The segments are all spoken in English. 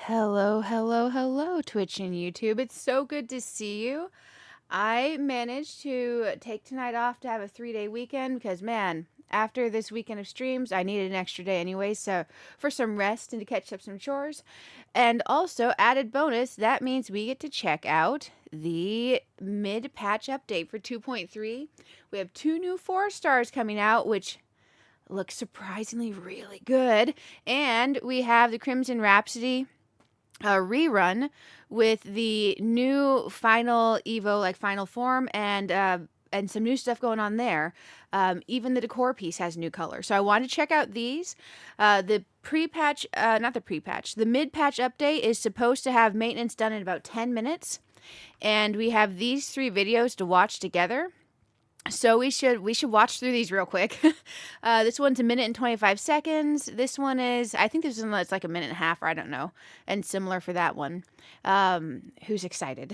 Hello, hello, hello, Twitch and YouTube. It's so good to see you. I managed to take tonight off to have a 3-day weekend because, man, after this weekend of streams, I needed an extra day anyway, so for some rest and to catch up some chores. And also, added bonus, that means we get to check out the mid-patch update for 2.3. We have 2 new 4 stars coming out, which looks surprisingly really good. And we have the Crimson Rhapsody rerun with the new final Evo, like final form, and some new stuff going on there. Even the decor piece has new color. So I wanted to check out these. The pre-patch, not the pre-patch, the mid-patch update is supposed to have maintenance done in about 10 minutes. And we have these 3 videos to watch together. So we should watch through these real quick. This one's 1 minute and 25 seconds. This one is, I think this one's like 1.5 minutes, or I don't know. And similar for that one. Who's excited?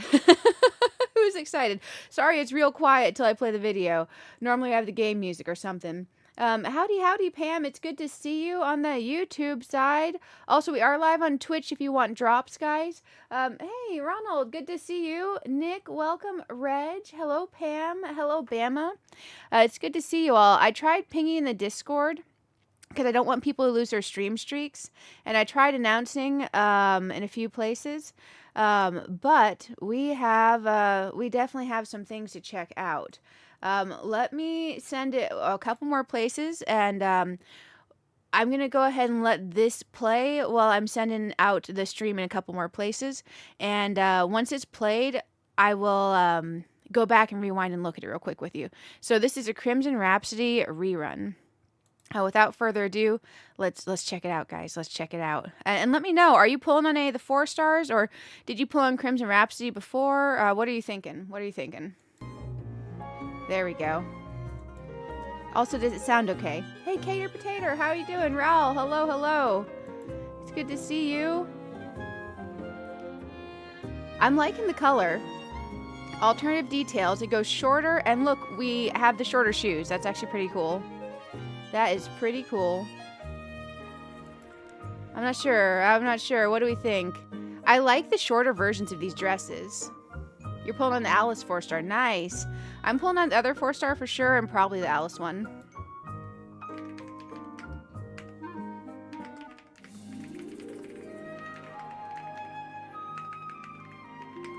Who's excited? Sorry, it's real quiet till I play the video. Normally I have the game music or something. Howdy, Pam. It's good to see you on the YouTube side. Also, we are live on Twitch if you want drops, guys. Hey, Ronald, good to see you. Nick, welcome. Reg, hello, Pam. Hello, Bama. It's good to see you all. I tried pinging the Discord because I don't want people to lose their stream streaks. And I tried announcing in a few places. But we definitely have some things to check out. Let me send it a couple more places, and I'm going to go ahead and let this play while I'm sending out the stream in a couple more places. And once it's played, I will go back and rewind and look at it real quick with you. So this is a Crimson Rhapsody rerun. Without further ado, let's check it out, guys. Let's check it out. And let me know, are you pulling on any of the 4 stars, or did you pull on Crimson Rhapsody before? What are you thinking? What are you thinking? There we go. Also, does it sound okay? Hey, Cater Potato, how are you doing? Raul, hello, hello. It's good to see you. I'm liking the color. Alternative details. It goes shorter, and look, we have the shorter shoes. That's actually pretty cool. That is pretty cool. I'm not sure. What do we think? I like the shorter versions of these dresses. You're pulling on the Alice 4-star. Nice. I'm pulling on the other 4-star for sure, and probably the Alice one.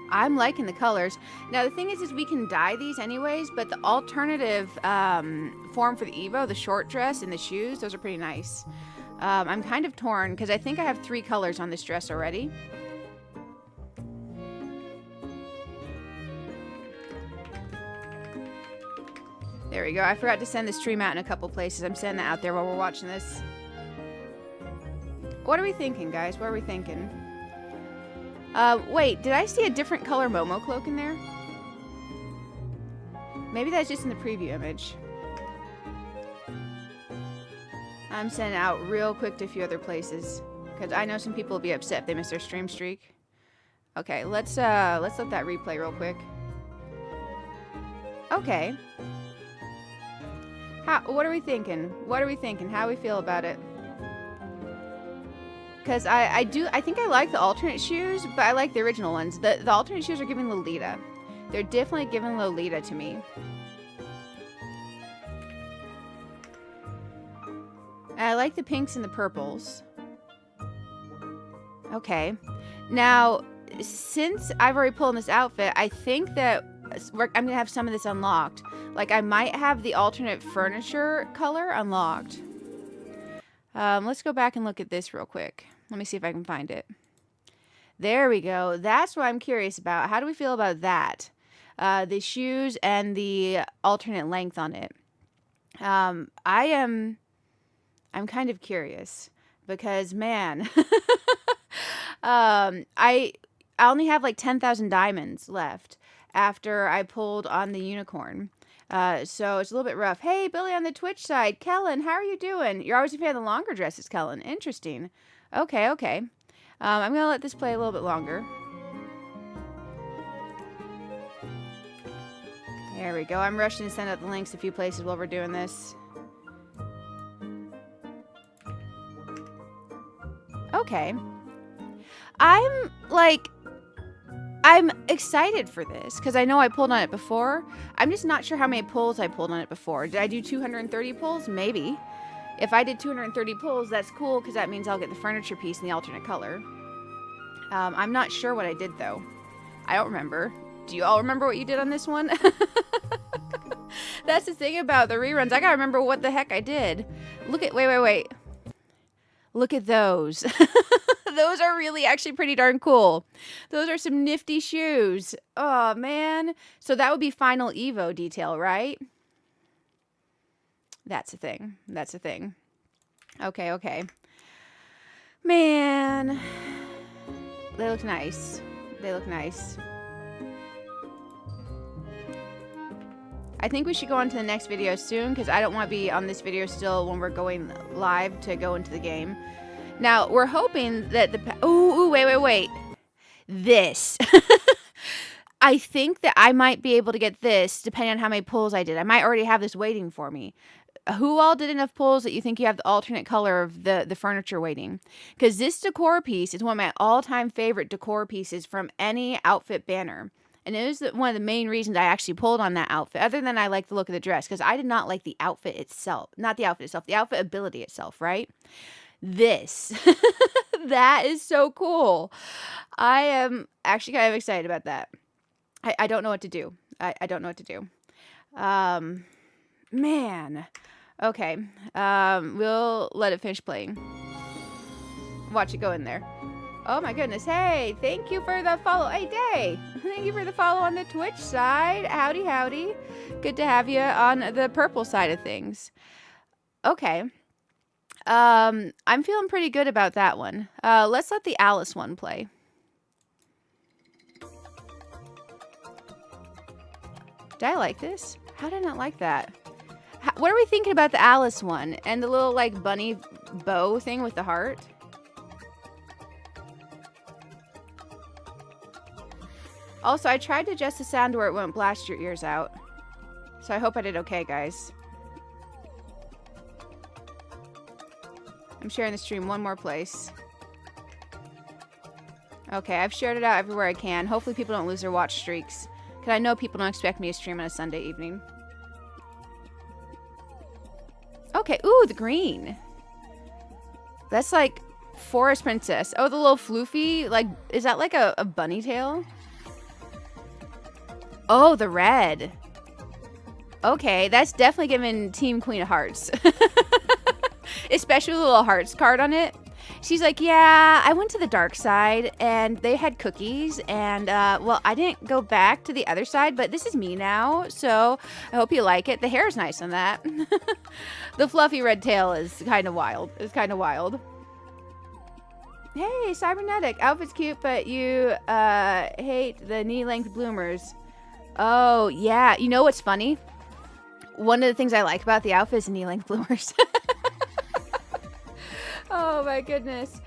I'm liking the colors. Now, the thing is we can dye these anyways, but the alternative form for the Evo, the short dress and the shoes, those are pretty nice. I'm kind of torn, because I think I have 3 colors on this dress already. There we go. I forgot to send the stream out in a couple places. I'm sending that out there while we're watching this. What are we thinking, guys? What are we thinking? Wait, did I see a different color Momo cloak in there? Maybe that's just in the preview image. I'm sending out real quick to a few other places, because I know some people will be upset if they miss their stream streak. Okay, let's let that replay real quick. Okay. What are we thinking? What are we thinking? How do we feel about it? Because I think I like the alternate shoes, but I like the original ones. The alternate shoes are giving Lolita. They're definitely giving Lolita to me. And I like the pinks and the purples. Okay. Now, since I've already pulled this outfit, I think that I'm going to have some of this unlocked. Like, I might have the alternate furniture color unlocked. Let's go back and look at this real quick. Let me see if I can find it. There we go. That's what I'm curious about. How do we feel about that? The shoes and the alternate length on it. I'm kind of curious because, man, I only have like 10,000 diamonds left after I pulled on the unicorn. So it's a little bit rough. Hey, Billy on the Twitch side. Kellen, how are you doing? You're always a fan of the longer dresses, Kellen. Interesting. Okay. I'm going to let this play a little bit longer. There we go. I'm rushing to send out the links a few places while we're doing this. Okay. I'm like, I'm excited for this because I know I pulled on it before. I'm just not sure how many pulls I pulled on it before. Did I do 230 pulls? Maybe. If I did 230 pulls, that's cool because that means I'll get the furniture piece in the alternate color. I'm not sure what I did though. I don't remember. Do you all remember what you did on this one? That's the thing about the reruns. I gotta remember what the heck I did. Look at, wait. Look at those. Those are really actually pretty darn cool. Those are some nifty shoes. Oh, man. So that would be final Evo detail, right? That's a thing. That's a thing. Okay. Man. They look nice. They look nice. I think we should go on to the next video soon because I don't want to be on this video still when we're going live to go into the game. Now, we're hoping that the... Ooh, wait. This. I think that I might be able to get this depending on how many pulls I did. I might already have this waiting for me. Who all did enough pulls that you think you have the alternate color of the furniture waiting? Because this decor piece is one of my all-time favorite decor pieces from any outfit banner. And it was one of the main reasons I actually pulled on that outfit, other than I like the look of the dress, because I did not like the outfit itself. Not the outfit itself, the outfit ability itself, right? This. That is so cool. I am actually kind of excited about that. I don't know what to do. I don't know what to do. Man. Okay. We'll let it finish playing. Watch it go in there. Oh my goodness. Hey, thank you for the follow. Hey, Day. Thank you for the follow on the Twitch side. Howdy. Good to have you on the purple side of things. Okay. I'm feeling pretty good about that one. Let's let the Alice one play. Did I like this? How did I not like that? What are we thinking about the Alice one? And the little, like, bunny bow thing with the heart? Also, I tried to adjust the sound where it won't blast your ears out. So I hope I did okay, guys. I'm sharing the stream one more place. Okay, I've shared it out everywhere I can. Hopefully people don't lose their watch streaks. Because I know people don't expect me to stream on a Sunday evening. Okay, ooh, the green. That's like Forest Princess. Oh, the little floofy, like, is that like a bunny tail? Oh, the red. Okay, that's definitely giving Team Queen of Hearts. Especially with the little hearts card on it. She's like, yeah, I went to the dark side and they had cookies and, well, I didn't go back to the other side, but this is me now, so I hope you like it. The hair is nice on that. The fluffy red tail is kind of wild. It's kind of wild. Hey, cybernetic. Outfit's cute, but you, hate the knee-length bloomers. Oh, yeah. You know what's funny? One of the things I like about the outfit is knee-length bloomers. Oh my goodness.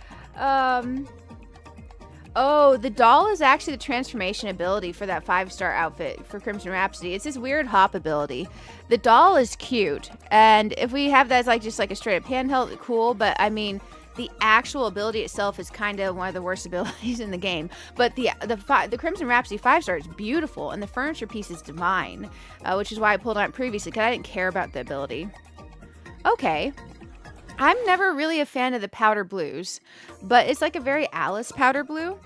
Oh, the doll is actually the transformation ability for that 5-star outfit for Crimson Rhapsody. It's this weird hop ability. The doll is cute, and if we have that as like just like a straight up handheld, cool, but I mean, the actual ability itself is kind of one of the worst abilities in the game. But the Crimson Rhapsody 5-star is beautiful, and the furniture piece is divine, which is why I pulled on it previously, because I didn't care about the ability. Okay. I'm never really a fan of the powder blues, but it's like a very Alice powder blue.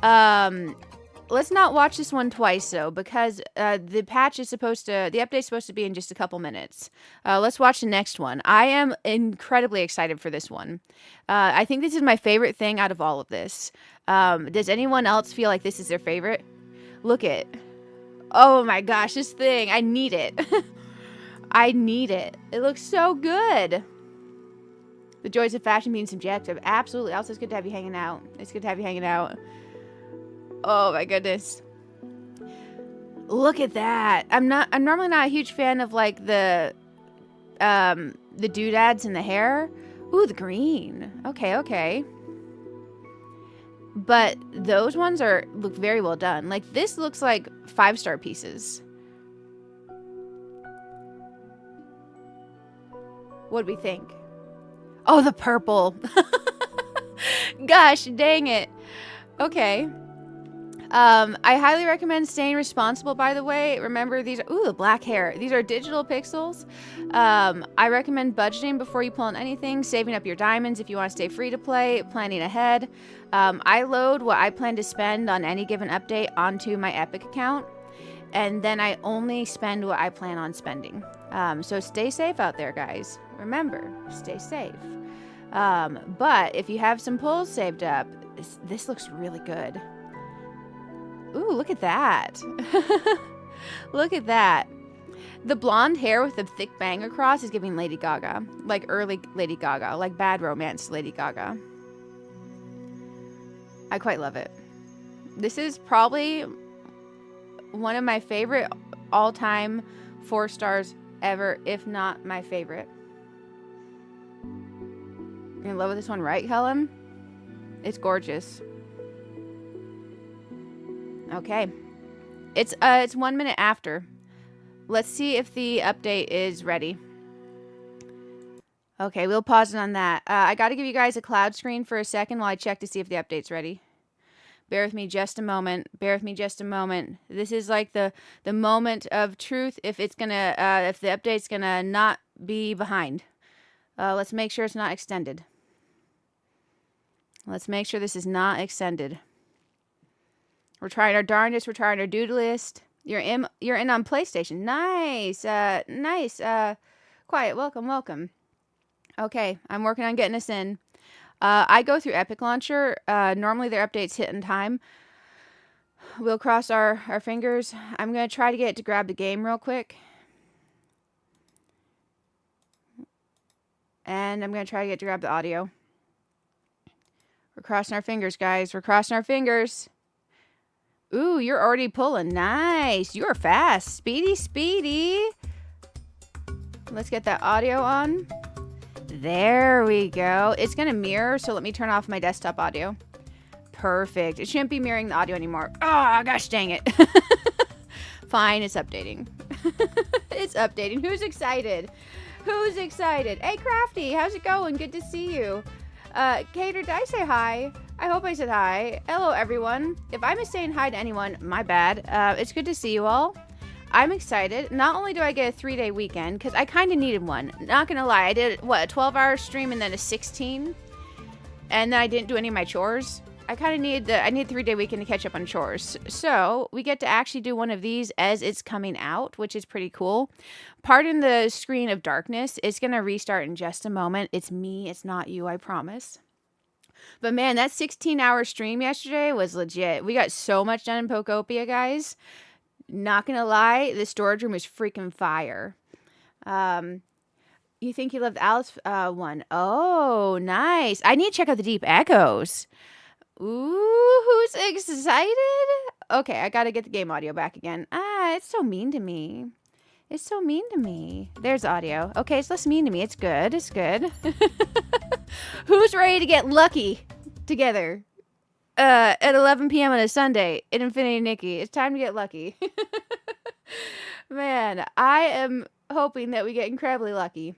Let's not watch this one twice though, because the update's supposed to be in just a couple minutes. Let's watch the next one. I am incredibly excited for this one. I think this is my favorite thing out of all of this. Does anyone else feel like this is their favorite? Look it. Oh my gosh, this thing. I need it. I need it. It looks so good. The joys of fashion being subjective. Absolutely. Also, it's good to have you hanging out. It's good to have you hanging out. Oh my goodness. Look at that. I'm normally not a huge fan of like the doodads in the hair. Ooh, the green. Okay. But those ones look very well done. Like this looks like 5-star pieces. What do we think? Oh, the purple. Gosh, dang it. Okay. I highly recommend staying responsible, by the way. Remember, these are, ooh, the black hair. These are digital pixels. I recommend budgeting before you pull on anything, saving up your diamonds if you want to stay free to play, planning ahead. I load what I plan to spend on any given update onto my Epic account, and then I only spend what I plan on spending. So stay safe out there, guys. Remember, stay safe. But if you have some pulls saved up, this looks really good. Ooh, look at that. Look at that. The blonde hair with the thick bang across is giving Lady Gaga. Like early Lady Gaga. Like Bad Romance Lady Gaga. I quite love it. This is probably one of my favorite all-time 4 stars ever, if not my favorite. You're in love with this one, right, Helen? It's gorgeous. Okay. It's 1 minute after. Let's see if the update is ready. Okay, we'll pause it on that. I got to give you guys a cloud screen for a second while I check to see if the update's ready. Bear with me just a moment. Bear with me just a moment. This is like the moment of truth if it's gonna if the update's gonna not be behind. Let's make sure it's not extended. Let's make sure this is not extended. We're trying our darndest. We're trying our doodliest. You're in on PlayStation. Nice. Nice. Quiet. Welcome. Welcome. Okay. I'm working on getting us in. I go through Epic Launcher. Normally their updates hit in time. We'll cross our fingers. I'm going to try to get it to grab the game real quick. And I'm going to try to get it to grab the audio. We're crossing our fingers, guys. We're crossing our fingers. Ooh, you're already pulling. Nice. You're fast. Speedy, speedy. Let's get that audio on. There we go. It's going to mirror, so let me turn off my desktop audio. Perfect. It shouldn't be mirroring the audio anymore. Oh, gosh dang it. Fine, it's updating. It's updating. Who's excited? Who's excited? Hey, Crafty, how's it going? Good to see you. Cater, did I say hi? I hope I said hi. Hello, everyone. If I miss saying hi to anyone, my bad. It's good to see you all. I'm excited. Not only do I get a 3-day weekend, because I kind of needed one. Not going to lie. I did, what, a 12-hour stream and then a 16? And then I didn't do any of my chores. I kind of need I need a 3-day weekend to catch up on chores. So we get to actually do one of these as it's coming out, which is pretty cool. Pardon the screen of darkness. It's going to restart in just a moment. It's me. It's not you, I promise. But man, that 16-hour stream yesterday was legit. We got so much done in Pokopia, guys. Not gonna lie, the storage room was freaking fire. You think you loved Alice one? Oh, nice. I need to check out the Deep Echoes. Ooh, who's excited? Okay, I gotta get the game audio back again. Ah, it's so mean to me. It's so mean to me. There's audio. Okay, it's less mean to me. It's good. It's good. Who's ready to get lucky together? At 11 p.m. on a Sunday in Infinity Nikki. It's time to get lucky. Man, I am hoping that we get incredibly lucky.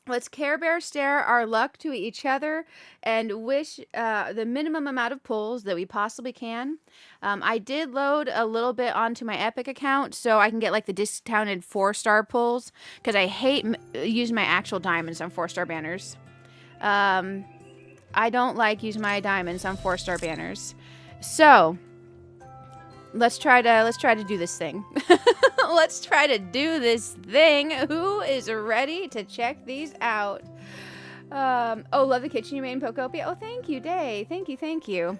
Let's Care Bear stare our luck to each other and wish the minimum amount of pulls that we possibly can. I did load a little bit onto my Epic account so I can get like the discounted 4-star pulls because I hate using my actual diamonds on 4-star banners. I don't like using my diamonds on 4-star banners. So let's try to do this thing. Let's try to do this thing. Who is ready to check these out? Oh, love the kitchen you made in Pokopia. Oh, thank you, Day. Thank you, thank you.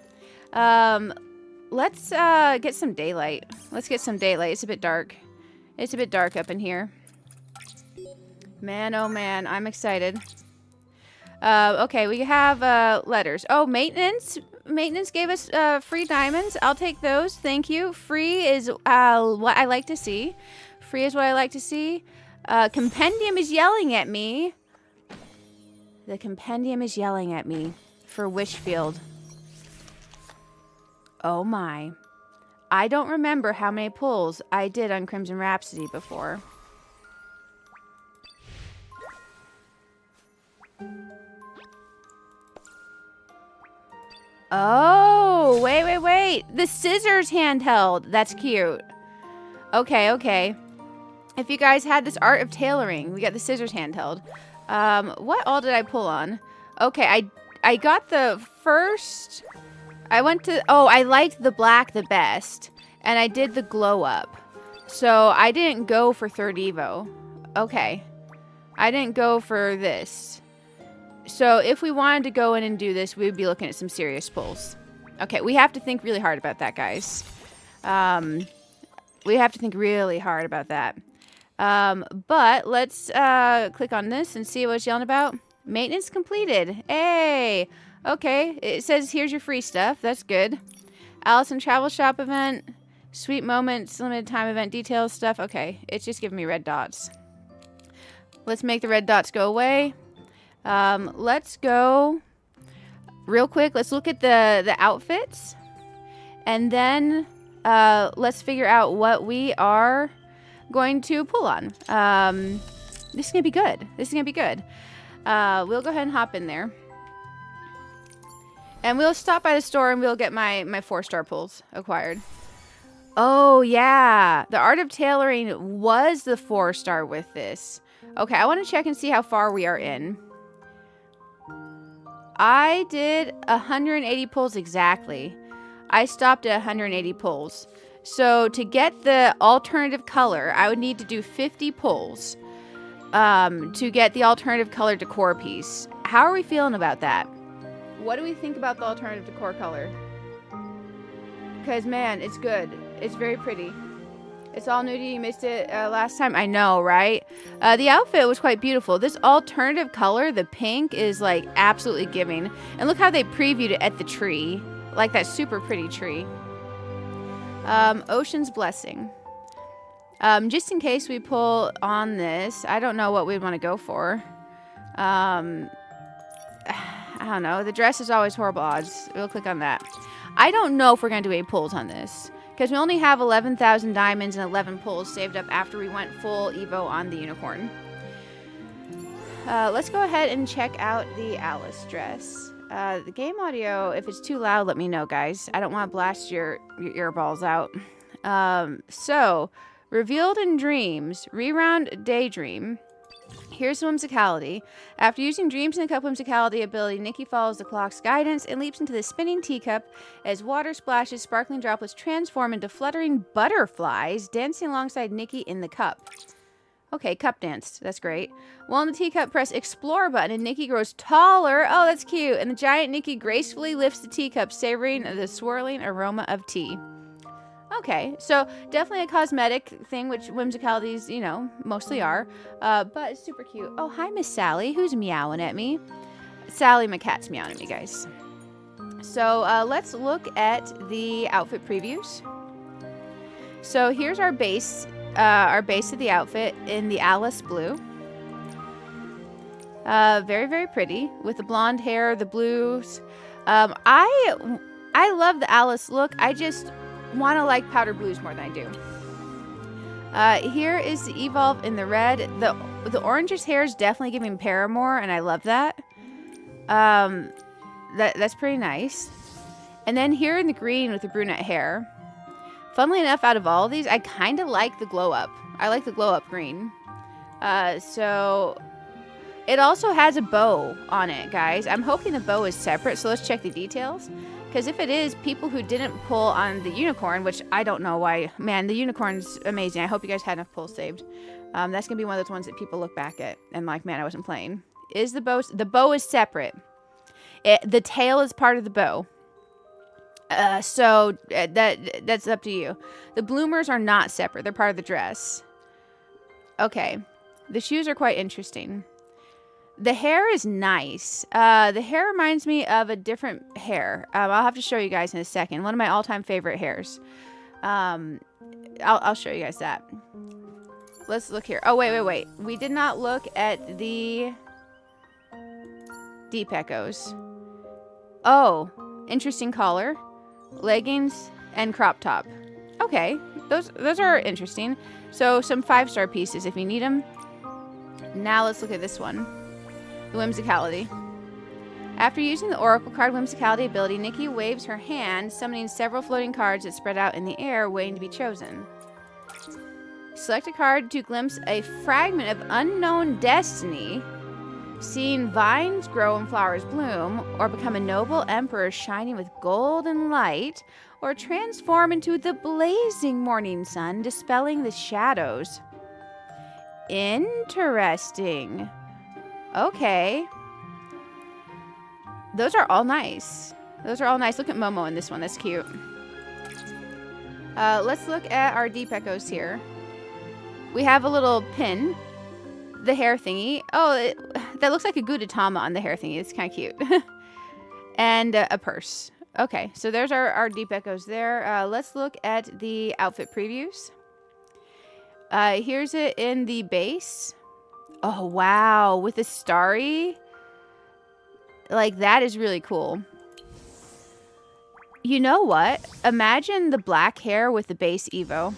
Let's get some daylight. Let's get some daylight. It's a bit dark. It's a bit dark up in here. Man, oh man, I'm excited. Okay, we have letters. Oh, maintenance. Maintenance gave us free diamonds. I'll take those. Thank you. Free is what I like to see. Free is what I like to see. Compendium is yelling at me. The Compendium is yelling at me for Wishfield. Oh my. I don't remember how many pulls I did on Crimson Rhapsody before. Oh, Oh, wait. The scissors handheld. That's cute. Okay. If you guys had this art of tailoring, we got the scissors handheld. What all did I pull on? Okay, I got the first... I liked the black the best. And I did the glow up. So I didn't go for third Evo. Okay. I didn't go for this. So if we wanted to go in and do this, we would be looking at some serious pulls. Okay, we have to think really hard about that, guys. We have to think really hard about that. But let's click on this and see what it's yelling about. Maintenance completed. Hey! Okay, it says here's your free stuff. That's good. Allison Travel Shop event. Sweet moments, limited time event details stuff. Okay, it's just giving me red dots. Let's make the red dots go away. Let's go real quick. Let's look at the outfits. And then let's figure out what we are going to pull on. This is going to be good. We'll go ahead and hop in there. And we'll stop by the store and we'll get my 4-star pulls acquired. Oh, yeah. The art of tailoring was the 4-star with this. Okay, I want to check and see how far we are in. I did 180 pulls exactly. I stopped at 180 pulls. So to get the alternative color, I would need to do 50 pulls to get the alternative color decor piece. How are we feeling about that? What do we think about the alternative decor color? Because, man, it's good. It's very pretty. It's all nudie. You missed it last time. I know, right? The outfit was quite beautiful. This alternative color, the pink, is like absolutely giving. And look how they previewed it at the tree. Like that super pretty tree. Ocean's Blessing. Just in case we pull on this, I don't know what we'd want to go for. I don't know. The dress is always horrible odds. We'll click on that. I don't know if we're going to do 8 pulls on this. Because we only have 11,000 diamonds and 11 pulls saved up after we went full Evo on the unicorn. Let's go ahead and check out the Alice dress. The game audio, if it's too loud, let me know, guys. I don't want to blast your earballs out. So, revealed in dreams, rewound daydream. Here's Whimsicality. After using Dreams in the Cup Whimsicality ability, Nikki follows the clock's guidance and leaps into the spinning teacup as water splashes, sparkling droplets transform into fluttering butterflies, dancing alongside Nikki in the cup. Okay, cup dance. That's great. While in the teacup, press Explore button and Nikki grows taller. Oh, that's cute. And the giant Nikki gracefully lifts the teacup, savoring the swirling aroma of tea. Okay, so definitely a cosmetic thing, which Whimsicalities, you know, mostly are. But it's super cute. Oh, hi, Miss Sally. Who's meowing at me? Sally, my cat's meowing at me, guys. So let's look at the outfit previews. So here's our base of the outfit in the Alice blue. Very, very pretty with the blonde hair, the blues. I love the Alice look. I just want to like powder blues more than I do. Here is the Evolve in the red. The orange's hair is definitely giving Paramore, and I love that. That's pretty nice. And then here in the green with the brunette hair. Funnily enough, out of all of these, I kind of like the glow up. I like the glow up green. So it also has a bow on it, guys. I'm hoping the bow is separate, so let's check the details. Because if it is, people who didn't pull on the unicorn, which I don't know why. Man, the unicorn's amazing. I hope you guys had enough pulls saved. That's going to be one of those ones that people look back at and like, man, I wasn't playing. Is the bow is separate. The tail is part of the bow. So that's up to you. The bloomers are not separate. They're part of the dress. Okay. The shoes are quite interesting. The hair is nice. The hair reminds me of a different hair. I'll have to show you guys in a second. One of my all-time favorite hairs. I'll show you guys that. Let's look here. Oh, wait. We did not look at the Deep Echoes. Oh, interesting collar. Leggings and crop top. Okay, those are interesting. So some 5-star pieces if you need them. Now let's look at this one. The Whimsicality. After using the Oracle card Whimsicality ability, Nikki waves her hand, summoning several floating cards that spread out in the air, waiting to be chosen. Select a card to glimpse a fragment of unknown destiny, seeing vines grow and flowers bloom, or become a noble emperor shining with golden light, or transform into the blazing morning sun, dispelling the shadows. Interesting. Okay. Those are all nice. Those are all nice. Look at Momo in this one. That's cute. Let's look at our deep echoes here. We have a little pin. The hair thingy. Oh, that looks like a Gudetama on the hair thingy. It's kind of cute. And a purse. Okay, so there's our deep echoes there. Let's look at the outfit previews. Here's it in the base. Oh, wow. With the starry. Like, that is really cool. You know what? Imagine the black hair with the base Evo.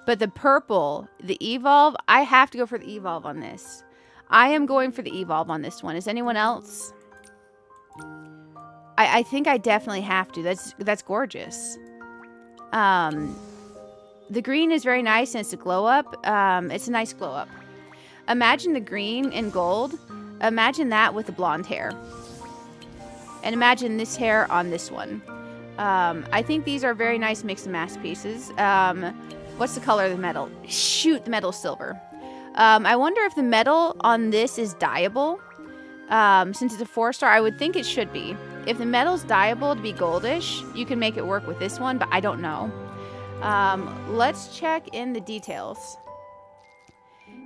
But the purple, the Evolve, I have to go for the Evolve on this. I am going for the Evolve on this one. Is anyone else? I think I definitely have to. That's gorgeous. The green is very nice, and it's a glow up. It's a nice glow up. Imagine the green and gold. Imagine that with the blonde hair. And imagine this hair on this one. I think these are very nice mix and match pieces. What's the color of the metal? Shoot, the metal's silver. I wonder if the metal on this is dyeable. Since it's a 4-star, I would think it should be. If the metal's dyeable to be goldish, you can make it work with this one, but I don't know. Let's check in the details.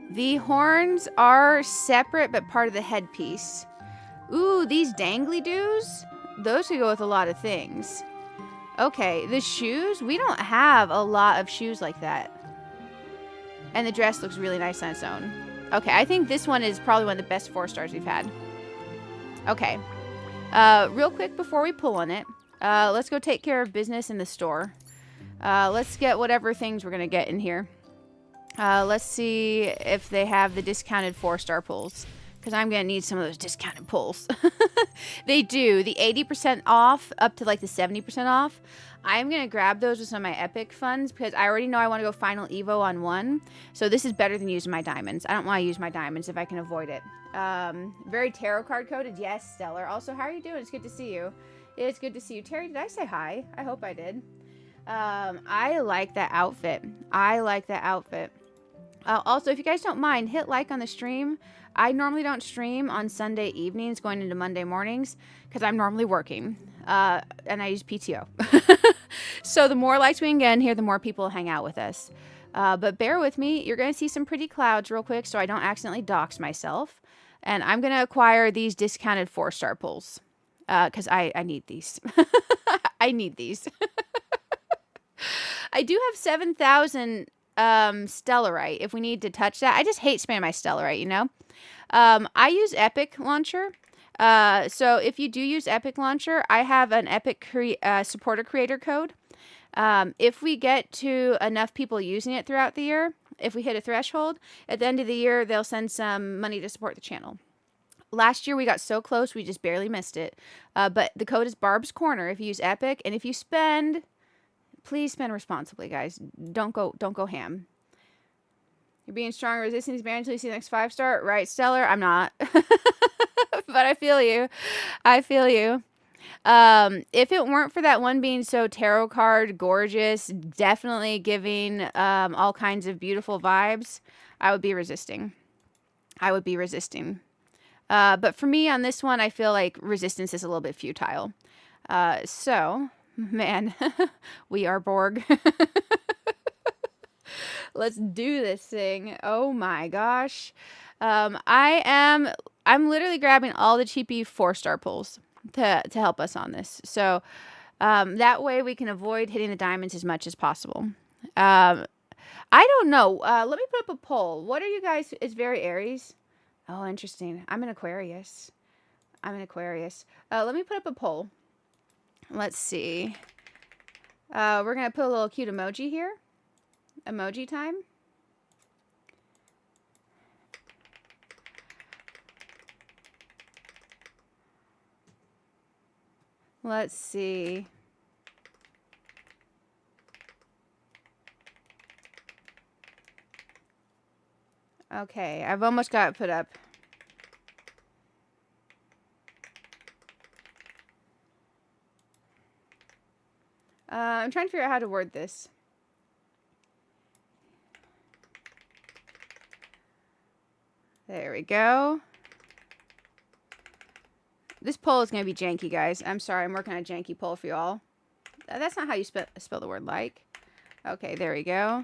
The horns are separate but part of the headpiece. Ooh, these dangly doos? Those could go with a lot of things. Okay, the shoes, we don't have a lot of shoes like that. And the dress looks really nice on its own. Okay, I think this one is probably one of the best 4-stars we've had. Okay. Real quick before we pull on it, let's go take care of business in the store. Let's get whatever things we're going to get in here. Let's see if they have the discounted 4-star pulls. Because I'm going to need some of those discounted pulls. They do. The 80% off up to like the 70% off. I'm going to grab those with some of my Epic funds. Because I already know I want to go Final Evo on one. So this is better than using my diamonds. I don't want to use my diamonds if I can avoid it. Very tarot card coded. Yes, Stellar. Also, how are you doing? It's good to see you. It's good to see you. Terry, did I say hi? I hope I did. I like that outfit. I like that outfit. Also, if you guys don't mind, hit like on the stream. I normally don't stream on Sunday evenings going into Monday mornings because I'm normally working. And I use PTO. So the more likes we can get in here, the more people hang out with us. But bear with me. You're going to see some pretty clouds real quick so I don't accidentally dox myself. And I'm going to acquire these discounted 4-star pulls because I need these. I need these. I do have 7,000 Stellarite if we need to touch that. I just hate spamming my Stellarite, you know? I use Epic Launcher. So if you do use Epic Launcher, I have an Epic supporter creator code. If we get to enough people using it throughout the year, if we hit a threshold, at the end of the year, they'll send some money to support the channel. Last year, we got so close, we just barely missed it. But the code is Barb's Corner if you use Epic. And if you spend, please spend responsibly, guys. Don't go ham. You're being strong and resistant to until you see the next 5-star. Right, Stellar? I'm not. But I feel you. I feel you. If it weren't for that one being so tarot card gorgeous, definitely giving all kinds of beautiful vibes, I would be resisting. I would be resisting. But for me on this one, I feel like resistance is a little bit futile. So, man, we are Borg. Let's do this thing. Oh my gosh. I'm literally grabbing all the cheapy 4-star pulls to help us on this. So that way we can avoid hitting the diamonds as much as possible. I don't know. Let me put up a poll. What are you guys? It's very Aries. Oh, interesting. I'm an Aquarius. Let me put up a poll. Let's see. We're going to put a little cute emoji here. Emoji time. Let's see. Okay, I've almost got it put up. I'm trying to figure out how to word this. There we go. This poll is going to be janky, guys. I'm sorry, I'm working on a janky poll for y'all. That's not how you spell the word like. Okay, there we go.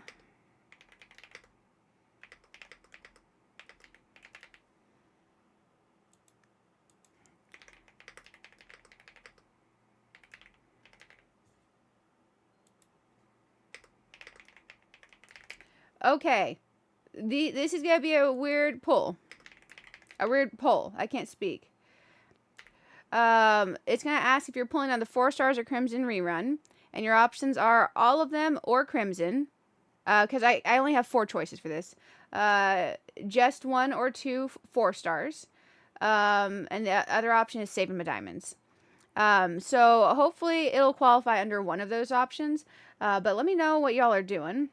Okay. This is going to be a weird poll. A weird poll. I can't speak. It's going to ask if you're pulling on the 4 stars or Crimson rerun. And your options are all of them or Crimson. Because I only have 4 choices for this. Just 1 or 2 4 stars. And the other option is saving my diamonds. So hopefully it'll qualify under one of those options. But let me know what y'all are doing.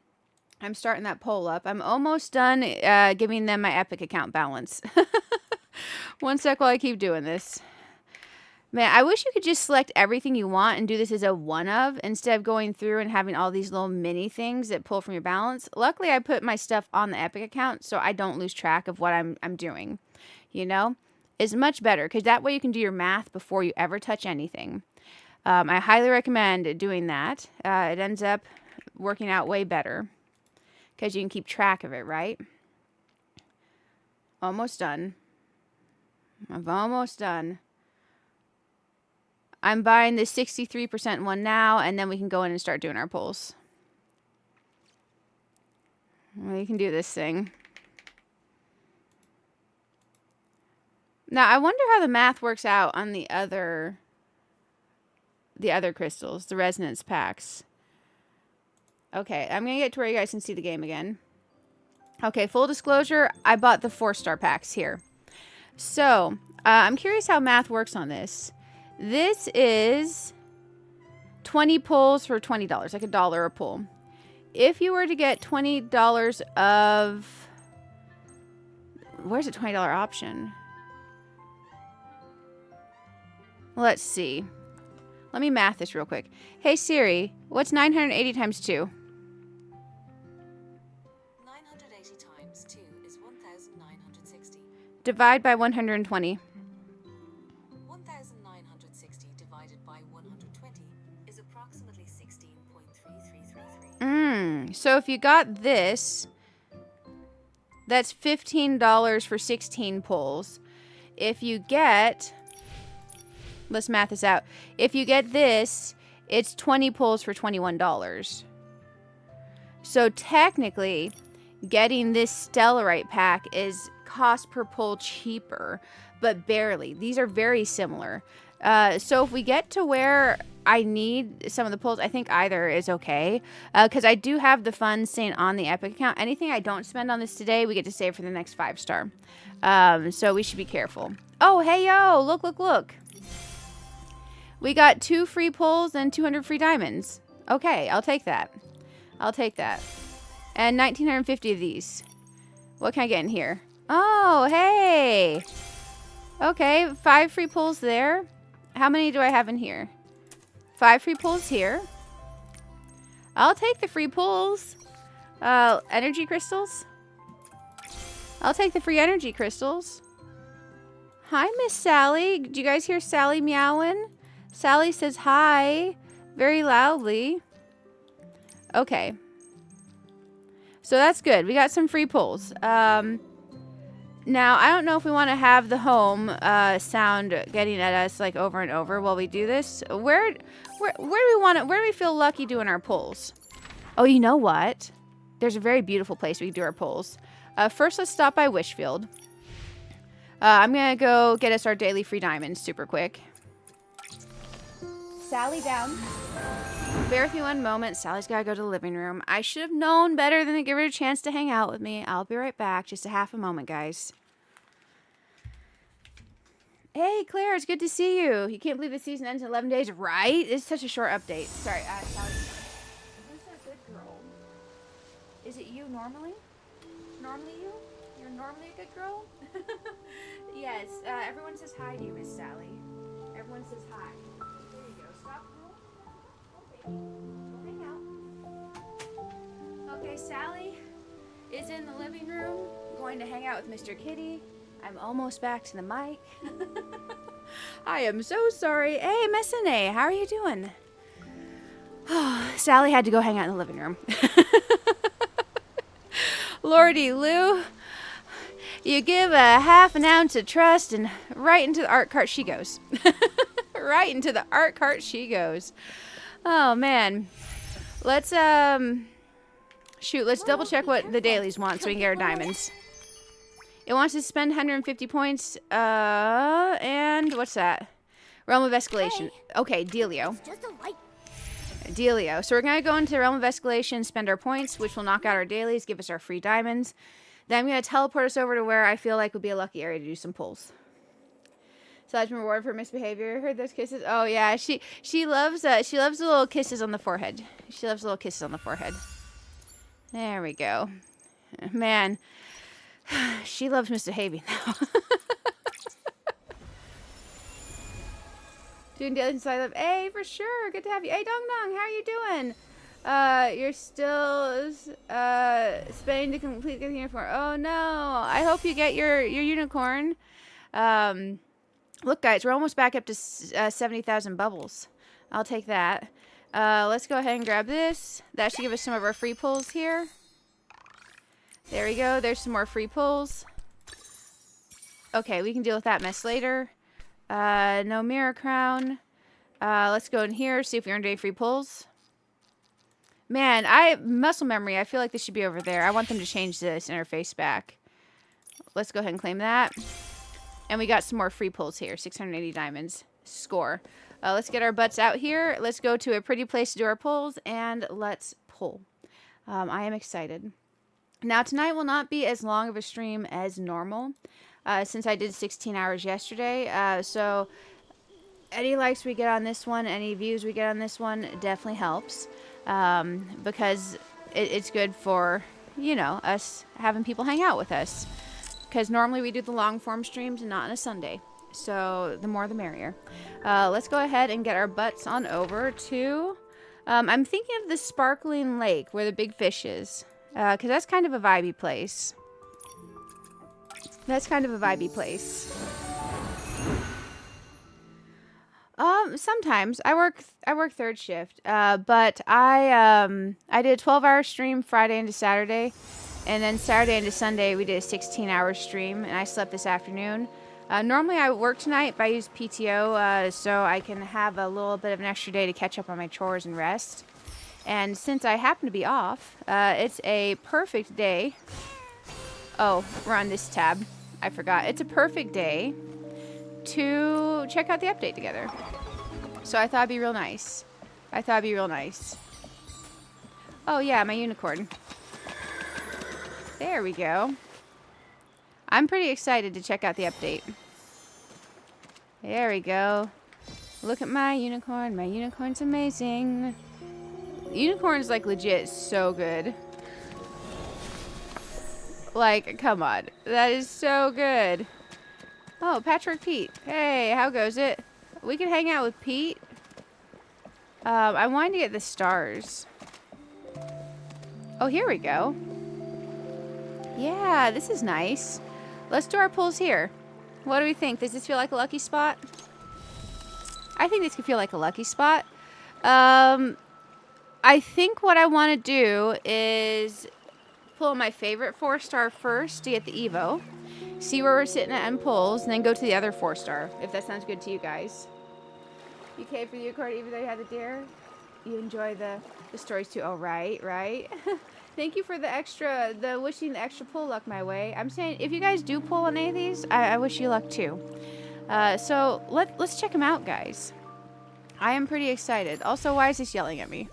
I'm starting that poll up. I'm almost done giving them my Epic account balance. One sec while I keep doing this. Man, I wish you could just select everything you want and do this as a one of instead of going through and having all these little mini things that pull from your balance. Luckily, I put my stuff on the Epic account so I don't lose track of what I'm doing. You know? It's much better because that way you can do your math before you ever touch anything. I highly recommend doing that. It ends up working out way better because you can keep track of it, right? Almost done. I'm almost done. I'm buying the 63% one now, and then we can go in and start doing our pulls. We can do this thing. Now, I wonder how the math works out on the other crystals, the resonance packs. Okay, I'm going to get to where you guys can see the game again. Okay, full disclosure, I bought the 4-star packs here. So, I'm curious how math works on this. This is 20 pulls for $20, like $1 a pull. If you were to get $20 of... Where's the $20 option? Let's see. Let me math this real quick. Hey Siri, what's 980 times 2? 980 times 2 is 1,960. Divide by 120. 1,960 divided by 120 is approximately 16.3333. So if you got this, that's $15 for 16 pulls. If you get... Let's math this out. If you get this, it's 20 pulls for $21. So technically, getting this Stellarite pack is cost per pull cheaper, but barely. These are very similar. So if we get to where I need some of the pulls, I think either is okay. Because I do have the funds staying on the Epic account. Anything I don't spend on this today, we get to save for the next 5-star. So we should be careful. Oh, hey, yo, look, look, look. We got 2 free pulls and 200 free diamonds. Okay, I'll take that. I'll take that. And 1,950 of these. What can I get in here? Oh, hey. Okay, 5 free pulls there. How many do I have in here? 5 free pulls here. I'll take the free pulls. Energy crystals. I'll take the free energy crystals. Hi, Miss Sally. Do you guys hear Sally meowing? Sally says hi very loudly. Okay. So that's good. We got some free pulls. Now, I don't know if we want to have the home sound getting at us like over and over while we do this. Where do we feel lucky doing our pulls? Oh, you know what? There's a very beautiful place we can do our pulls. First, let's stop by Wishfield. I'm going to go get us our daily free diamonds super quick. Sally down. Bear with me one moment. Sally's got to go to the living room. I should have known better than to give her a chance to hang out with me. I'll be right back. Just a half a moment, guys. Hey, Claire, it's good to see you. You can't believe the season ends in 11 days, right? It's such a short update. Sorry, Sally. Who's that good girl? Is it you normally? Normally you? You're normally a good girl? Yes, everyone says hi to you, Miss Sally. Everyone says hi. There you go. Stop. Okay. Go hang out. Okay, Sally is in the living room going to hang out with Mr. Kitty. I'm almost back to the mic. I am so sorry. Hey, Miss Ine, how are you doing? Sally had to go hang out in the living room. Lordy Lou, you give a half an ounce of trust and right into the art cart she goes. Right into the art cart she goes. Oh, man. Let's, shoot, let's double check what the dailies want so we can get our diamonds. It wants to spend 150 points, and what's that? Realm of Escalation. Okay, Dealio. Dealio. So we're going to go into Realm of Escalation, spend our points, which will knock out our dailies, give us our free diamonds. Then I'm going to teleport us over to where I feel like would be a lucky area to do some pulls. So that's reward for misbehavior. Heard those kisses? Oh yeah, she loves the little kisses on the forehead. She loves little kisses on the forehead. There we go. Man, she loves misbehaving now. Doing dailies inside of. Hey, for sure. Good to have you. Hey, Dong Dong, how are you doing? You're still spending to complete the unicorn. Oh no! I hope you get your unicorn. Look, guys, we're almost back up to 70,000 bubbles. I'll take that. Let's go ahead and grab this. That should give us some of our free pulls here. There we go. There's some more free pulls. Okay, we can deal with that mess later. No mirror crown. Let's go in here, see if we earned any free pulls. Man, muscle memory. I feel like this should be over there. I want them to change this interface back. Let's go ahead and claim that. And we got some more free pulls here. 680 diamonds. Score. Let's get our butts out here. Let's go to a pretty place to do our pulls, and let's pull. I am excited. Now, tonight will not be as long of a stream as normal, since I did 16 hours yesterday. So any likes we get on this one, any views we get on this one, definitely helps. Because it's good for, you know, us having people hang out with us. Because normally we do the long form streams and not on a Sunday. So the more the merrier. Let's go ahead and get our butts on over to... I'm thinking of the sparkling lake where the big fish is. Because that's kind of a vibey place. That's kind of a vibey place. Sometimes I work third shift. But I did a 12-hour stream Friday into Saturday, and then Saturday into Sunday we did a 16-hour stream, and I slept this afternoon. Normally I work tonight, but I use PTO so I can have a little bit of an extra day to catch up on my chores and rest. And since I happen to be off, it's a perfect day. Oh, we're on this tab. I forgot. It's a perfect day to check out the update together. So I thought it'd be real nice. Oh yeah, my unicorn. There we go. I'm pretty excited to check out the update. There we go. Look at my unicorn. My unicorn's amazing. Unicorn's like legit so good. Like, come on. That is so good. Oh, Patchwork Pete. Hey, how goes it? We can hang out with Pete. I wanted to get the stars. Oh, here we go. Yeah, this is nice. Let's do our pulls here. What do we think? Does this feel like a lucky spot? I think this could feel like a lucky spot. I think what I want to do is pull my favorite 4-star first to get the Evo. See where we're sitting at in pulls, and then go to the other 4-star, if that sounds good to you guys. You came for the unicorn even though you had the dare? You enjoy the stories too? Oh, right. Thank you for wishing the extra pull luck my way. I'm saying, if you guys do pull on any of these, I wish you luck too. So let's check them out, guys. I am pretty excited. Also, why is this yelling at me?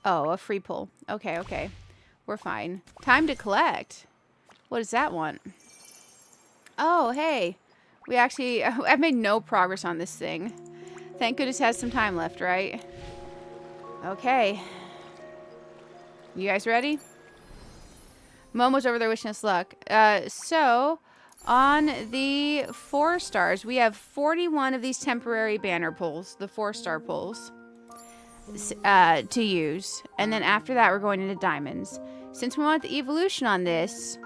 Oh, a free pull. Okay. We're fine. Time to collect. What does that want? Oh, hey. We actually... I've made no progress on this thing. Thank goodness it has some time left, right? Okay. You guys ready? Momo's over there wishing us luck. So, on the 4 stars, we have 41 of these temporary banner pulls, the 4-star pulls, to use. And then after that, we're going into diamonds. Since we want the evolution on this,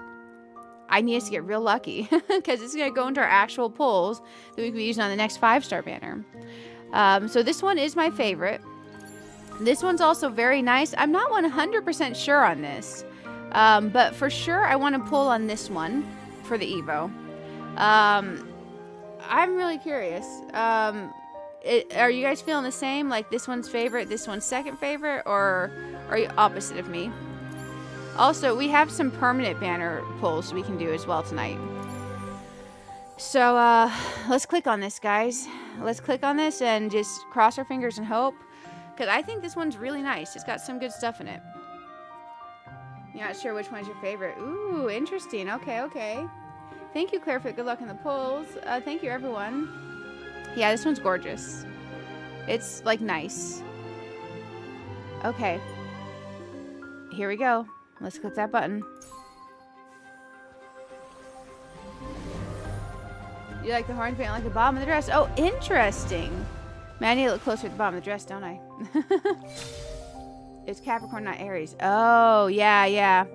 I need us to get real lucky because it's going to go into our actual pulls that we can be using on the next 5-star banner. So this one is my favorite. This one's also very nice. I'm not 100% sure on this. But for sure, I want to pull on this one for the Evo. I'm really curious. Are you guys feeling the same? Like this one's favorite, this one's second favorite, or are you opposite of me? Also, we have some permanent banner pulls we can do as well tonight. So, let's click on this, guys. Let's click on this and just cross our fingers and hope. Because I think this one's really nice. It's got some good stuff in it. You're not sure which one's your favorite. Ooh, interesting. Okay, okay. Thank you, Claire, for the good luck in the polls. Thank you, everyone. Yeah, this one's gorgeous. It's, like, nice. Okay. Here we go. Let's click that button. You like the horns, but you don't like the bottom of the dress? Oh, interesting. Man, I need to look closer at the bottom of the dress, don't I? It's Capricorn, not Aries. Oh, yeah, yeah.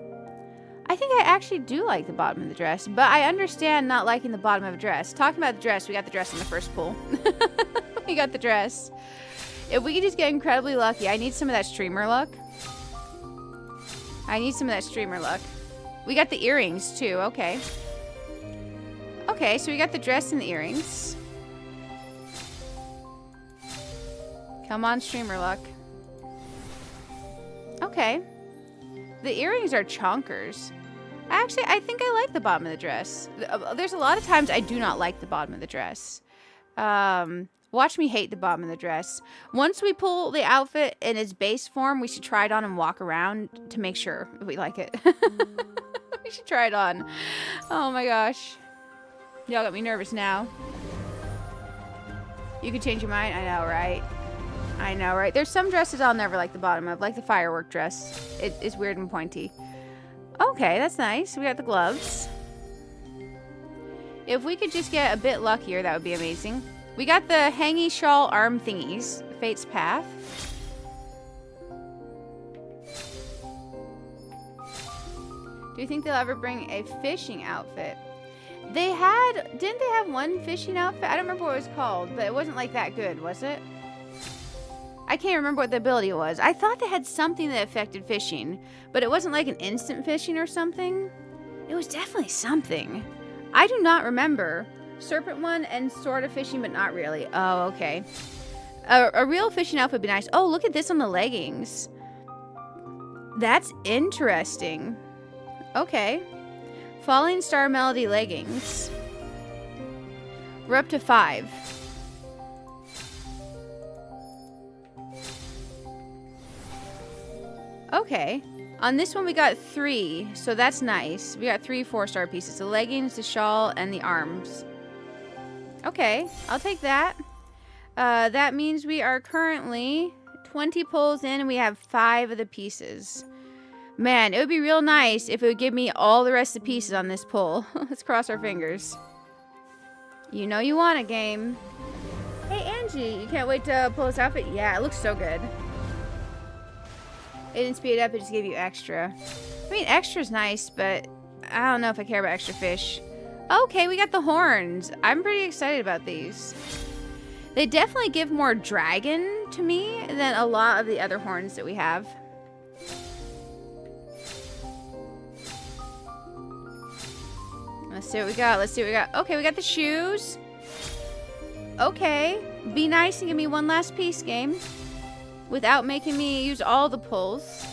I think I actually do like the bottom of the dress, but I understand not liking the bottom of a dress. Talking about the dress, we got the dress in the first pull. We got the dress. If we could just get incredibly lucky, I need some of that streamer luck. I need some of that streamer luck. We got the earrings, too. Okay. Okay, so we got the dress and the earrings. Come on, streamer luck. Okay. The earrings are chonkers. Actually, I think I like the bottom of the dress. There's a lot of times I do not like the bottom of the dress. Watch me hate the bottom of the dress. Once we pull the outfit in its base form, we should try it on and walk around to make sure we like it. We should try it on. Oh my gosh. Y'all got me nervous now. You could change your mind? I know, right? I know, right? There's some dresses I'll never like the bottom of, like the firework dress. It's weird and pointy. Okay, that's nice. We got the gloves. If we could just get a bit luckier, that would be amazing. We got the hangy shawl arm thingies. Fate's Path. Do you think they'll ever bring a fishing outfit? They had... Didn't they have one fishing outfit? I don't remember what it was called, but it wasn't like that good, was it? I can't remember what the ability was. I thought they had something that affected fishing, but it wasn't like an instant fishing or something. It was definitely something. I do not remember. Serpent one and sort of fishing, but not really. Oh, okay. A real fishing outfit would be nice. Oh, look at this on the leggings. That's interesting. Okay. Falling Star Melody leggings. We're up to 5. Okay. On this one, we got 3, so that's nice. We got 3 4-star pieces. The leggings, the shawl, and the arms. Okay, I'll take that. That means we are currently 20 pulls in, and we have 5 of the pieces. Man, it would be real nice if it would give me all the rest of the pieces on this pull. Let's cross our fingers. You know you want a game. Hey, Angie, you can't wait to pull this outfit? Yeah, it looks so good. It didn't speed it up, it just gave you extra. I mean, extra's nice, but I don't know if I care about extra fish. Okay, we got the horns. I'm pretty excited about these. They definitely give more dragon to me than a lot of the other horns that we have. Let's see what we got. Let's see what we got. Okay, we got the shoes. Okay. Be nice and give me one last piece, game. Without making me use all the pulls.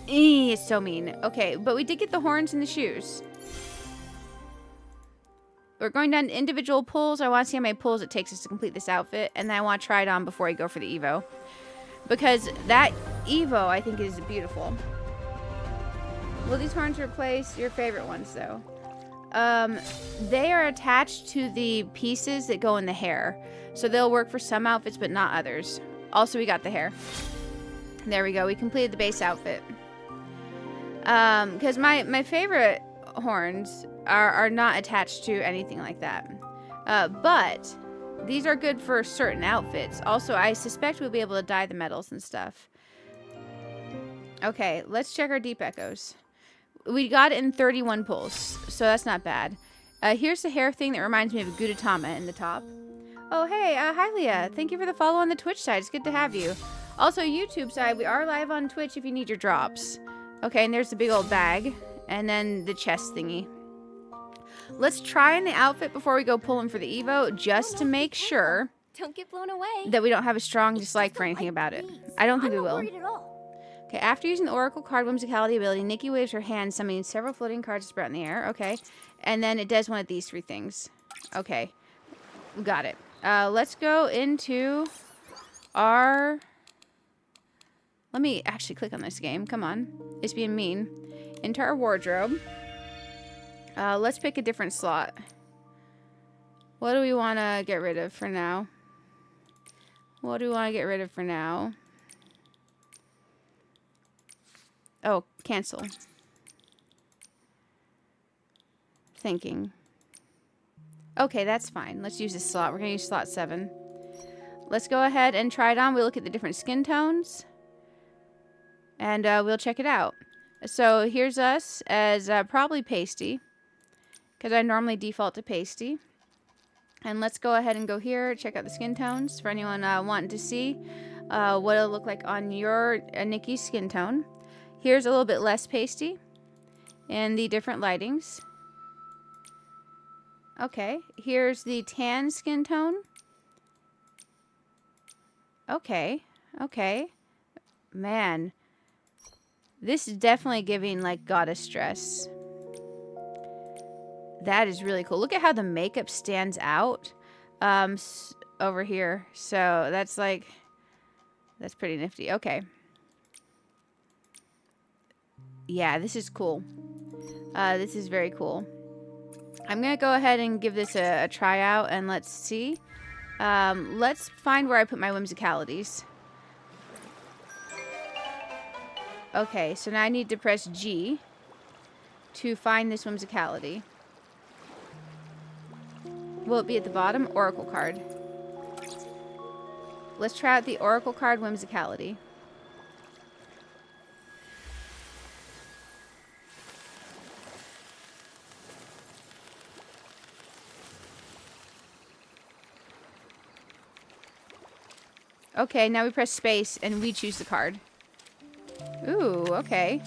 It's so mean. Okay, but we did get the horns and the shoes. We're going down to individual pulls. I want to see how many pulls it takes us to complete this outfit. And then I want to try it on before I go for the Evo. Because that Evo, I think, is beautiful. Will these horns replace your favorite ones, though? They are attached to the pieces that go in the hair. So they'll work for some outfits, but not others. Also, we got the hair. There we go. We completed the base outfit. Because my favorite horns are not attached to anything like that. But these are good for certain outfits. Also, I suspect we'll be able to dye the metals and stuff. Okay, let's check our deep echoes. We got it in 31 pulls, so that's not bad. Here's the hair thing that reminds me of Gudetama in the top. Oh, hey, hi, Leah. Thank you for the follow on the Twitch side. It's good to have you. Also, YouTube side, we are live on Twitch if you need your drops. Okay, and there's the big old bag, and then the chest thingy. Let's try in the outfit before we go pulling for the Evo, just to make sure Don't get blown away. that we don't have a strong dislike for anything about it. I don't think we will. I'm not worried at all. Okay, after using the Oracle card Whimsicality ability, Nikki waves her hand, summoning several floating cards to sprout in the air. Okay, and then it does one of these three things. Okay, we got it. Let's go into our... Let me actually click on this game. Come on. It's being mean. Into our wardrobe. Let's pick a different slot. What do we want to get rid of for now? What do we want to get rid of for now? Oh, cancel. Thinking. Okay, that's fine. Let's use this slot. We're going to use slot 7. Let's go ahead and try it on. We'll look at the different skin tones. And we'll check it out. So here's us as probably pasty. Because I normally default to pasty. And let's go ahead and go here. Check out the skin tones for anyone wanting to see what it'll look like on your Nikki skin tone. Here's a little bit less pasty. And the different lightings. Okay. Here's the tan skin tone. Okay. Okay. Man. This is definitely giving, like, goddess dress. That is really cool. Look at how the makeup stands out over here. So, that's, like, that's pretty nifty. Okay. Yeah, this is cool. This is very cool. I'm going to go ahead and give this a try out, and let's see. Let's find where I put my whimsicalities. Okay, so now I need to press G to find this whimsicality. Will it be at the bottom? Oracle card. Let's try out the Oracle card whimsicality. Okay, now we press space and we choose the card. Ooh, okay.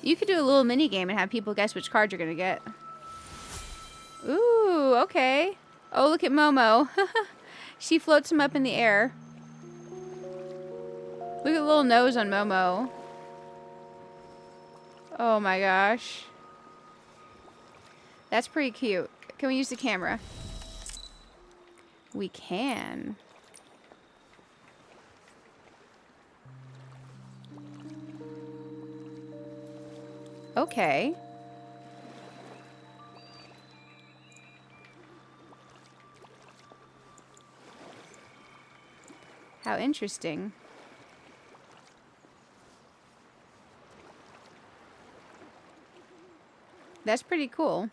You could do a little mini game and have people guess which card you're gonna get. Ooh, okay. Oh, look at Momo. She floats him up in the air. Look at the little nose on Momo. Oh my gosh. That's pretty cute. Can we use the camera? We can. Okay. How interesting. That's pretty cool.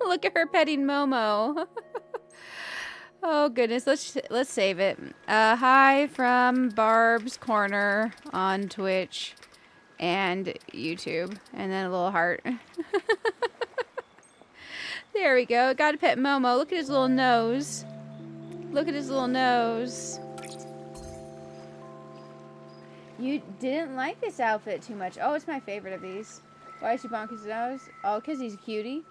Look at her petting Momo. Oh goodness, let's save it. Hi from Barb's Corner on Twitch and YouTube, and then a little heart. There we go. Got to pet Momo. Look at his little nose. Look at his little nose. You didn't like this outfit too much. Oh, it's my favorite of these. Why is she bonk his nose? Oh, because he's a cutie.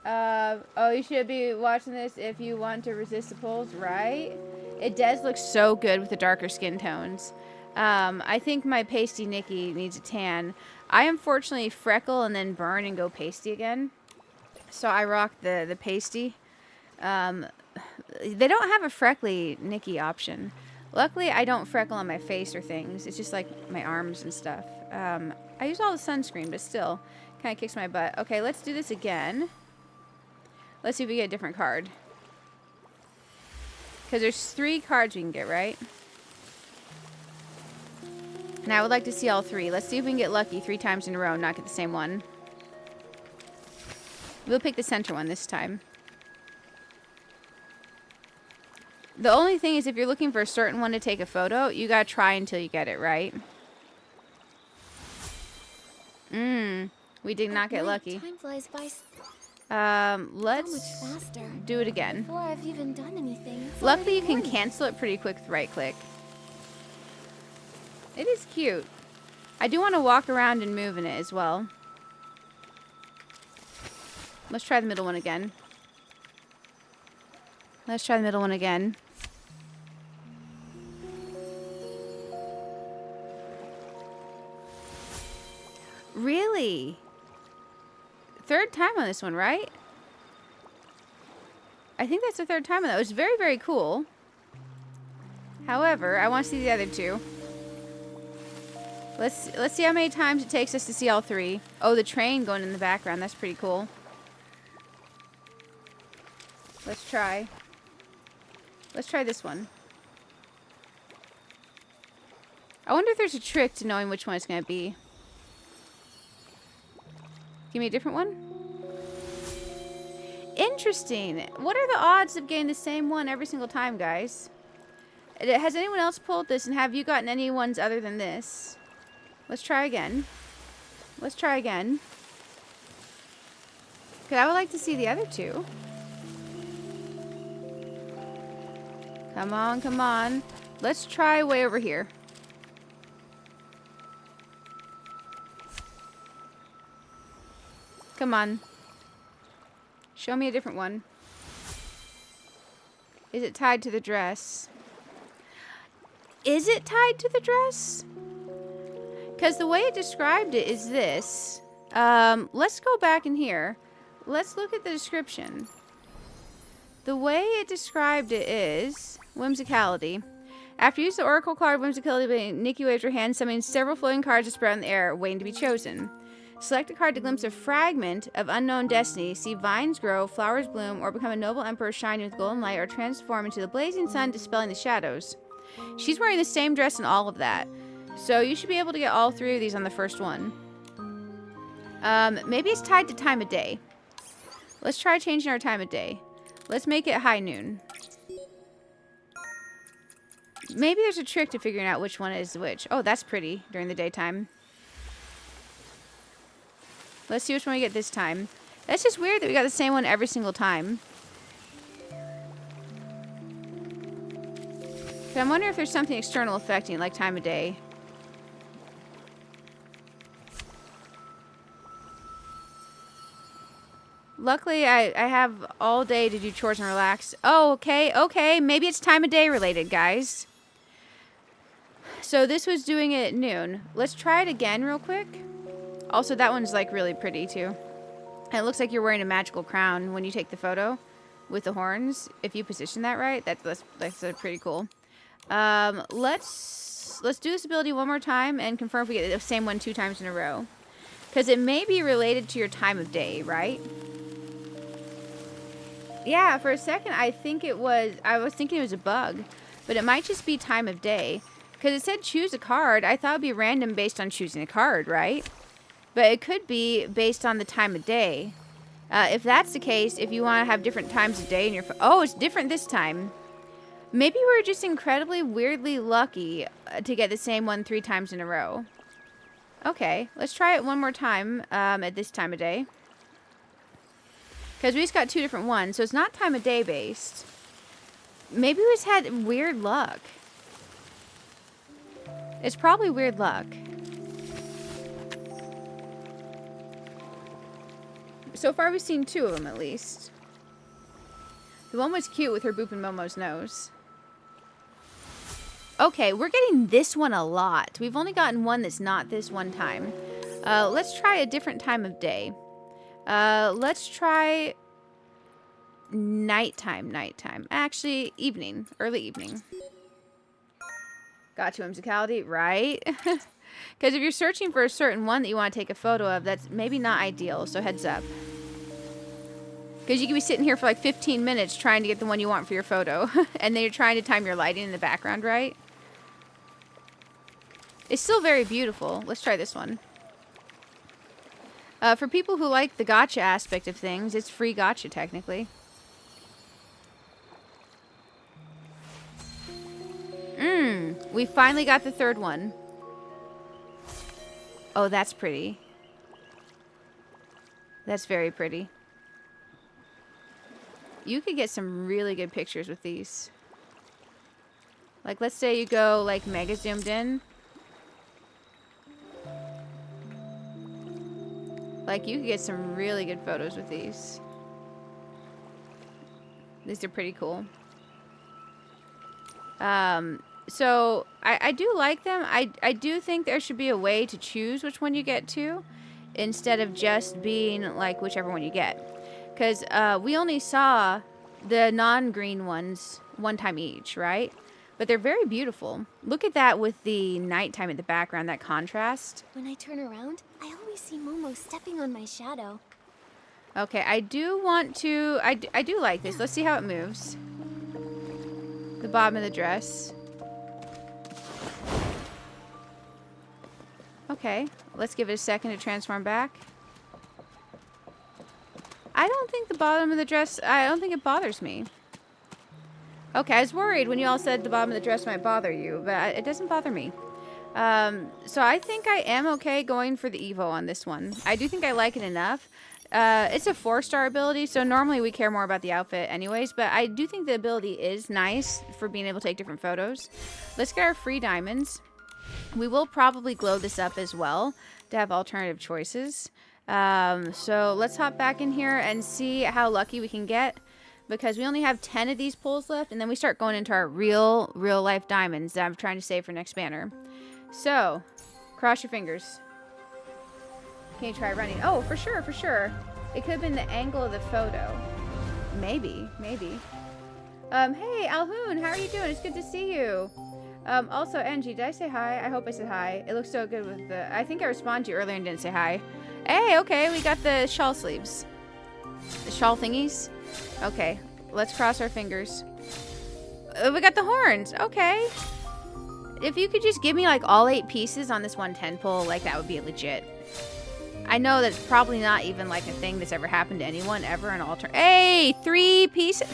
Oh, you should be watching this if you want to resist the pulls, right? It does look so good with the darker skin tones. I think my pasty Nikki needs a tan. I unfortunately freckle and then burn and go pasty again. So I rock the pasty. They don't have a freckly Nikki option. Luckily, I don't freckle on my face or things. It's just like my arms and stuff. I use all the sunscreen, but still kind of kicks my butt. Okay, let's do this again. Let's see if we get a different card. Because there's 3 cards we can get, right? And I would like to see all 3. Let's see if we can get lucky 3 times in a row and not get the same one. We'll pick the center one this time. The only thing is if you're looking for a certain one to take a photo, you gotta try until you get it, right? We did not get lucky. Time flies by Let's so much faster. do it again. Before I've even done anything. It's Luckily, you already can morning. cancel it pretty quick with right click. It is cute. I do want to walk around and move in it as well. Let's try the middle one again. Let's try the middle one again. Really? 3rd time on this one, right? I think that's the 3rd time on that. It was very, very cool. However, I want to see the other 2. Let's see how many times it takes us to see all 3. Oh, the train going in the background. That's pretty cool. Let's try. Let's try this one. I wonder if there's a trick to knowing which one it's going to be. Give me a different one. Interesting. What are the odds of getting the same one every single time, guys? Has anyone else pulled this, and have you gotten any ones other than this? Let's try again. Let's try again. Because I would like to see the other 2. Come on, come on. Let's try way over here. Come on. Show me a different one. Is it tied to the dress? Is it tied to the dress? Because the way it described it is this. Let's go back in here. Let's look at the description. The way it described it is Whimsicality. After you use the Oracle card Whimsicality, Nikki waves her hand, summoning several floating cards to spread in the air, waiting to be chosen. Select a card to glimpse a fragment of unknown destiny, see vines grow, flowers bloom, or become a noble emperor shining with golden light, or transform into the blazing sun, dispelling the shadows. She's wearing the same dress in all of that. So you should be able to get all 3 of these on the first one. Maybe it's tied to time of day. Let's try changing our time of day. Let's make it high noon. Maybe there's a trick to figuring out which one is which. Oh, that's pretty during the daytime. Let's see which one we get this time. That's just weird that we got the same one every single time. But I'm wondering if there's something external affecting, like time of day. Luckily, I have all day to do chores and relax. Oh, okay, okay. Maybe it's time of day related, guys. So this was doing it at noon. Let's try it again real quick. Also, that one's like really pretty too. And it looks like you're wearing a magical crown when you take the photo with the horns. If you position that right, that's pretty cool. Let's do this ability one more time and confirm if we get the same one 2 times in a row. Because it may be related to your time of day, right? Yeah, for a second I was thinking it was a bug. But it might just be time of day. Because it said choose a card. I thought it would be random based on choosing a card, right? But it could be based on the time of day. If that's the case, if you want to have different times of day in your oh, it's different this time. Maybe we're just incredibly weirdly lucky to get the same one 3 times in a row. Okay, let's try it one more time at this time of day. Because we just got 2 different ones, so it's not time of day based. Maybe we just had weird luck. It's probably weird luck. So far we've seen 2 of them at least. The one was cute with her Boop and Momo's nose. Okay, we're getting this one a lot. We've only gotten one that's not this one time. Let's try a different time of day. Let's try nighttime. Actually, evening. Early evening. Got to Whimsicality, right? Because if you're searching for a certain one that you want to take a photo of, that's maybe not ideal, so heads up. Because you can be sitting here for like 15 minutes trying to get the one you want for your photo. And then you're trying to time your lighting in the background, right? It's still very beautiful. Let's try this one. For people who like the gotcha aspect of things, it's free gotcha technically. We finally got the third one. Oh, that's pretty. That's very pretty. You could get some really good pictures with these. Like, let's say you go, like, mega zoomed in. Like, you could get some really good photos with these. These are pretty cool. So, I do like them. I do think there should be a way to choose which one you get to, instead of just being, like, whichever one you get. Because we only saw the non-green ones one time each, right? But they're very beautiful. Look at that with the nighttime in the background, that contrast. When I turn around, I always see Momo stepping on my shadow. Okay, I do want to... I do like this. Let's see how it moves. The bottom of the dress. Okay, let's give it a second to transform back. I don't think the bottom of the dress... I don't think it bothers me. Okay, I was worried when you all said the bottom of the dress might bother you, but it doesn't bother me. So I think I am okay going for the Evo on this one. I do think I like it enough. It's a 4-star ability, so normally we care more about the outfit anyways, but I do think the ability is nice for being able to take different photos. Let's get our free diamonds. We will probably glow this up as well to have alternative choices. So let's hop back in here and see how lucky we can get, because we only have 10 of these pulls left, and then we start going into our real life diamonds that I'm trying to save for next banner. So, cross your fingers. Can you try running? Oh, for sure, for sure. It could have been the angle of the photo. Maybe. Hey, Alhoon, how are you doing? It's good to see you. Also, Angie, did I say hi? I hope I said hi. It looks so good with the... I think I responded to you earlier and didn't say hi. Hey, okay, we got the shawl sleeves. The shawl thingies. Okay, let's cross our fingers. We got the horns. Okay. If you could just give me, like, all 8 pieces on this 110 pull, like, that would be legit. I know that's probably not even, like, a thing that's ever happened to anyone ever in alter... Hey! 3 pieces...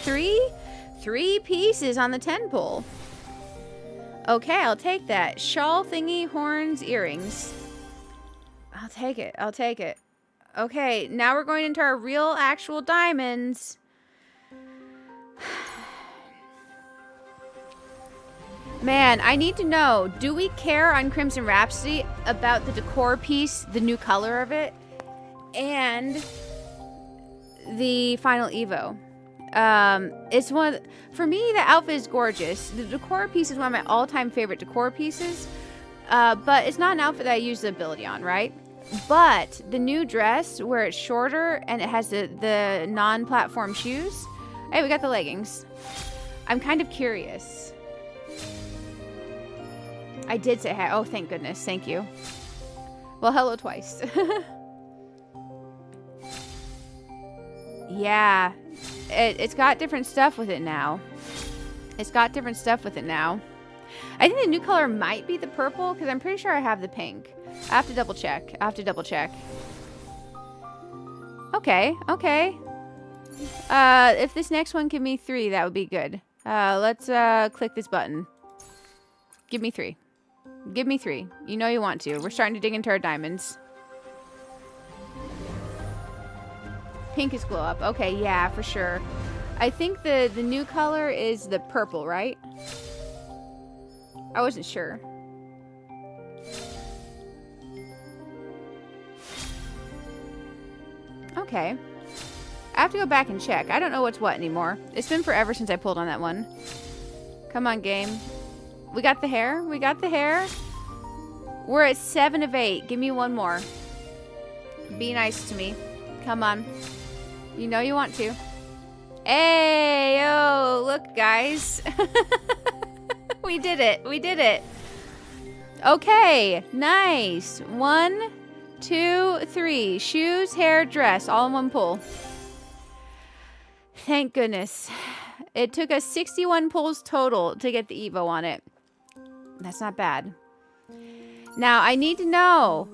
3 pieces on the 10 pull. Okay, I'll take that. Shawl thingy, horns, earrings. I'll take it. I'll take it. Okay, now we're going into our real, actual diamonds. Man, I need to know, do we care on Crimson Rhapsody about the decor piece, the new color of it, and the final Evo? It's one, for me, the outfit is gorgeous. The decor piece is one of my all-time favorite decor pieces, but it's not an outfit that I use the ability on, right? But the new dress, where it's shorter and it has the non-platform shoes. Hey, we got the leggings. I'm kind of curious. I did say hi. Oh, thank goodness. Thank you. Well, hello twice. Yeah. It's got different stuff with it now. It's got different stuff with it now. I think the new color might be the purple, because I'm pretty sure I have the pink. I have to double check. Okay, okay. If this next one give me 3, that would be good. Let's click this button. Give me 3. Give me 3. You know you want to. We're starting to dig into our diamonds. Pink is glow up. Okay, yeah, for sure. I think the new color is the purple, right? I wasn't sure. Okay. I have to go back and check. I don't know what's what anymore. It's been forever since I pulled on that one. Come on, game. We got the hair. We got the hair. We're at 7 of 8. Give me one more. Be nice to me. Come on. You know you want to. Hey, oh, look, guys. We did it. We did it. Okay, nice. 1, 2, 3. Shoes, hair, dress, all in one pull. Thank goodness. It took us 61 pulls total to get the Evo on it. That's not bad. Now, I need to know,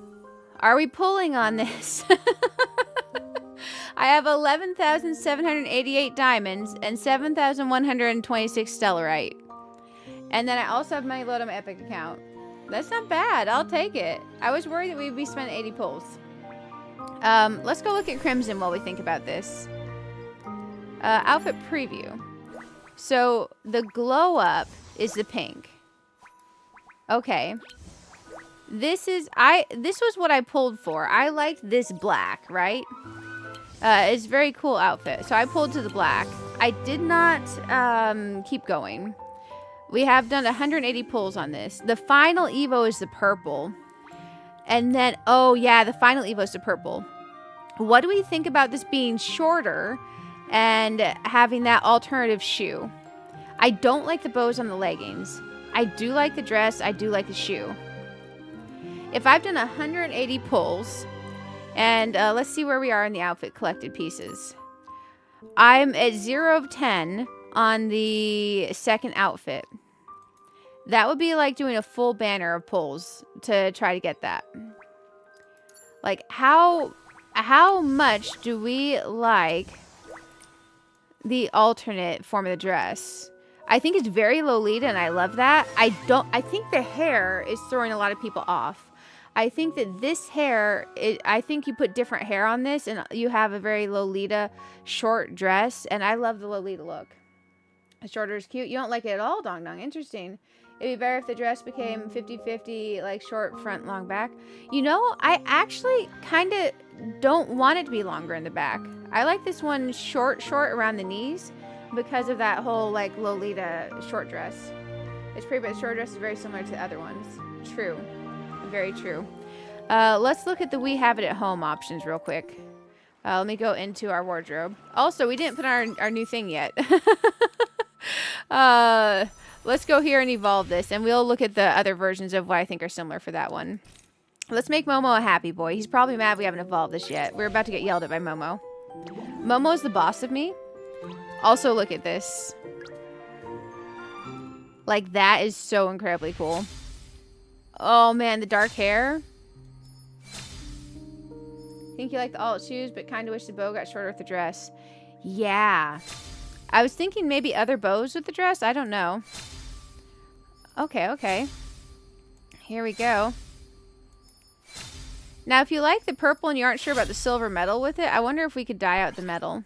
are we pulling on this? I have 11,788 diamonds and 7,126 stellarite. And then I also have money load on my Epic account. That's not bad. I'll take it. I was worried that we'd be spending 80 pulls. Let's go look at Crimson while we think about this. Outfit preview. So the glow up is the pink. Okay. This was what I pulled for. I liked this black, right? It's a very cool outfit. So I pulled to the black. I did not keep going. We have done 180 pulls on this. The final Evo is the purple. And then, oh yeah, the final Evo is the purple. What do we think about this being shorter and having that alternative shoe? I don't like the bows on the leggings. I do like the dress. I do like the shoe. If I've done 180 pulls, and let's see where we are in the outfit collected pieces. I'm at 0 of 10 on the second outfit. That would be like doing a full banner of pulls to try to get that. Like, how much do we like the alternate form of the dress? I think it's very Lolita, and I love that. I think the hair is throwing a lot of people off. I think that this hair, I think you put different hair on this, and you have a very Lolita short dress, and I love the Lolita look. The shorter is cute. You don't like it at all, Dong Dong. Interesting. It'd be better if the dress became 50-50, like short front, long back. You know, I actually kind of don't want it to be longer in the back. I like this one short around the knees because of that whole, like, Lolita short dress. It's pretty, but the short dress is very similar to the other ones. True. Very true. Let's look at the we have it at home options real quick. Let me go into our wardrobe. Also, we didn't put on our new thing yet. Let's go here and evolve this, and we'll look at the other versions of what I think are similar for that one. Let's make Momo a happy boy. He's probably mad we haven't evolved this yet. We're about to get yelled at by Momo. Momo's the boss of me. Also, look at this. Like, that is so incredibly cool. Oh, man, the dark hair. Think you like the alt shoes, but kind of wish the bow got shorter with the dress. Yeah. I was thinking maybe other bows with the dress. I don't know. Okay. Here we go. Now, if you like the purple and you aren't sure about the silver metal with it, I wonder if we could dye out the metal.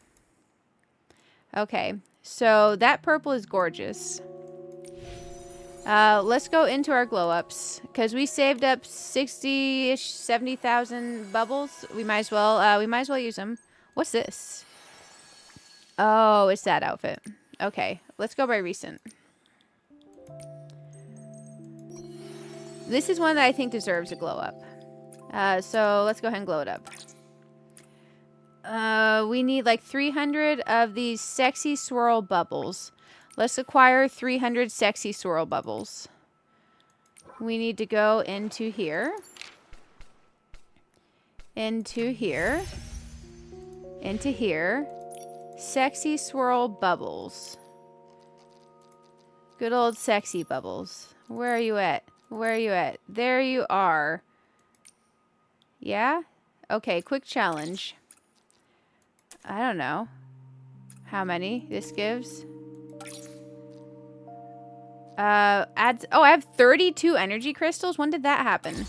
Okay, so that purple is gorgeous. Let's go into our glow-ups, because we saved up 60-ish, 70,000 bubbles. We might as well use them. What's this? Oh, it's that outfit. Okay, let's go by recent. This is one that I think deserves a glow-up. So let's go ahead and glow it up. We need like 300 of these sexy swirl bubbles. Let's acquire 300 sexy swirl bubbles. We need to go into here. Into here. Into here. Sexy swirl bubbles. Good old sexy bubbles. Where are you at? Where are you at? There you are. Yeah? Okay, quick challenge. I don't know how many this gives. Adds. Oh, I have 32 energy crystals. When did that happen?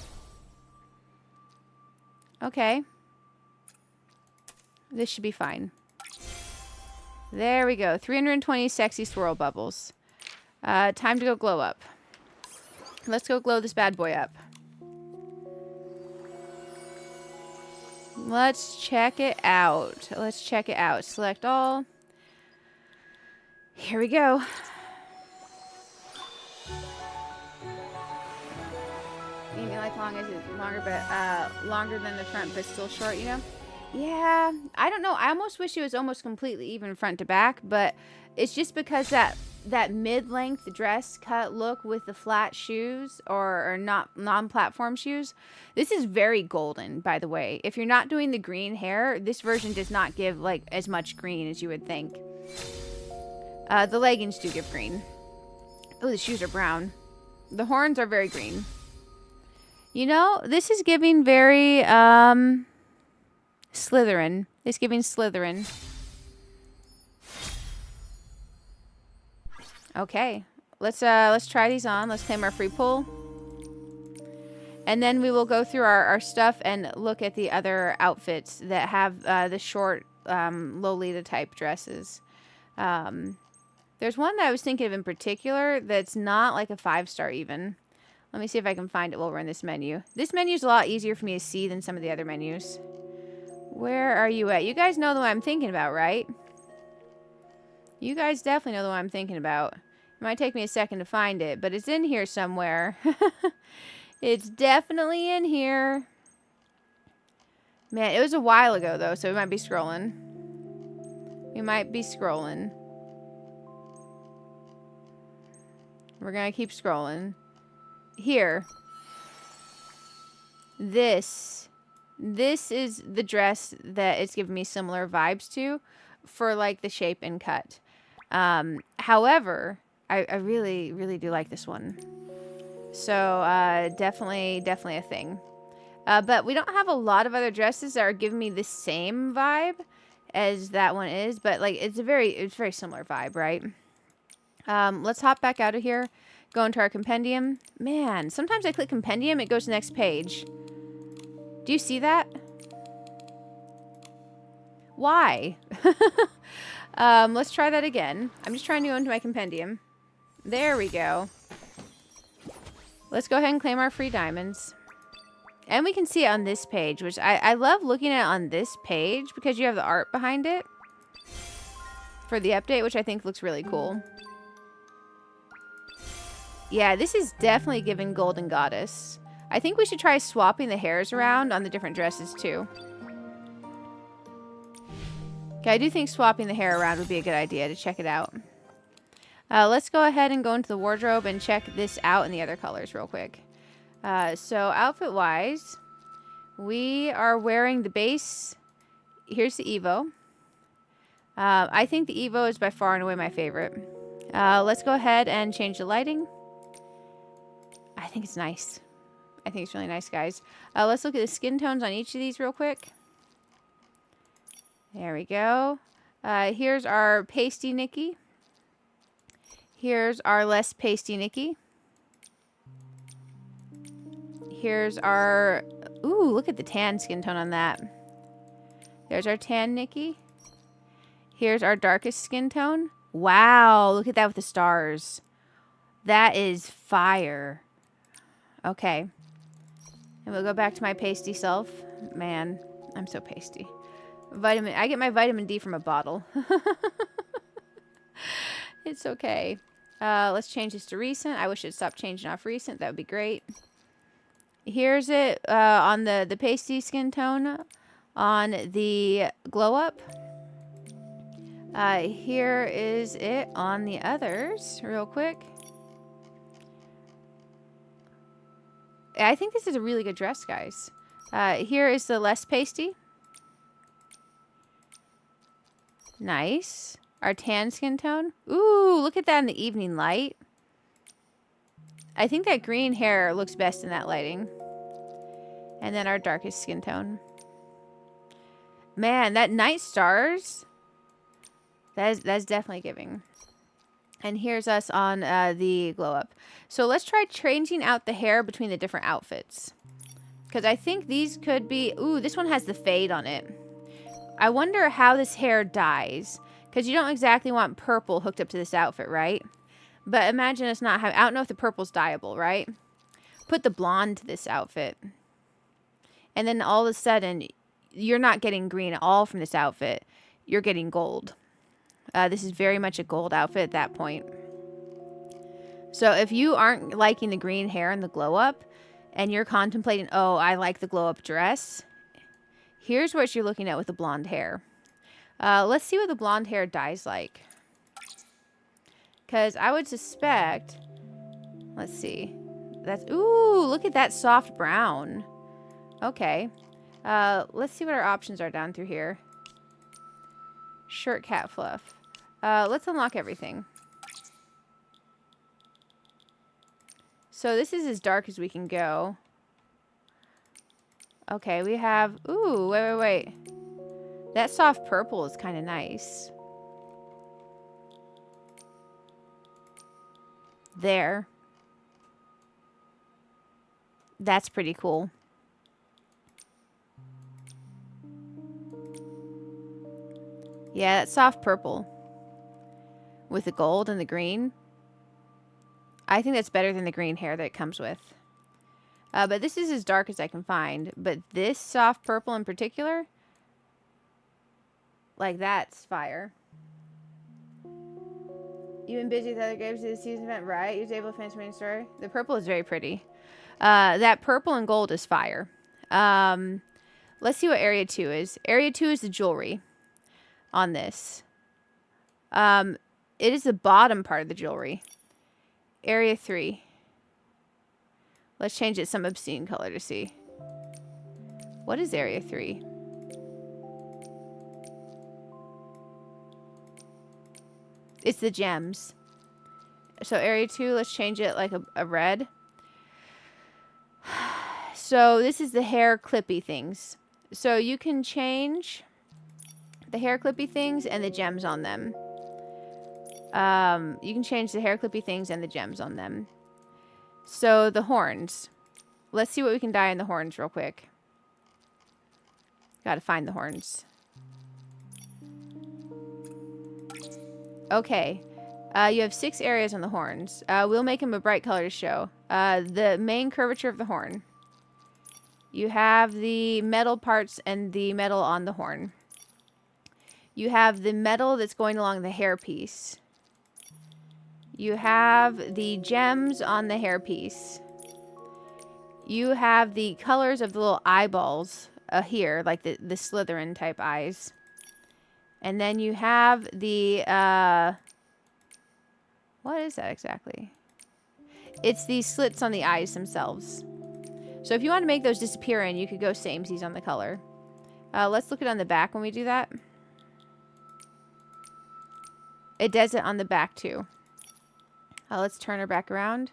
Okay. This should be fine. There we go. 320 sexy swirl bubbles. Time to go glow up. Let's go glow this bad boy up. Let's check it out. Let's check it out. Select all. Here we go. Maybe like long as it's longer, but longer than the front, but still short, you know? Yeah, I don't know. I almost wish it was almost completely even front to back, but it's just because that mid-length dress cut look with the flat shoes or not non-platform shoes. This is very golden, by the way. If you're not doing the green hair, this version does not give like as much green as you would think. The leggings do give green. Oh, the shoes are brown. The horns are very green. You know, this is giving very Slytherin. It's giving Slytherin. Okay. Let's try these on. Let's claim our free pull. And then we will go through our stuff and look at the other outfits that have the short Lolita type dresses. There's one that I was thinking of in particular that's not like a 5-star even. Let me see if I can find it while we're in this menu. This menu is a lot easier for me to see than some of the other menus. Where are you at? You guys know the one I'm thinking about, right? You guys definitely know the one I'm thinking about. It might take me a second to find it, but it's in here somewhere. It's definitely in here. Man, it was a while ago, though, so we might be scrolling. We might be scrolling. We're gonna keep scrolling. Here. This is the dress that it's giving me similar vibes to for like the shape and cut. However, I really, really do like this one. So definitely a thing. But we don't have a lot of other dresses that are giving me the same vibe as that one is, but like it's very similar vibe, right? Let's hop back out of here. Go into our compendium. Man, sometimes I click compendium, it goes to the next page. Do you see that? Why? Let's try that again. I'm just trying to go into my compendium. There we go. Let's go ahead and claim our free diamonds. And we can see it on this page, which I love looking at it on this page because you have the art behind it for the update, which I think looks really cool. Yeah, this is definitely giving Golden Goddess. I think we should try swapping the hairs around on the different dresses too. Okay, I do think swapping the hair around would be a good idea to check it out. Let's go ahead and go into the wardrobe and check this out in the other colors real quick. So outfit-wise, we are wearing the base. Here's the Evo. I think the Evo is by far and away my favorite. Let's go ahead and change the lighting. I think it's nice. I think it's really nice, guys. Let's look at the skin tones on each of these real quick. There we go. Here's our pasty Nikki. Here's our less pasty Nikki. Here's our... Ooh, look at the tan skin tone on that. There's our tan Nikki. Here's our darkest skin tone. Wow, look at that with the stars. That is fire. Okay. And we'll go back to my pasty self. Man, I'm so pasty. I get my vitamin D from a bottle. It's okay. Let's change this to recent. I wish it'd stop changing off recent. That would be great. Here's it on the pasty skin tone. On the glow up. Here is it on the others real quick. I think this is a really good dress, guys. Here is the less pasty. Nice. Our tan skin tone. Ooh, look at that in the evening light. I think that green hair looks best in that lighting. And then our darkest skin tone. Man, that night stars. That's definitely giving. And here's us on the glow up. So let's try changing out the hair between the different outfits. Because I think these could be... Ooh, this one has the fade on it. I wonder how this hair dyes. Because you don't exactly want purple hooked up to this outfit, right? But imagine it's not... I don't know if the purple's dyeable, right? Put the blonde to this outfit. And then all of a sudden, you're not getting green at all from this outfit. You're getting gold. This is very much a gold outfit at that point. So if you aren't liking the green hair and the glow up, and you're contemplating, oh, I like the glow up dress, Here's what you're looking at with the blonde hair. Let's see what the blonde hair dyes like. Because I would suspect... Let's see. That's... Ooh, look at that soft brown. Okay. Let's see what our options are down through here. Shirt cat fluff. Let's unlock everything. So this is as dark as we can go. Okay, we have... Ooh, wait. That soft purple is kind of nice. There. That's pretty cool. Yeah, that soft purple. With the gold and the green. I think that's better than the green hair that it comes with. But this is as dark as I can find. But this soft purple in particular... Like, that's fire. You've been busy with other games this season event, right? You was able to finish the main story? The purple is very pretty. That purple and gold is fire. Let's see what Area 2 is. Area 2 is the jewelry on this. It is the bottom part of the jewelry. Area 3. Let's change it some obscene color to see. What is Area 3? It's the gems. So Area 2, let's change it like a red. So this is the hair clippy things. So you can change the hair clippy things and the gems on them. You can change the hair clippy things and the gems on them. So the horns. Let's see what we can dye in the horns real quick. Gotta find the horns. Okay. You have 6 areas on the horns. We'll make them a bright color to show. The main curvature of the horn. You have the metal parts and the metal on the horn. You have the metal that's going along the hairpiece. You have the gems on the hairpiece. You have the colors of the little eyeballs here, like the Slytherin type eyes. And then you have the, what is that exactly? It's these slits on the eyes themselves. So if you want to make those disappear in, you could go samesies on the color. Let's look it on the back when we do that. It does it on the back too. Let's turn her back around.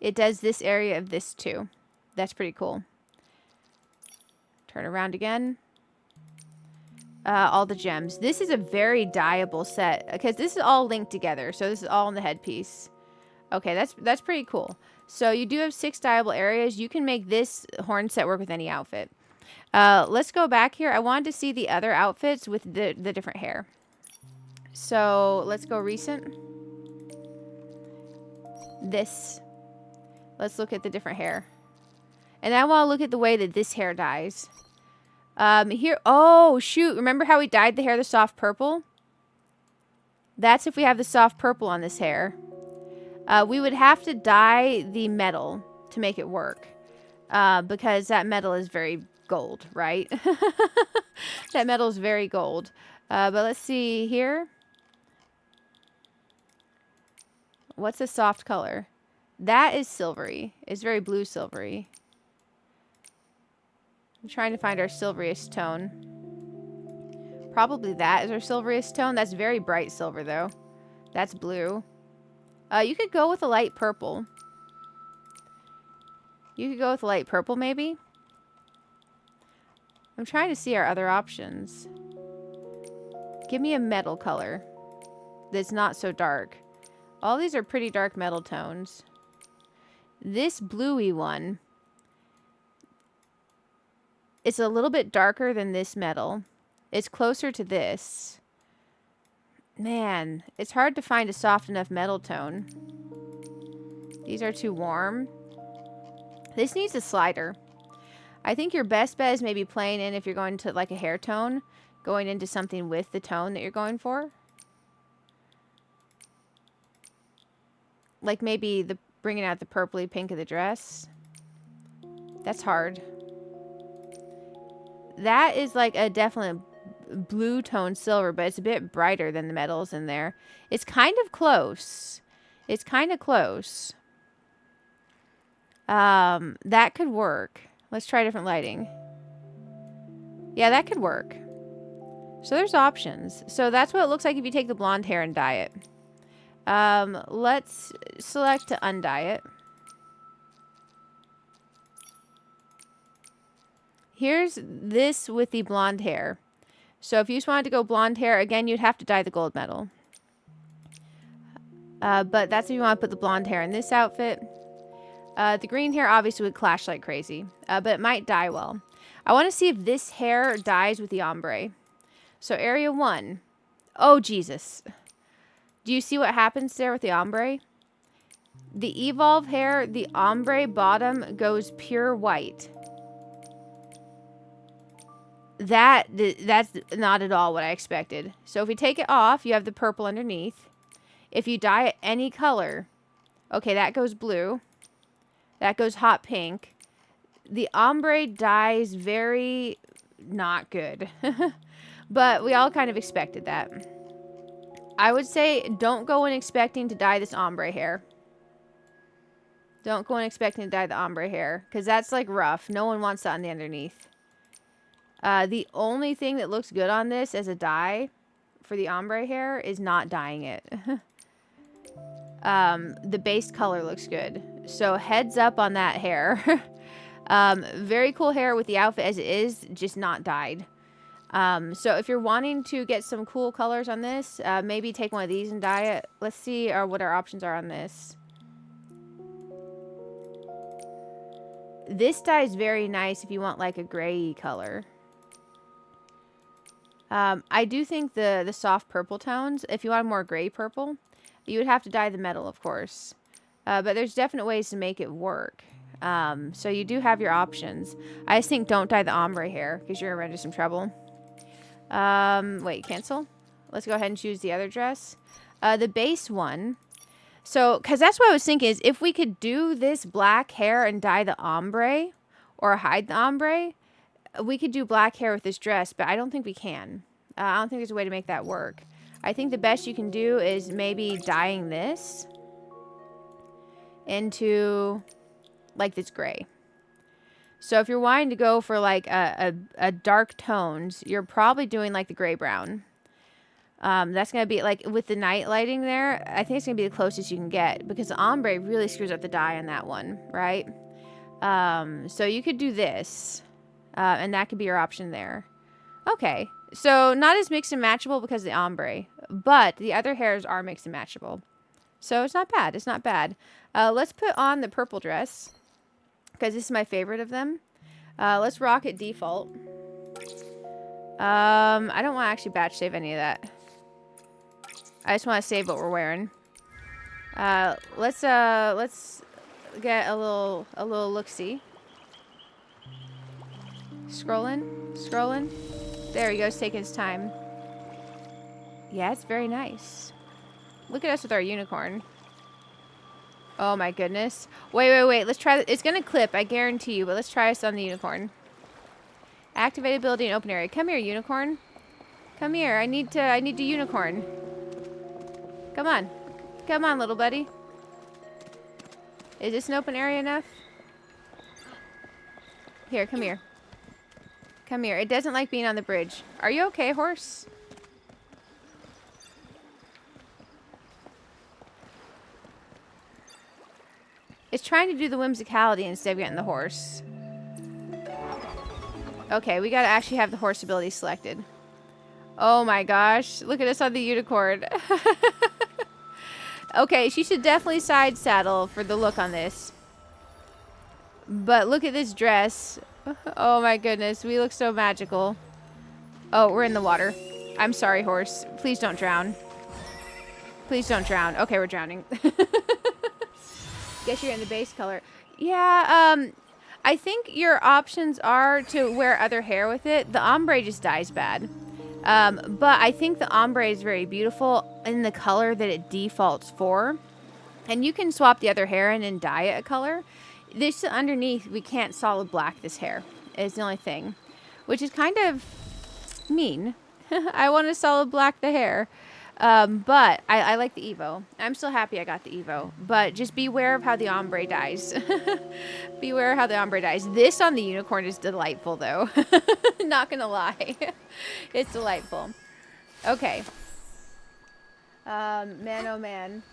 It does this area of this too. That's pretty cool. Turn around again. All the gems. This is a very dyeable set because this is all linked together. So this is all in the headpiece. Okay, that's pretty cool. So you do have 6 dyeable areas. You can make this horn set work with any outfit. Let's go back here. I wanted to see the other outfits with the different hair. So let's go recent. This. Let's look at the different hair. And I want to look at the way that this hair dyes. Here, oh shoot, remember how we dyed the hair the soft purple? That's if we have the soft purple on this hair. We would have to dye the metal to make it work. Because that metal is very gold, right? That metal is very gold. But let's see here. What's a soft color? That is silvery. It's very blue silvery. I'm trying to find our silveriest tone. Probably that is our silveriest tone. That's very bright silver, though. That's blue. You could go with a light purple. You could go with a light purple, maybe? I'm trying to see our other options. Give me a metal color that's not so dark. All these are pretty dark metal tones. This bluey one... It's a little bit darker than this metal. It's closer to this. Man, it's hard to find a soft enough metal tone. These are too warm. This needs a slider. I think your best bet is maybe playing in, if you're going to like a hair tone, going into something with the tone that you're going for. Like maybe the bringing out the purpley pink of the dress. That's hard. that is like a definite blue tone silver, but it's a bit brighter than the metals in there. It's kind of close. It's kind of close. That could work. Let's try different lighting. Yeah, that could work. So there's options. So that's what it looks like if you take the blonde hair and dye it. Let's select to undye it. Here's this with the blonde hair. So if you just wanted to go blonde hair, again, you'd have to dye the gold metal. But that's if you want to put the blonde hair in this outfit. The green hair obviously would clash like crazy, but it might dye well. I want to see if this hair dyes with the ombre. So area 1. Oh, Jesus. Do you see what happens there with the ombre? The evolve hair, the ombre bottom goes pure white. That's not at all what I expected. So if we take it off, you have the purple underneath. If you dye it any color, okay, that goes blue. That goes hot pink. The ombre dyes very not good. But we all kind of expected that. I would say don't go in expecting to dye this ombre hair. Don't go in expecting to dye the ombre hair, because that's like rough. No one wants that on the underneath. The only thing that looks good on this as a dye for the ombre hair is not dyeing it. The base color looks good. So heads up on that hair. Very cool hair with the outfit as it is, just not dyed. So if you're wanting to get some cool colors on this, maybe take one of these and dye it. Let's see what our options are on this. This dye is very nice if you want like a gray color. I do think the soft purple tones, if you want a more gray purple, you would have to dye the metal, of course. But there's definite ways to make it work. So you do have your options. I just think don't dye the ombre hair because you're going to run into some trouble. Wait, cancel. Let's go ahead and choose the other dress. The base one. So, because that's what I was thinking is if we could do this black hair and dye the ombre or hide the ombre, we could do black hair with this dress, but I don't think we can. I don't think there's a way to make that work. I think the best you can do is maybe dyeing this into like this gray. So if you're wanting to go for like a dark tones, you're probably doing like the gray brown. That's going to be like with the night lighting there, I think it's going to be the closest you can get because the ombre really screws up the dye on that one, right? So you could do this, and that could be your option there. Okay, so not as mix and matchable because of the ombre, but the other hairs are mix and matchable. So it's not bad. It's not bad. Let's put on the purple dress because this is my favorite of them. Let's rock it default. I don't want to actually batch save any of that. I just want to save what we're wearing. Let's get a little look-see. Scrolling. There he goes, taking his time. Yeah, it's very nice. Look at us with our unicorn. Oh my goodness. Wait. Let's try. It's gonna clip, I guarantee you. But let's try us on the unicorn. Activate ability in open area. Come here, unicorn. Come here. I need to unicorn. Come on, little buddy. Is this an open area enough? Here, come here. Come here. It doesn't like being on the bridge. Are you okay, horse? It's trying to do the whimsicality instead of getting the horse. Okay, we gotta actually have the horse ability selected. Oh my gosh. Look at us on the unicorn. Okay, she should definitely side saddle for the look on this. But look at this dress. Oh my goodness, we look so magical. Oh, we're in the water. I'm sorry, horse. Please don't drown. Please don't drown. Okay, we're drowning. Guess you're in the base color. Yeah, I think your options are to wear other hair with it. The ombre just dyes bad. But I think the ombre is very beautiful in the color that it defaults for. And you can swap the other hair in and dye it a color. This underneath, we can't solid black this hair. Is the only thing. which is kind of mean. I want to solid black the hair. But I like the Evo. I'm still happy I got the Evo. But just beware of how the ombre dies. Beware how the ombre dies. This on the unicorn is delightful, though. Not gonna lie. It's delightful. Okay. Man, oh man.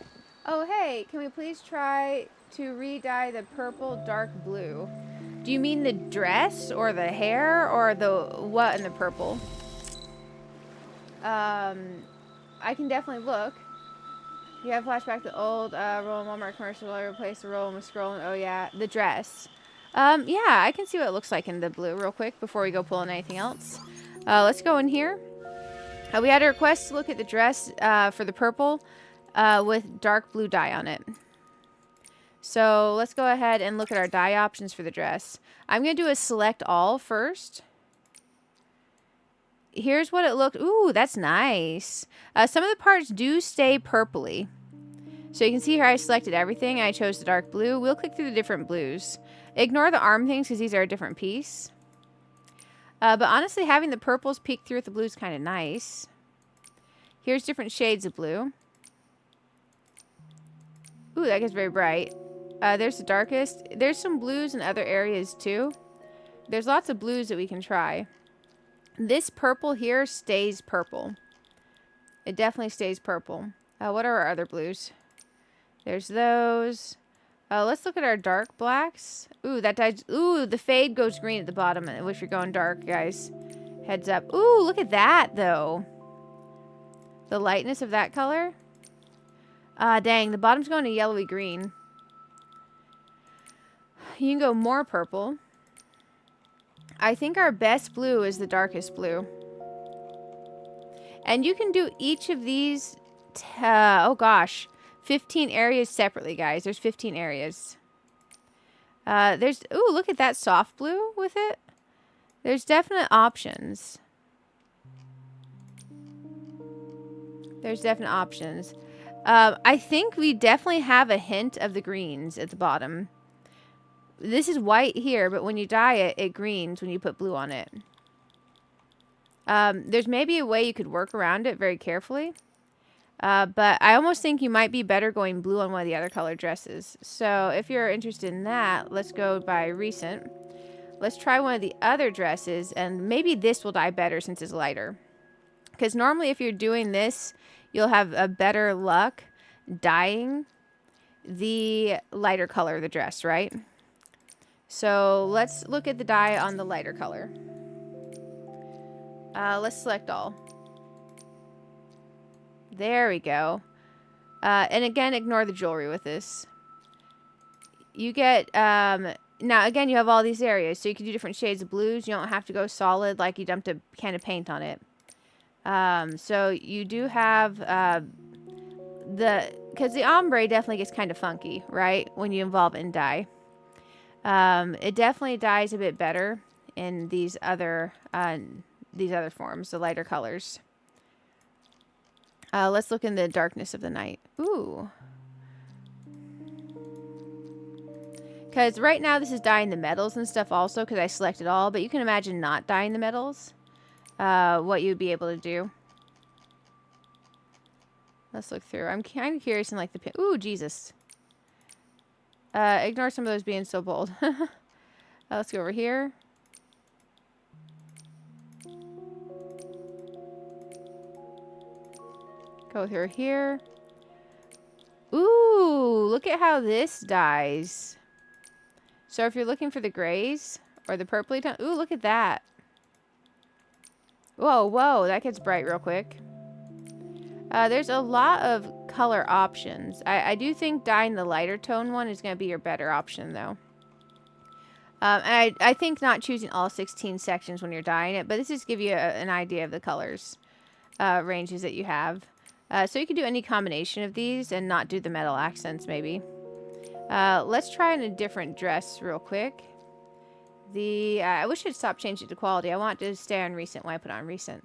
Oh, hey, can we please try to re-dye the purple dark blue? Do you mean the dress or the hair or the what in the purple? I can definitely look. You have flashback to the old roll in Walmart commercial. I replaced the roll with scrolling. Oh yeah, the dress. Yeah, I can see what it looks like in the blue real quick before we go pulling anything else. Let's go in here. We had a request to look at the dress for the purple with dark blue dye on it. So let's go ahead and look at our dye options for the dress. I'm going to do a select all first. Here's what it looked. Ooh, that's nice. Some of the parts do stay purpley. So you can see here I selected everything. I chose the dark blue. We'll click through the different blues. Ignore the arm things because these are a different piece. But honestly, having the purples peek through with the blue is kind of nice. Here's different shades of blue. Ooh, that gets very bright. There's the darkest. There's some blues in other areas too. There's lots of blues that we can try. This purple here stays purple. It definitely stays purple. What are our other blues? There's those. Let's look at our dark blacks. Ooh, that dies. Ooh, the fade goes green at the bottom if you're going dark, guys. Heads up. Ooh, look at that, though. The lightness of that color. Dang, the bottom's going to yellowy green. You can go more purple. I think our best blue is the darkest blue. And you can do each of these, oh gosh, 15 areas separately, guys. There's 15 areas. Ooh, look at that soft blue with it. There's definite options. There's definite options. I think we definitely have a hint of the greens at the bottom. This is white here, but when you dye it, it greens when you put blue on it. There's maybe a way you could work around it very carefully. But I almost think you might be better going blue on one of the other color dresses. So if you're interested in that, let's go by recent. Let's try one of the other dresses, and maybe this will dye better since it's lighter. Because normally if you're doing this, you'll have a better luck dyeing the lighter color of the dress, right? So let's look at the dye on the lighter color. Let's select all. There we go. And again, ignore the jewelry with this. You get, now again, you have all these areas, so you can do different shades of blues. You don't have to go solid like you dumped a can of paint on it. So you do have, because the ombre definitely gets kind of funky, right? When you involve it in dye. It definitely dyes a bit better in these other forms, the lighter colors. Let's look in the darkness of the night. Ooh. Because right now this is dyeing the metals and stuff also because I selected all. But you can imagine not dyeing the metals. What you'd be able to do. Let's look through. I'm kind of curious in like the... Ooh, Jesus. Ignore some of those being so bold. Let's go over here. Go through here. Ooh, look at how this dyes. So if you're looking for the grays or the purpley tone, ooh, look at that. Whoa, whoa, that gets bright real quick. There's a lot of color options. I do think dyeing the lighter tone one is going to be your better option, though. And I think not choosing all 16 sections when you're dyeing it, but this just gives you an idea of the colors ranges that you have. So you can do any combination of these and not do the metal accents, maybe. Let's try in a different dress real quick. I wish I'd stop changing to quality. I want to stay on recent when I put on recent.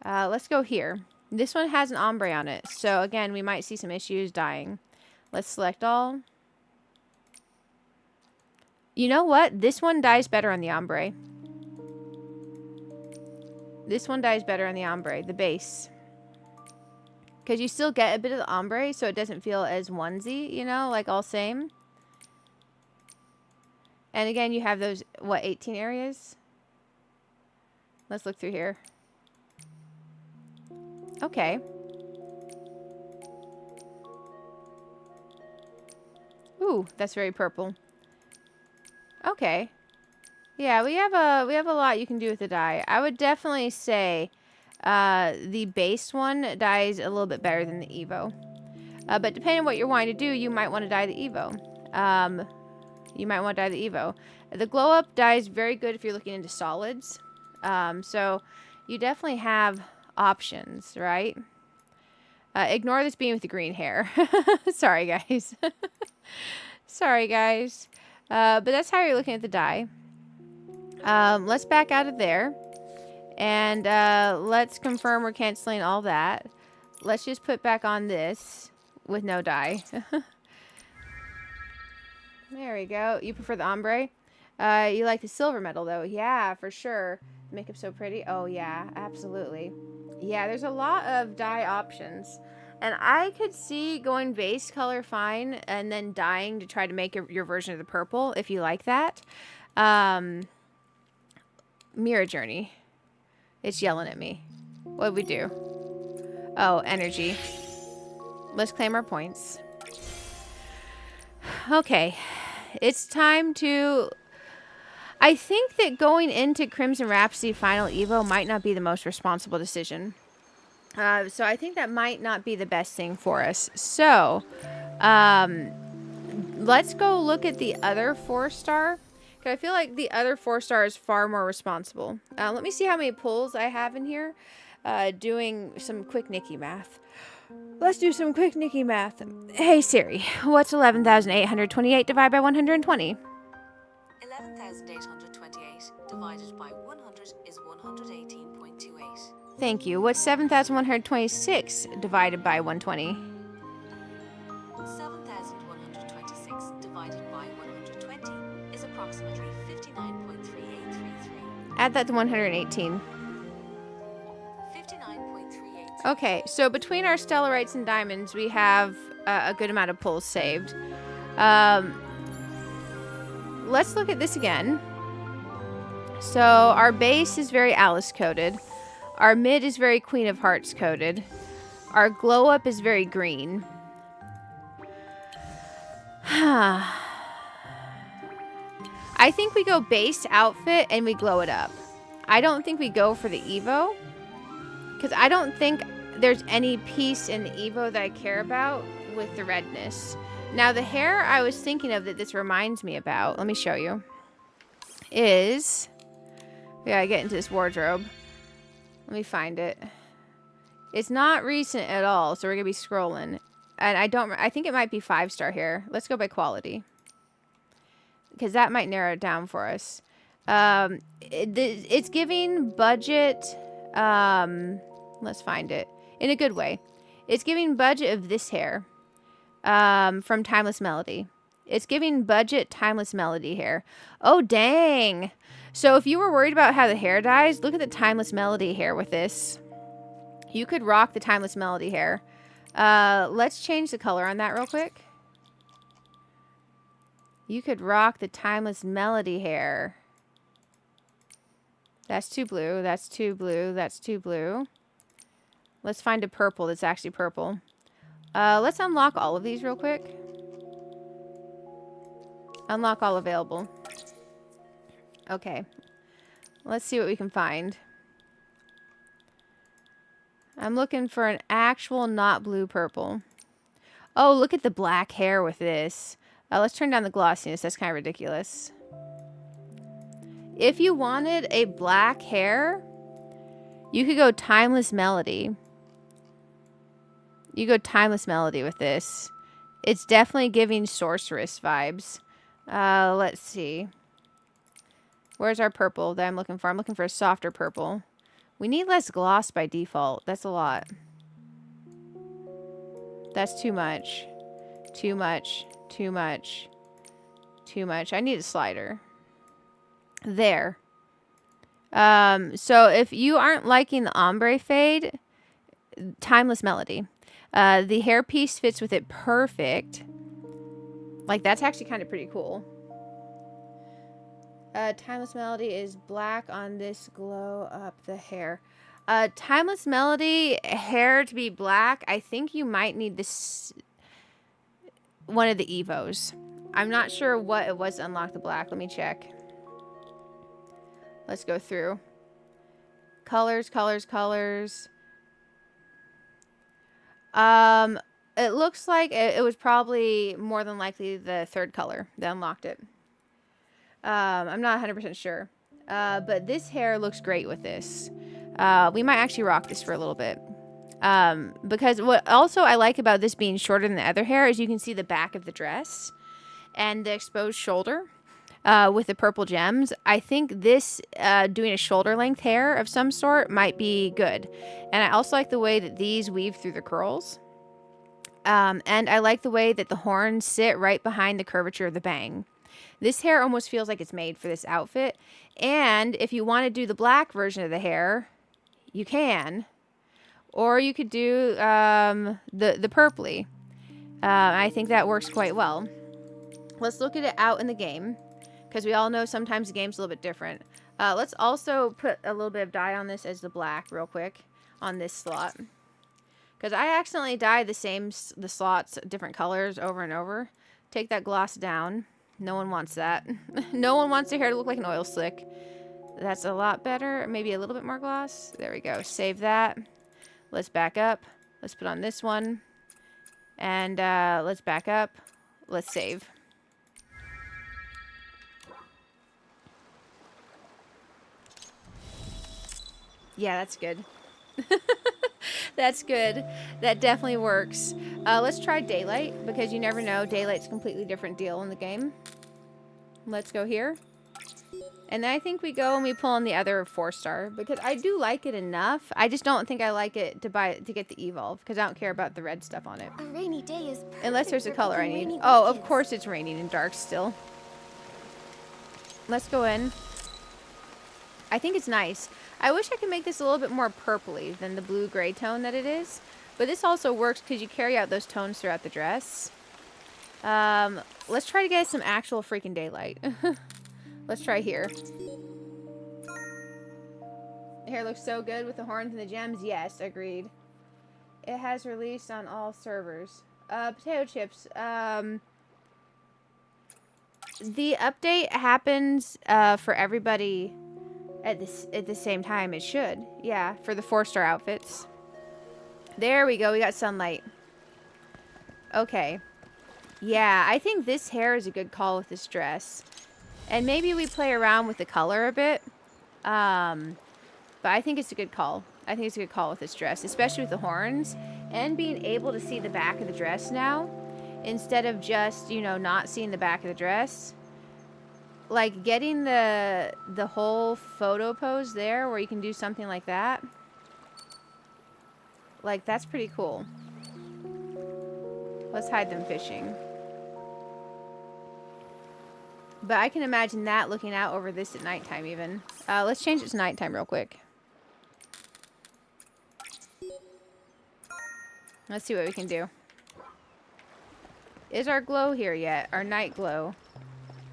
Let's go here. This one has an ombre on it. So again, we might see some issues dyeing. Let's select all. You know what? This one dyes better on the ombre. This one dyes better on the ombre, the base. Because you still get a bit of the ombre, so it doesn't feel as onesie, you know, like all same. And again, you have those, what, 18 areas? Let's look through here. Okay. Ooh, that's very purple. Okay. Yeah, we have a lot you can do with the dye. I would definitely say the base one dyes a little bit better than the Evo. But depending on what you're wanting to do, you might want to dye the Evo. You might want to dye the Evo. The glow up dyes very good if you're looking into solids. So you definitely have options, right? Ignore this being with the green hair. Sorry, guys. Sorry, guys. But that's how you're looking at the dye. Let's back out of there. And let's confirm we're canceling all that. Let's just put back on this with no dye. There we go. You prefer the ombre? You like the silver metal, though. Yeah, for sure. Makeup's so pretty. Oh, yeah, absolutely. Yeah, there's a lot of dye options. And I could see going base color fine and then dyeing to try to make your version of the purple, if you like that. Mirror Journey. It's yelling at me. What'd we do? Oh, energy. Let's claim our points. Okay. It's time to... I think that going into Crimson Rhapsody Final Evo might not be the most responsible decision. So I think that might not be the best thing for us. So, let's go look at the other 4-star. Because I feel like the other 4-star is far more responsible. Let me see how many pulls I have in here. Doing some quick Nikki math. Let's do some quick Nikki math. Hey Siri, what's 11,828 divided by 120? 11,828 divided by 100 is 118.28. Thank you. What's 7,126 divided by 120? 7,126 divided by 120 is approximately 59.3833. Add that to 118. 59.38. Okay, so between our stellarites and diamonds, we have a good amount of pulls saved. Let's look at this again. So our base is very Alice coded. Our mid is very Queen of Hearts coded. Our glow up is very green. I think we go base outfit and we glow it up. I don't think we go for the Evo. Because I don't think there's any piece in the Evo that I care about with the redness. Now, the hair I was thinking of that this reminds me about, let me show you, is, we gotta get into this wardrobe. Let me find it. It's not recent at all, so we're gonna be scrolling. And I think it might be 5-star hair. Let's go by quality. Because that might narrow it down for us. It's giving budget, let's find it. In a good way. It's giving budget of this hair. From Timeless Melody. It's giving budget Timeless Melody hair. Oh, dang. So if you were worried about how the hair dyes, look at the Timeless Melody hair with this. You could rock the Timeless Melody hair. Let's change the color on that real quick. You could rock the Timeless Melody hair. That's too blue. That's too blue. That's too blue. Let's find a purple that's actually purple. Let's unlock all of these real quick. Unlock all available. Okay. Let's see what we can find. I'm looking for an actual not blue purple. Oh, look at the black hair with this. Let's turn down the glossiness. That's kind of ridiculous. If you wanted a black hair, you could go Timeless Melody. You go Timeless Melody with this. It's definitely giving sorceress vibes. Let's see. Where's our purple that I'm looking for? I'm looking for a softer purple. We need less gloss by default. That's a lot. That's too much. Too much. Too much. Too much. I need a slider. There. So if you aren't liking the ombre fade, Timeless Melody. The hairpiece fits with it perfect. Like, that's actually kind of pretty cool. Timeless Melody is black on this glow up the hair. Timeless Melody hair to be black, I think you might need this one of the Evos. I'm not sure what it was to unlock the black. Let me check. Let's go through. Colors, colors, colors. It looks like it was probably more than likely the third color that unlocked it. I'm not 100% sure. But this hair looks great with this. We might actually rock this for a little bit. Because what also I like about this being shorter than the other hair is you can see the back of the dress and the exposed shoulder with the purple gems. I think this doing a shoulder length hair of some sort might be good. And I also like the way that these weave through the curls. And I like the way that the horns sit right behind the curvature of the bang. This hair almost feels like it's made for this outfit. And if you want to do the black version of the hair, you can. Or you could do the purpley. I think that works quite well. Let's look at it out in the game, because we all know sometimes the game's a little bit different. Let's also put a little bit of dye on this as the black real quick on this slot. Because I accidentally dyed the slots different colors over and over. Take that gloss down. No one wants that. No one wants their hair to look like an oil slick. That's a lot better. Maybe a little bit more gloss. There we go. Save that. Let's back up. Let's put on this one. And let's back up. Let's save. Yeah, that's good. That's good. That definitely works. Let's try daylight, because you never know. Daylight's a completely different deal in the game. Let's go here. And then I think we go and we pull on the other 4-star, because I do like it enough. I just don't think I like it to get the evolve, because I don't care about the red stuff on it. A rainy day is perfect Unless there's a for color I picking need. rainy Oh, of buckets. course it's raining and dark still. Let's go in. I think it's nice. I wish I could make this a little bit more purpley than the blue-gray tone that it is. But this also works because you carry out those tones throughout the dress. Let's try to get some actual freaking daylight. Let's try here. The hair looks so good with the horns and the gems. Yes, agreed. It has released on all servers. Potato chips. The update happens for everybody at the same time. It should. Yeah, for the 4-star outfits. There we go. We got sunlight. Okay. Yeah, I think this hair is a good call with this dress. And maybe we play around with the color a bit. But I think it's a good call. I think it's a good call with this dress, especially with the horns. And being able to see the back of the dress now, instead of just, you know, not seeing the back of the dress. Like, getting the whole photo pose there, where you can do something like that. Like, that's pretty cool. Let's hide them fishing. But I can imagine that looking out over this at nighttime even. Let's change it to nighttime real quick. Let's see what we can do. Is our glow here yet? Our night glow.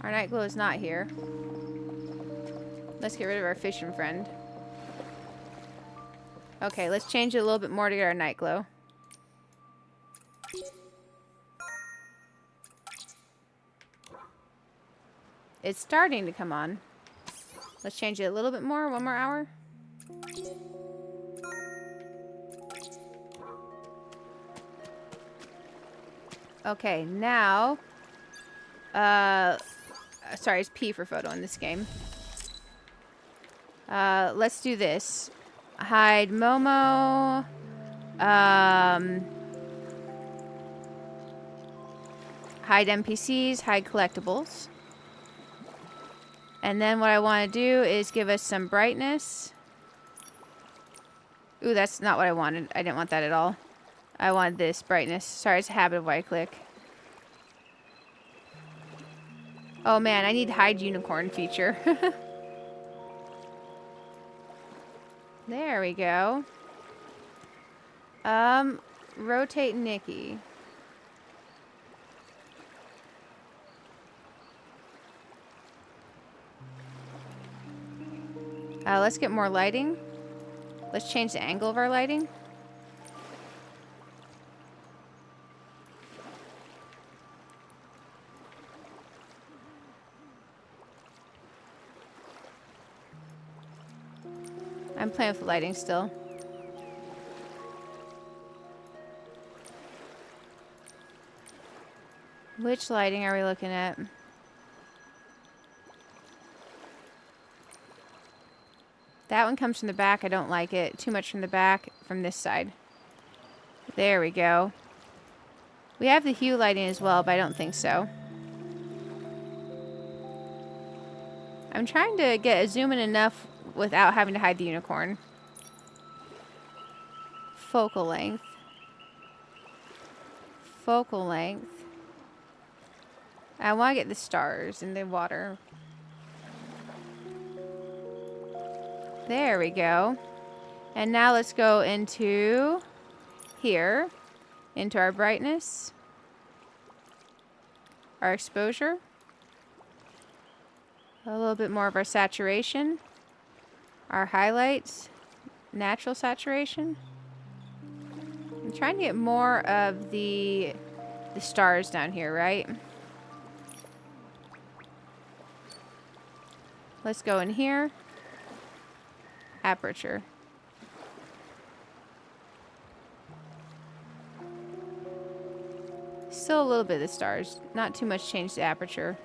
Our night glow is not here. Let's get rid of our fishing friend. Okay, let's change it a little bit more to get our night glow. It's starting to come on. Let's change it a little bit more. One more hour. Okay, now... sorry, it's P for photo in this game. Let's do this. Hide Momo. Hide NPCs. Hide collectibles. And then what I want to do is give us some brightness. Ooh, that's not what I wanted. I didn't want that at all. I wanted this brightness. Sorry, it's a habit of why I click. Oh man, I need hide unicorn feature. There we go. Rotate Nikki. Let's get more lighting. Let's change the angle of our lighting. I'm playing with the lighting still. Which lighting are we looking at? That one comes from the back. I don't like it. Too much from the back from this side. There we go. We have the hue lighting as well, but I don't think so. I'm trying to get a zoom in enough without having to hide the unicorn. Focal length. Focal length. I want to get the stars in the water. There we go. And now let's go into here, into our brightness, our exposure, a little bit more of our saturation, our highlights, natural saturation. I'm trying to get more of the stars down here, right? Let's go in here. Aperture. Still a little bit of the stars. Not too much change to aperture.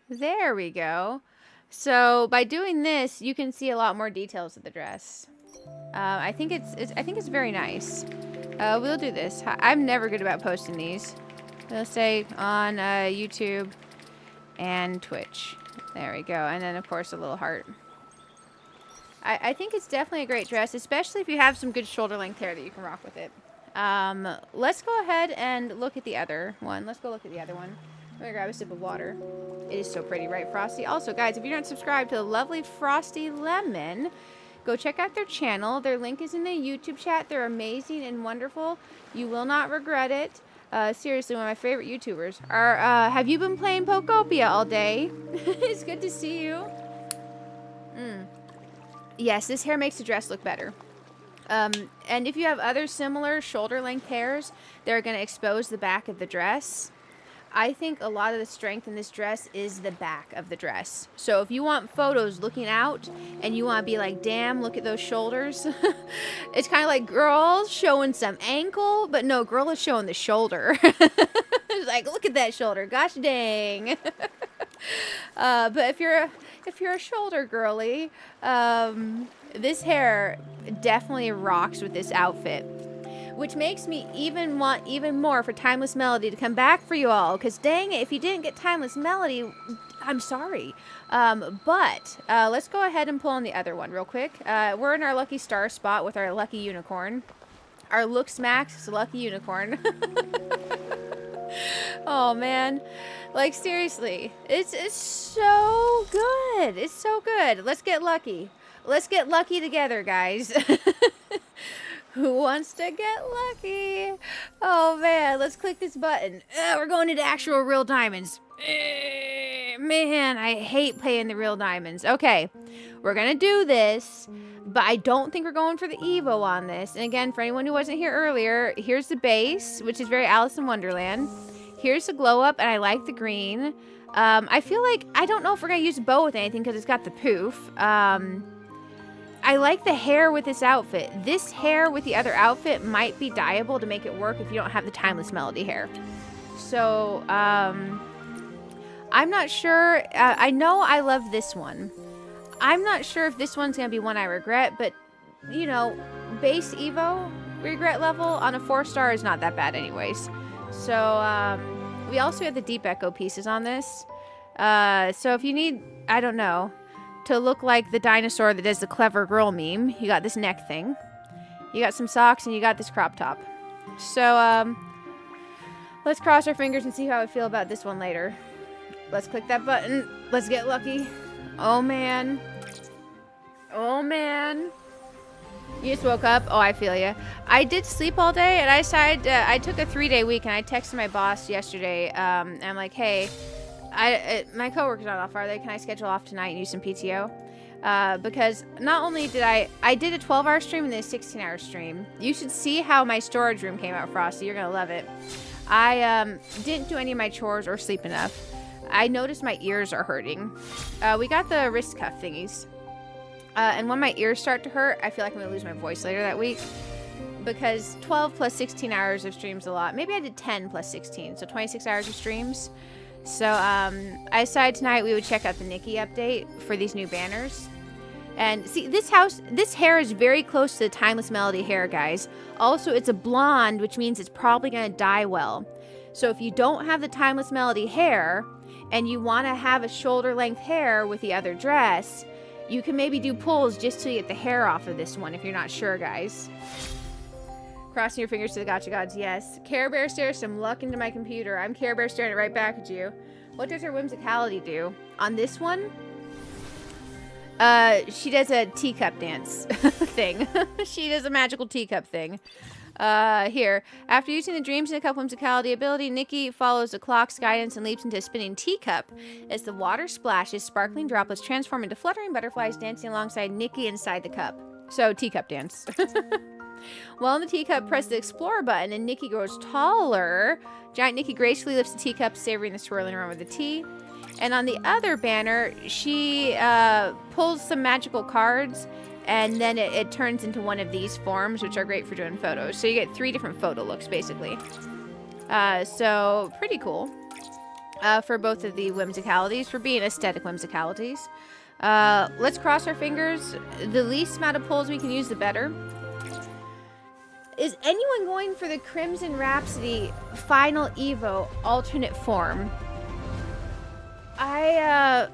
There we go. So by doing this, you can see a lot more details of the dress. I think it's very nice. We'll do this. I'm never good about posting these. We'll say on YouTube and Twitch. There we go. And then, of course, a little heart. I think it's definitely a great dress, especially if you have some good shoulder length hair that you can rock with it. Let's go ahead and look at the other one. Let's go look at the other one. I'm going to grab a sip of water. It is so pretty, right, Frosty? Also, guys, if you're not subscribed to the lovely Frosty Lemon, go check out their channel. Their link is in the YouTube chat. They're amazing and wonderful. You will not regret it. Seriously, one of my favorite YouTubers. Have you been playing Pokopia all day? It's good to see you. Yes, this hair makes the dress look better. And if you have other similar shoulder length hairs, they're going to expose the back of the dress. I think a lot of the strength in this dress is the back of the dress. So if you want photos looking out and you want to be like, damn, look at those shoulders. It's kind of like girl showing some ankle, but no, girl is showing the shoulder. It's like, look at that shoulder. Gosh dang. But if you're a shoulder girly, this hair definitely rocks with this outfit. Which makes me even want even more for Timeless Melody to come back for you all. Because dang it, if you didn't get Timeless Melody, I'm sorry. But let's go ahead and pull on the other one real quick. We're in our lucky star spot with our lucky unicorn. Our Looks Max lucky unicorn. Oh, man. Like, seriously. It's so good. It's so good. Let's get lucky. Let's get lucky together, guys. Who wants to get lucky? Oh, man. Let's click this button. We're going into actual real diamonds. Man, I hate paying the real diamonds. Okay. We're going to do this, but I don't think we're going for the Evo on this. And again, for anyone who wasn't here earlier, here's the base, which is very Alice in Wonderland. Here's the glow up, and I like the green. I feel like, I don't know if we're going to use a bow with anything because it's got the poof. I like the hair with this outfit. This hair with the other outfit might be dyeable to make it work if you don't have the Timeless Melody hair. So, I'm not sure. I know I love this one. I'm not sure if this one's going to be one I regret, but, you know, base Evo regret level on a 4-star is not that bad anyways. So, we also have the Deep Echo pieces on this. So if you need, I don't know, to look like the dinosaur that does the clever girl meme, you got this neck thing. You got some socks and you got this crop top. So, Let's cross our fingers and see how I feel about this one later. Let's click that button. Let's get lucky. Oh, man. Oh, man. You just woke up? Oh, I feel ya. I did sleep all day, and I decided I took a 3-day week, and I texted my boss yesterday. And I'm like, hey, my coworker's not off, are they? Can I schedule off tonight and use some PTO? Because not only did I did a 12-hour stream and then a 16-hour stream. You should see how my storage room came out, Frosty. You're gonna love it. I didn't do any of my chores or sleep enough. I noticed my ears are hurting. We got the wrist cuff thingies. And when my ears start to hurt, I feel like I'm going to lose my voice later that week. Because 12 plus 16 hours of streams a lot. Maybe I did 10 plus 16, so 26 hours of streams. So I decided tonight we would check out the Nikki update for these new banners. And see, this hair is very close to the Timeless Melody hair, guys. Also, it's a blonde, which means it's probably going to dye well. So if you don't have the Timeless Melody hair, and you want to have a shoulder-length hair with the other dress, you can maybe do pulls just to get the hair off of this one if you're not sure, guys. Crossing your fingers to the gotcha gods, yes. Care Bear stares some luck into my computer. I'm Care Bear staring right back at you. What does her Whimsicality do? On this one, she does a teacup dance thing. She does a magical teacup thing. Here. After using the Dreams and the Cup Whimsicality ability, Nikki follows the clock's guidance and leaps into a spinning teacup. As the water splashes, sparkling droplets transform into fluttering butterflies dancing alongside Nikki inside the cup. So, teacup dance. While in the teacup, press the Explore button and Nikki grows taller. Giant Nikki gracefully lifts the teacup, savoring the swirling around with the tea. And on the other banner, she pulls some magical cards, and then it turns into one of these forms, which are great for doing photos. So you get 3 different photo looks, basically. So, pretty cool. For both of the Whimsicalities, for being aesthetic Whimsicalities. Let's cross our fingers. The least amount of pulls we can use, the better. Is anyone going for the Crimson Rhapsody Final Evo alternate form? I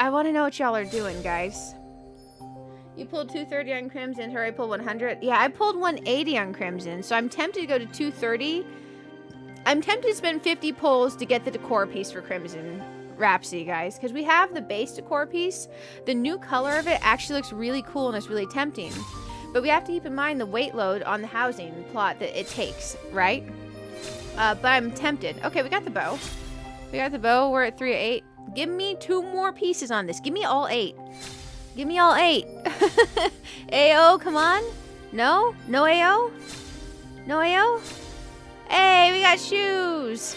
want to know what y'all are doing, guys. You pulled 230 on Crimson. Her, I pulled 100. Yeah, I pulled 180 on Crimson, so I'm tempted to go to 230. I'm tempted to spend 50 pulls to get the decor piece for Crimson Rhapsody, guys, because we have the base decor piece. The new color of it actually looks really cool and it's really tempting. But we have to keep in mind the weight load on the housing plot that it takes, right? But I'm tempted. Okay, we got the bow. We got the bow. We're at 3 of 8. Give me 2 more pieces on this. Give me all 8. Give me all 8. AO, come on. No? No AO? No AO? Hey, we got shoes.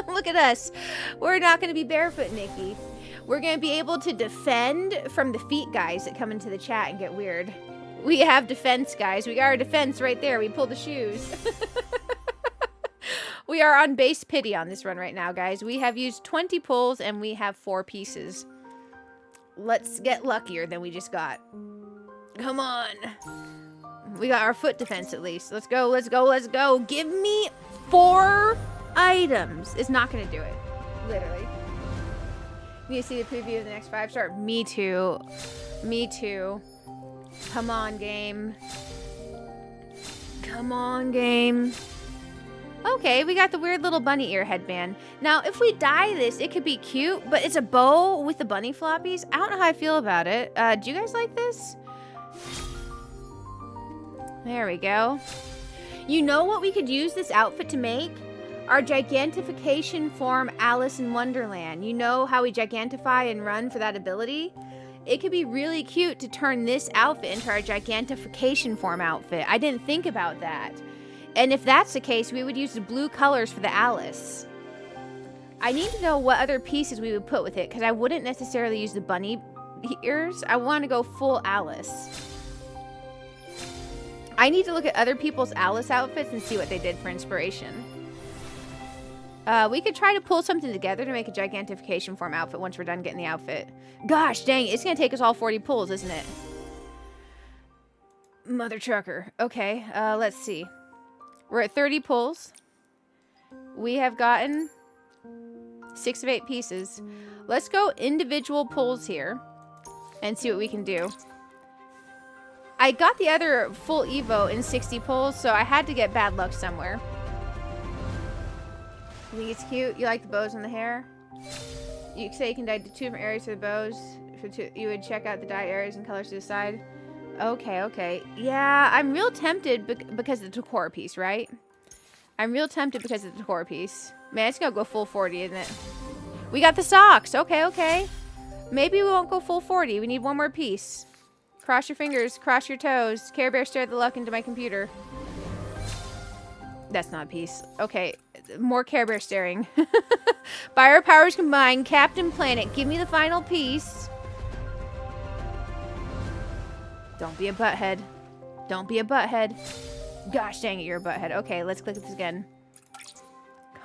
Look at us. We're not going to be barefoot, Nikki. We're going to be able to defend from the feet guys that come into the chat and get weird. We have defense, guys. We got our defense right there. We pulled the shoes. We are on base pity on this run right now, guys. We have used 20 pulls and we have 4 pieces. Let's get luckier than we just got. Come on. We got our foot defense at least. Let's go, let's go, let's go. Give me 4 items. It's not going to do it. Literally. You need to see the preview of the next 5-star? Me too. Me too. Come on, game. Come on, game. Okay, we got the weird little bunny ear headband. Now, if we dye this, it could be cute, but it's a bow with the bunny floppies. I don't know how I feel about it. Do you guys like this? There we go. You know what we could use this outfit to make? Our Gigantification form Alice in Wonderland. You know how we gigantify and run for that ability? It could be really cute to turn this outfit into our Gigantification form outfit. I didn't think about that. And if that's the case, we would use the blue colors for the Alice. I need to know what other pieces we would put with it, because I wouldn't necessarily use the bunny ears. I want to go full Alice. I need to look at other people's Alice outfits and see what they did for inspiration. We could try to pull something together to make a Gigantification form outfit once we're done getting the outfit. Gosh, dang, it's going to take us all 40 pulls, isn't it? Mother trucker. Okay, let's see. We're at 30 pulls. We have gotten 6 of 8 pieces. Let's go individual pulls here and see what we can do. I got the other full Evo in 60 pulls, so I had to get bad luck somewhere. You think it's cute? You like the bows on the hair? You say you can dye 2 different areas for the bows. You would check out the dye areas and colors to the side. Okay, okay. Yeah, I'm real tempted because of the decor piece, right? I'm real tempted because of the decor piece. Man, it's gonna go full 40, isn't it? We got the socks. Okay, okay. Maybe we won't go full 40. We need one more piece. Cross your fingers, cross your toes. Care Bear stare the luck into my computer. That's not a piece. Okay, more Care Bear staring. By our powers combined, Captain Planet, give me the final piece. Don't be a butthead. Don't be a butthead. Gosh dang it, you're a butthead. Okay, let's click this again.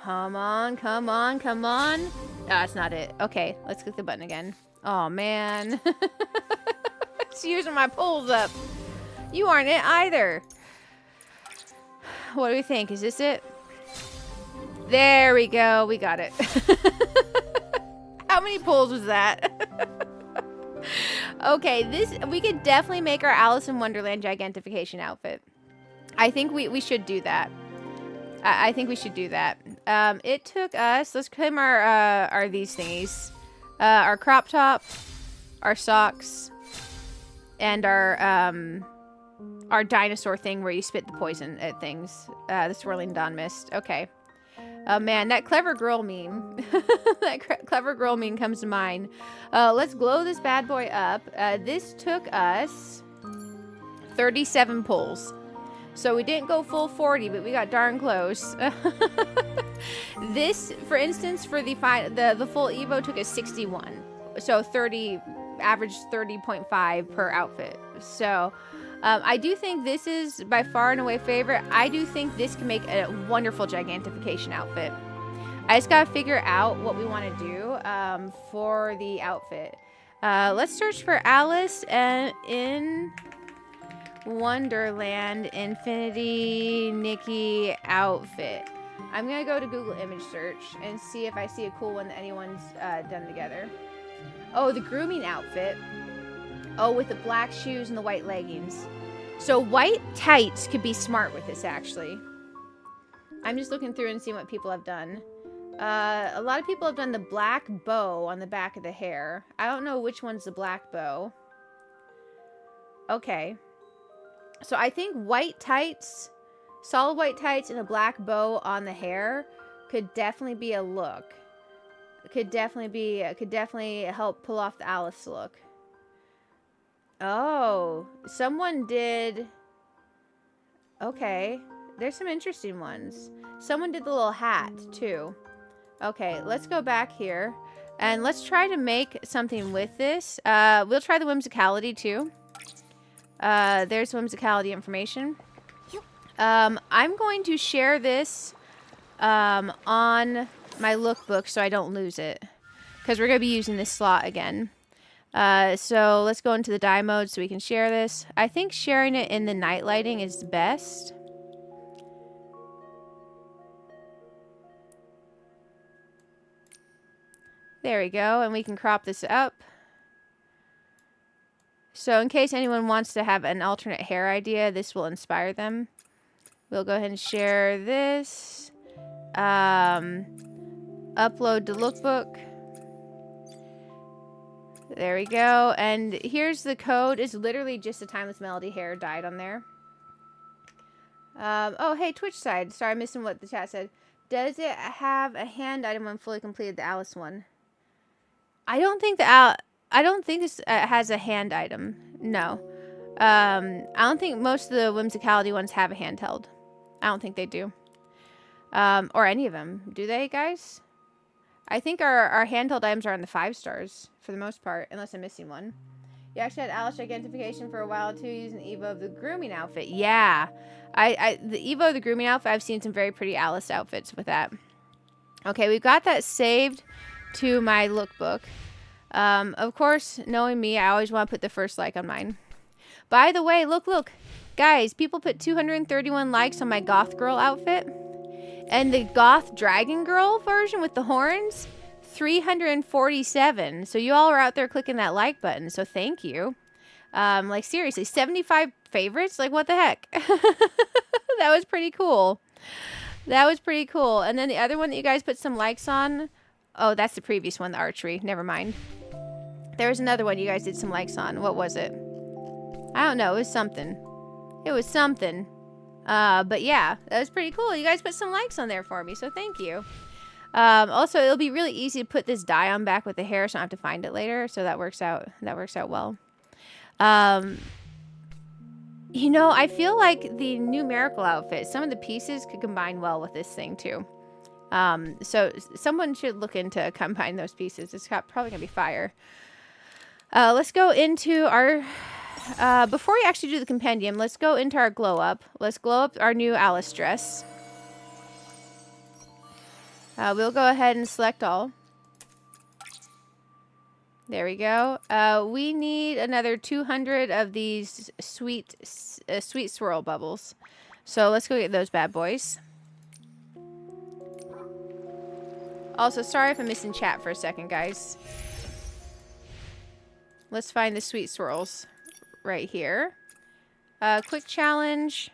Come on, come on, come on. Ah, that's not it. Okay, let's click the button again. Oh, man. It's using my pulls up. You aren't it either. What do we think? Is this it? There we go. We got it. How many pulls was that? Okay, we could definitely make our Alice in Wonderland Gigantification outfit. I think we should do that. I think we should do that. It took us, let's claim our these thingies. Our crop top, our socks, and our dinosaur thing where you spit the poison at things. The swirling dawn mist. Okay. Man, that clever girl meme. That clever girl meme comes to mind. Let's glow this bad boy up. This took us 37 pulls. So we didn't go full 40, but we got darn close. This, for instance, for the full Evo took us 61. So 30, average 30.5 per outfit. So I do think this is by far and away favorite. I do think this can make a wonderful Gigantification outfit. I just gotta figure out what we want to do for the outfit. Let's search for Alice in Wonderland Infinity Nikki outfit. I'm gonna go to Google image search and see if I see a cool one that anyone's done together. Oh, the grooming outfit. Oh, with the black shoes and the white leggings. So white tights could be smart with this, actually. I'm just looking through and seeing what people have done. A lot of people have done the black bow on the back of the hair. I don't know which one's the black bow. Okay. So I think white tights, solid white tights and a black bow on the hair could definitely be a look. Could definitely help pull off the Alice look. Oh, someone did. Okay, there's some interesting ones. Someone did the little hat too. Okay, let's go back here and let's try to make something with this. We'll try the Whimsicality too. There's Whimsicality information. I'm going to share this on my lookbook so I don't lose it, because we're going to be using this slot again. So let's go into the dye mode so we can share this. I think sharing it in the night lighting is best. There we go, and we can crop this up. So in case anyone wants to have an alternate hair idea, this will inspire them. We'll go ahead and share this. Upload to Lookbook. There we go. And here's the code. It's literally just a Timeless Melody hair dyed on there. Oh, hey, Twitch side. Sorry, I'm missing what the chat said. Does it have a hand item when fully completed, the Alice one? I don't think this has a hand item. No. I don't think most of the Whimsicality ones have a handheld. I don't think they do. Or any of them. Do they, guys? I think our handheld items are on the 5 stars for the most part, unless I'm missing one. You actually had Alice Gigantification for a while too, using Evo of the grooming outfit. Yeah. The Evo of the grooming outfit, I've seen some very pretty Alice outfits with that. Okay, we've got that saved to my lookbook. Of course, knowing me, I always want to put the first like on mine. By the way, look. Guys, people put 231 likes on my Goth Girl outfit. And the Goth Dragon Girl version with the horns, 347. So you all are out there clicking that like button. So thank you. Like seriously, 75 favorites? Like what the heck? That was pretty cool. That was pretty cool. And then the other one that you guys put some likes on. Oh, that's the previous one, the archery. Never mind. There was another one you guys did some likes on. What was it? I don't know. It was something. It was something. But yeah, that was pretty cool. You guys put some likes on there for me, so thank you. Also, it'll be really easy to put this dye on back with the hair, so I don't have to find it later. So that works out. That works out well. You know, I feel like the numerical outfit, some of the pieces could combine well with this thing too. So someone should look into combine those pieces. It's probably gonna be fire. Let's go into our, before we actually do the compendium, let's go into our glow up. Let's glow up our new Alice dress. We'll go ahead and select all. There we go. We need another 200 of these sweet swirl bubbles. So let's go get those bad boys. Also, sorry if I'm missing chat for a second, guys. Let's find the sweet swirls right here. Quick challenge.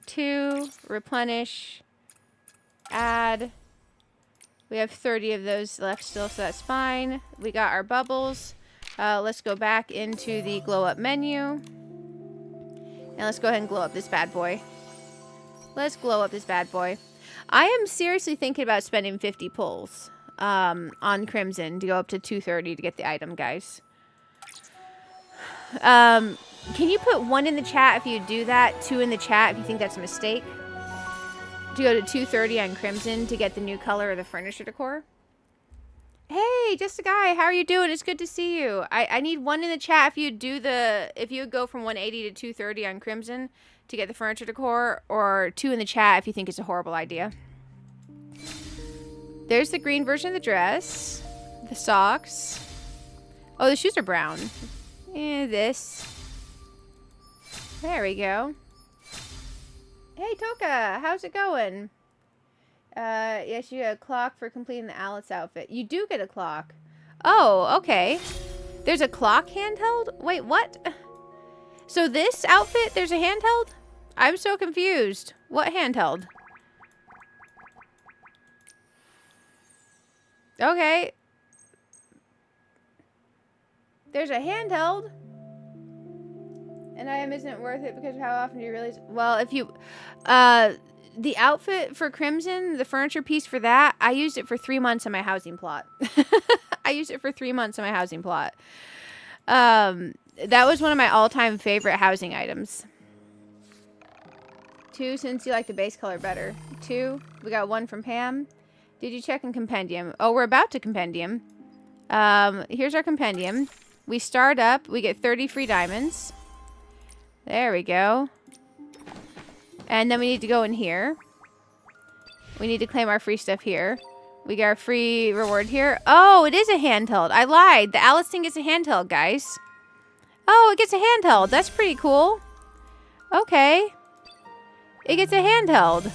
2. Replenish. Add. We have 30 of those left still, so that's fine. We got our bubbles. Let's go back into the glow up menu. And let's go ahead and glow up this bad boy. Let's glow up this bad boy. I am seriously thinking about spending 50 pulls on Crimson to go up to 230 to get the item, guys. Can you put 1 in the chat if you do that? 2 in the chat if you think that's a mistake? To go to 230 on Crimson to get the new color of the furniture decor. Hey, just a guy. How are you doing? It's good to see you. I need 1 in the chat if you do if you go from 180 to 230 on Crimson to get the furniture decor, or 2 in the chat if you think it's a horrible idea. There's the green version of the dress, the socks. Oh, the shoes are brown. This. There we go. Hey, Toka, how's it going? Yes, you get a clock for completing the Alice outfit. You do get a clock. Oh, okay. There's a clock handheld? Wait, what? So this outfit, there's a handheld? I'm so confused. What handheld? Okay. There's a handheld. And item isn't worth it because of how often do you realize? Well, if you, the outfit for Crimson, the furniture piece for that, I used it for 3 months on my housing plot. I used it for 3 months on my housing plot. That was one of my all-time favorite housing items. 2, since you like the base color better. 2, we got 1 from Pam. Did you check in Compendium? Oh, we're about to Compendium. Here's our Compendium. We start up, we get 30 free diamonds. There we go. And then we need to go in here. We need to claim our free stuff here. We got our free reward here. Oh, it is a handheld. I lied. The Alice thing gets a handheld, guys. Oh, it gets a handheld. That's pretty cool. Okay. It gets a handheld.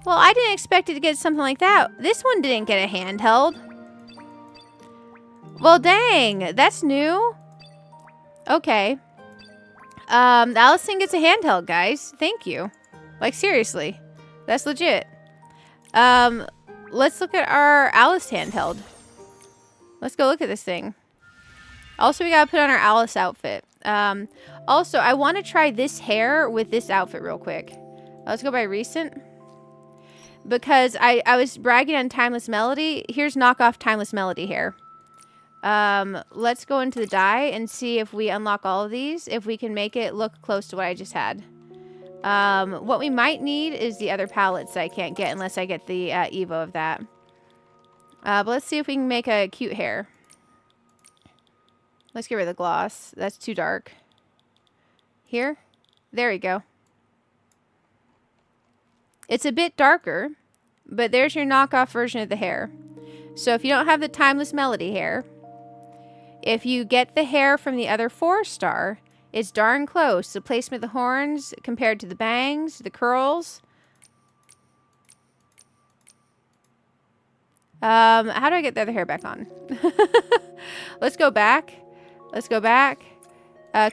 Well, I didn't expect it to get something like that. This one didn't get a handheld. Well, dang. That's new. Okay. The Alice thing gets a handheld, guys. Thank you. Like, seriously. That's legit. Let's look at our Alice handheld. Let's go look at this thing. Also, we gotta put on our Alice outfit. Also, I want to try this hair with this outfit real quick. Let's go by recent. Because I was bragging on Timeless Melody. Here's knockoff Timeless Melody hair. Let's go into the dye and see if we unlock all of these, if we can make it look close to what I just had. What we might need is the other palettes I can't get unless I get the Evo of that. But let's see if we can make a cute hair. Let's get rid of the gloss. That's too dark. Here? There we go. It's a bit darker, but there's your knockoff version of the hair. So if you don't have the Timeless Melody hair, if you get the hair from the other 4-star, it's darn close. The placement of the horns compared to the bangs, the curls. How do I get the other hair back on? Let's go back. Let's go back.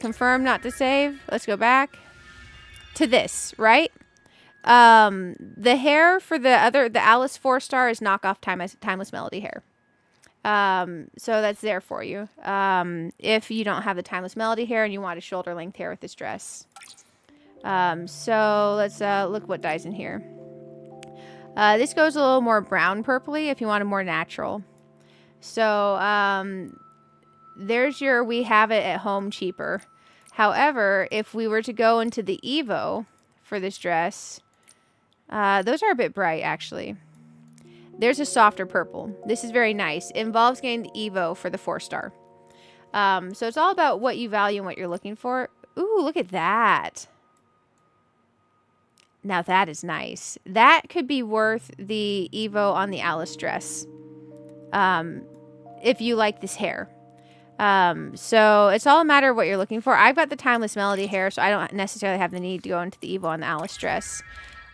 Confirm not to save. Let's go back to this, right? The hair for the Alice 4-star is knockoff Timeless Melody hair. So that's there for you. If you don't have the Timeless Melody hair and you want a shoulder length hair with this dress. So let's look what dye's in here. This goes a little more brown purpley if you want a more natural. So there's your we have it at home cheaper. However, if we were to go into the Evo for this dress, those are a bit bright actually. There's a softer purple. This is very nice. It involves getting the Evo for the 4-star. So it's all about what you value and what you're looking for. Ooh, look at that. Now that is nice. That could be worth the Evo on the Alice dress. If you like this hair. So it's all a matter of what you're looking for. I've got the Timeless Melody hair, so I don't necessarily have the need to go into the Evo on the Alice dress.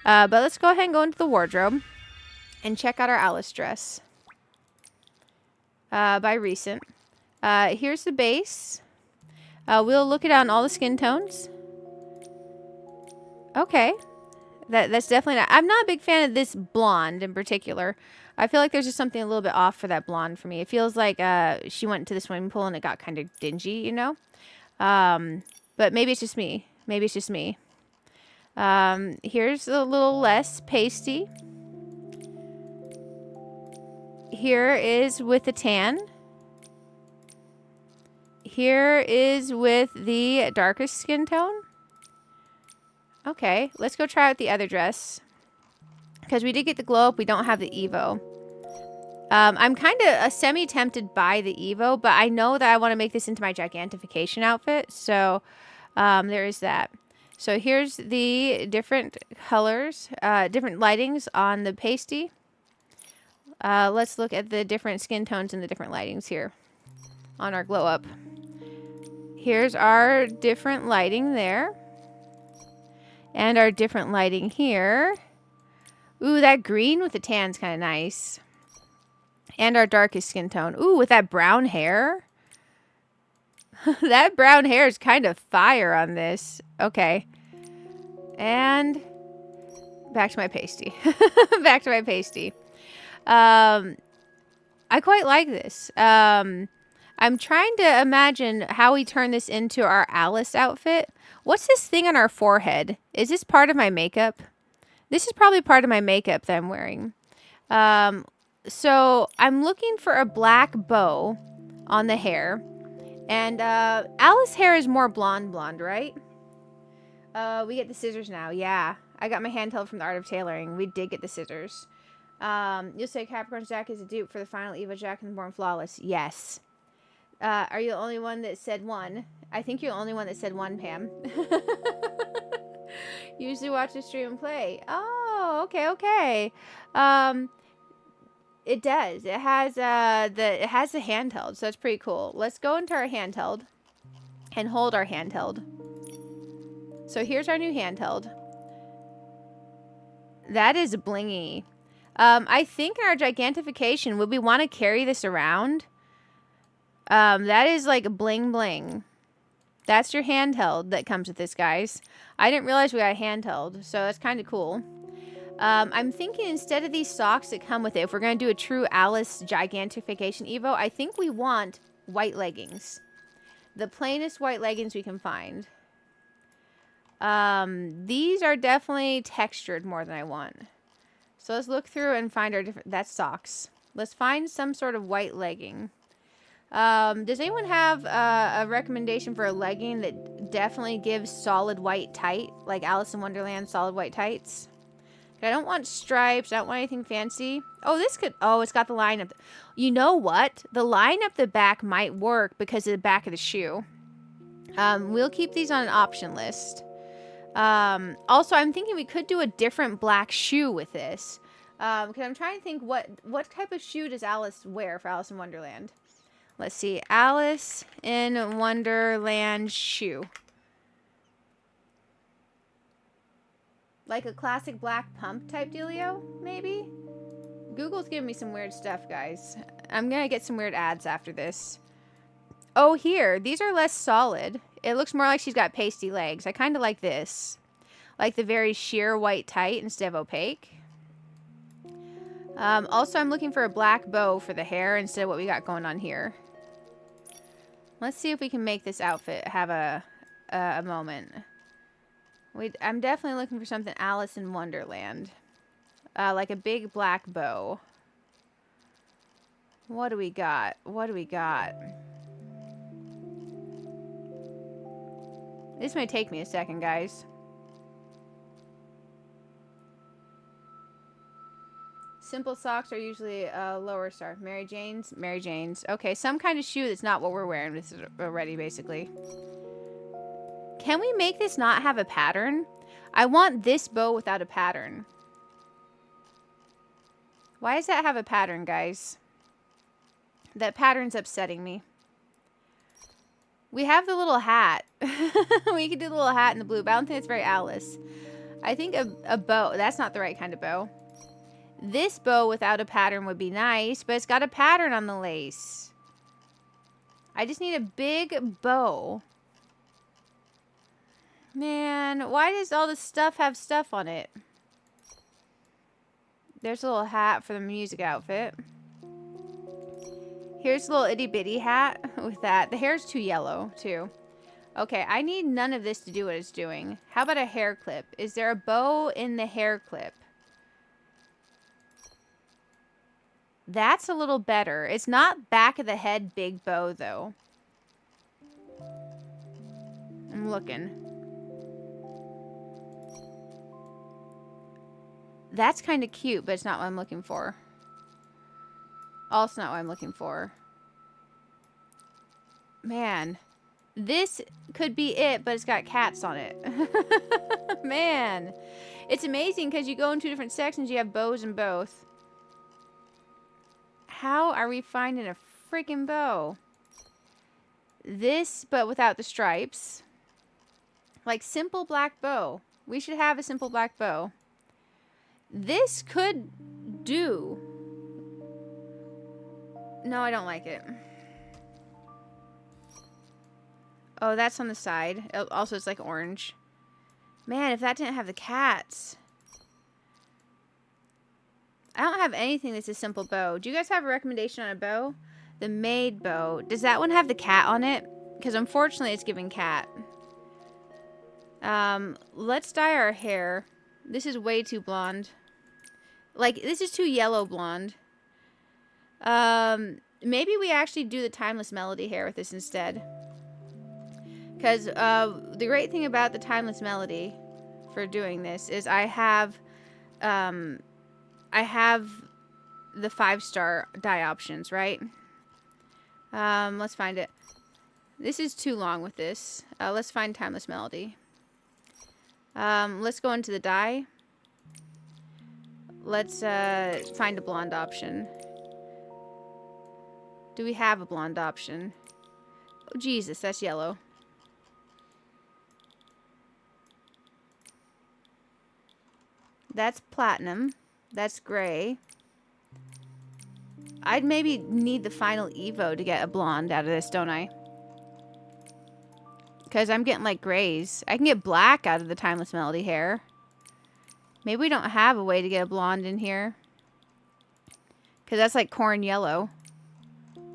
But let's go ahead and go into the wardrobe and check out our Alice dress. By Recent. Here's the base. We'll look it on all the skin tones. Okay. That's definitely not... I'm not a big fan of this blonde in particular. I feel like there's just something a little bit off for that blonde for me. It feels like she went to the swimming pool and it got kind of dingy, you know? But maybe it's just me. Maybe it's just me. Here's a little less pasty. Here is with the tan. Here is with the darkest skin tone. Okay, let's go try out the other dress. Because we did get the glow up, we don't have the Evo. I'm kind of semi-tempted by the Evo, but I know that I want to make this into my Gigantification outfit. So, there is that. So here's the different colors, different lightings on the pasty. Let's look at the different skin tones and the different lightings here on our glow up. Here's our different lighting there. And our different lighting here. Ooh, that green with the tan's kind of nice. And our darkest skin tone. Ooh, with that brown hair. That brown hair is kind of fire on this. Okay. And back to my pasty. Back to my pasty. I quite like this. I'm trying to imagine how we turn this into our Alice outfit. What's this thing on our forehead? Is this part of my makeup? This is probably part of my makeup that I'm wearing. So I'm looking for a black bow on the hair. And Alice hair is more blonde, right? We get the scissors now. Yeah. I got my handheld from the Art of Tailoring. We did get the scissors. You'll say Capricorn's Jack is a dupe for the final Evo Jack and Born Flawless. Yes. Are you the only one that said one? I think you're the only one that said one, Pam. Usually watch the stream and play. Oh, okay. It does. It has the handheld, so it's pretty cool. Let's go into our handheld and hold our handheld. So here's our new handheld. That is blingy. I think in our Gigantification, would we want to carry this around? That is like bling bling. That's your handheld that comes with this, guys. I didn't realize we got a handheld, so that's kind of cool. I'm thinking instead of these socks that come with it, if we're going to do a true Alice Gigantification Evo, I think we want white leggings. The plainest white leggings we can find. These are definitely textured more than I want. So let's look through and find our different... That's socks. Let's find some sort of white legging. Does anyone have a recommendation for a legging that definitely gives solid white tight? Like Alice in Wonderland solid white tights? I don't want stripes. I don't want anything fancy. Oh, this could... Oh, it's got the line up... You know what? The line up the back might work because of the back of the shoe. We'll keep these on an option list. Also, I'm thinking we could do a different black shoe with this. Because I'm trying to think what type of shoe does Alice wear for Alice in Wonderland? Let's see. Alice in Wonderland shoe. Like a classic black pump type dealio, maybe? Google's giving me some weird stuff, guys. I'm going to get some weird ads after this. Oh, here. These are less solid. It looks more like she's got pasty legs. I kind of like this. Like the very sheer white tight instead of opaque. Also, I'm looking for a black bow for the hair instead of what we got going on here. Let's see if we can make this outfit have a moment. I'm definitely looking for something Alice in Wonderland. Like a big black bow. What do we got? What do we got? This may take me a second, guys. Simple socks are usually a lower star. Mary Jane's? Mary Jane's. Okay, some kind of shoe that's not what we're wearing this already, basically. Can we make this not have a pattern? I want this bow without a pattern. Why does that have a pattern, guys? That pattern's upsetting me. We have the little hat. We could do the little hat in the blue, but I don't think it's very Alice. I think a bow. That's not the right kind of bow. This bow without a pattern would be nice, but it's got a pattern on the lace. I just need a big bow. Man, why does all this stuff have stuff on it? There's a little hat for the music outfit. Here's a little itty bitty hat with that. The hair's too yellow, too. Okay, I need none of this to do what it's doing. How about a hair clip? Is there a bow in the hair clip? That's a little better. It's not back of the head big bow, though. I'm looking. That's kind of cute, but it's not what I'm looking for. Also not what I'm looking for. Man. This could be it, but it's got cats on it. Man. It's amazing because you go in two different sections, you have bows in both. How are we finding a freaking bow? This, but without the stripes. Like simple black bow. We should have a simple black bow. This could do. No, I don't like it. Oh, that's on the side. Also, it's like orange. Man, if that didn't have the cats. I don't have anything that's a simple bow. Do you guys have a recommendation on a bow? The maid bow. Does that one have the cat on it? Because unfortunately, it's giving cat. Let's dye our hair. This is way too blonde. Like, this is too yellow blonde. Maybe we actually do the Timeless Melody hair with this instead. Because the great thing about the Timeless Melody for doing this is I have the 5-star dye options, right? Let's find it. This is too long with this. Let's find Timeless Melody. Let's go into the dye. Let's find a blonde option. Do we have a blonde option? Oh, Jesus, that's yellow. That's platinum. That's gray. I'd maybe need the final Evo to get a blonde out of this, don't I? Because I'm getting like grays. I can get black out of the Timeless Melody hair. Maybe we don't have a way to get a blonde in here. Because that's like corn yellow.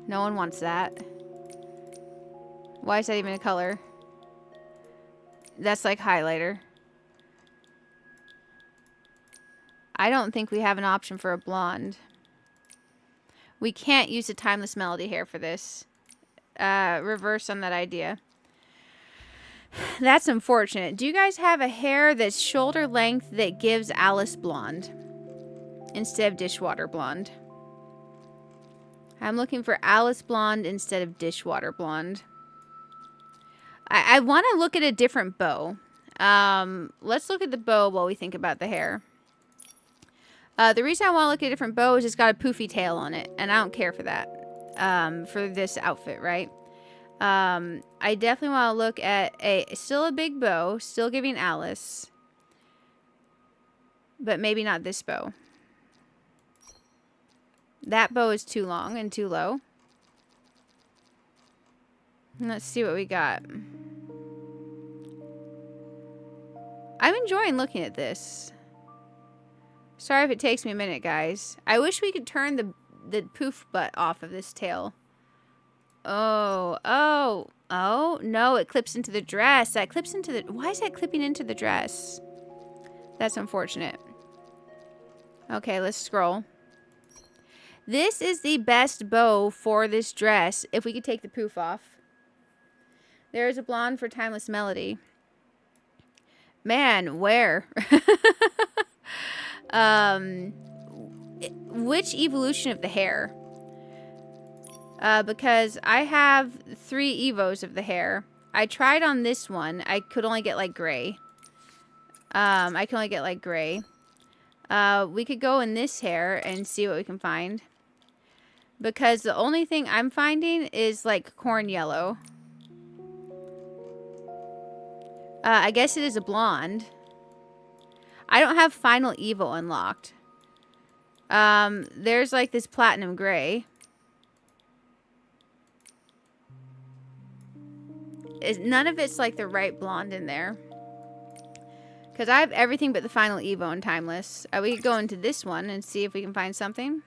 No one wants that. Why is that even a color? That's like highlighter. I don't think we have an option for a blonde. We can't use the Timeless Melody hair for this. Reverse on that idea. That's unfortunate. Do you guys have a hair that's shoulder length that gives Alice blonde instead of dishwater blonde? I'm looking for Alice blonde instead of dishwater blonde. I want to look at a different bow. Let's look at the bow while we think about the hair. The reason I want to look at a different bow is it's got a poofy tail on it, and I don't care for that for this outfit, right? I definitely want to look at still a big bow, still giving Alice, but maybe not this bow. That bow is too long and too low. Let's see what we got. I'm enjoying looking at this. Sorry if it takes me a minute, guys. I wish we could turn the poof butt off of this tail. Oh, no, it clips into the dress. That clips into the... Why is that clipping into the dress? That's unfortunate. Okay, let's scroll. This is the best bow for this dress, if we could take the poof off. There is a blonde for Timeless Melody. Man, where? Which evolution of the hair? Because I have 3 evos of the hair. I tried on this one. I could only get like gray. I can only get like gray. We could go in this hair and see what we can find. Because the only thing I'm finding is like corn yellow. I guess it is a blonde. I don't have Final Evo unlocked. There's like this platinum gray. None of it's like the right blonde in there. Because I have everything but the Final Evo and Timeless. We could go into this one and see if we can find something.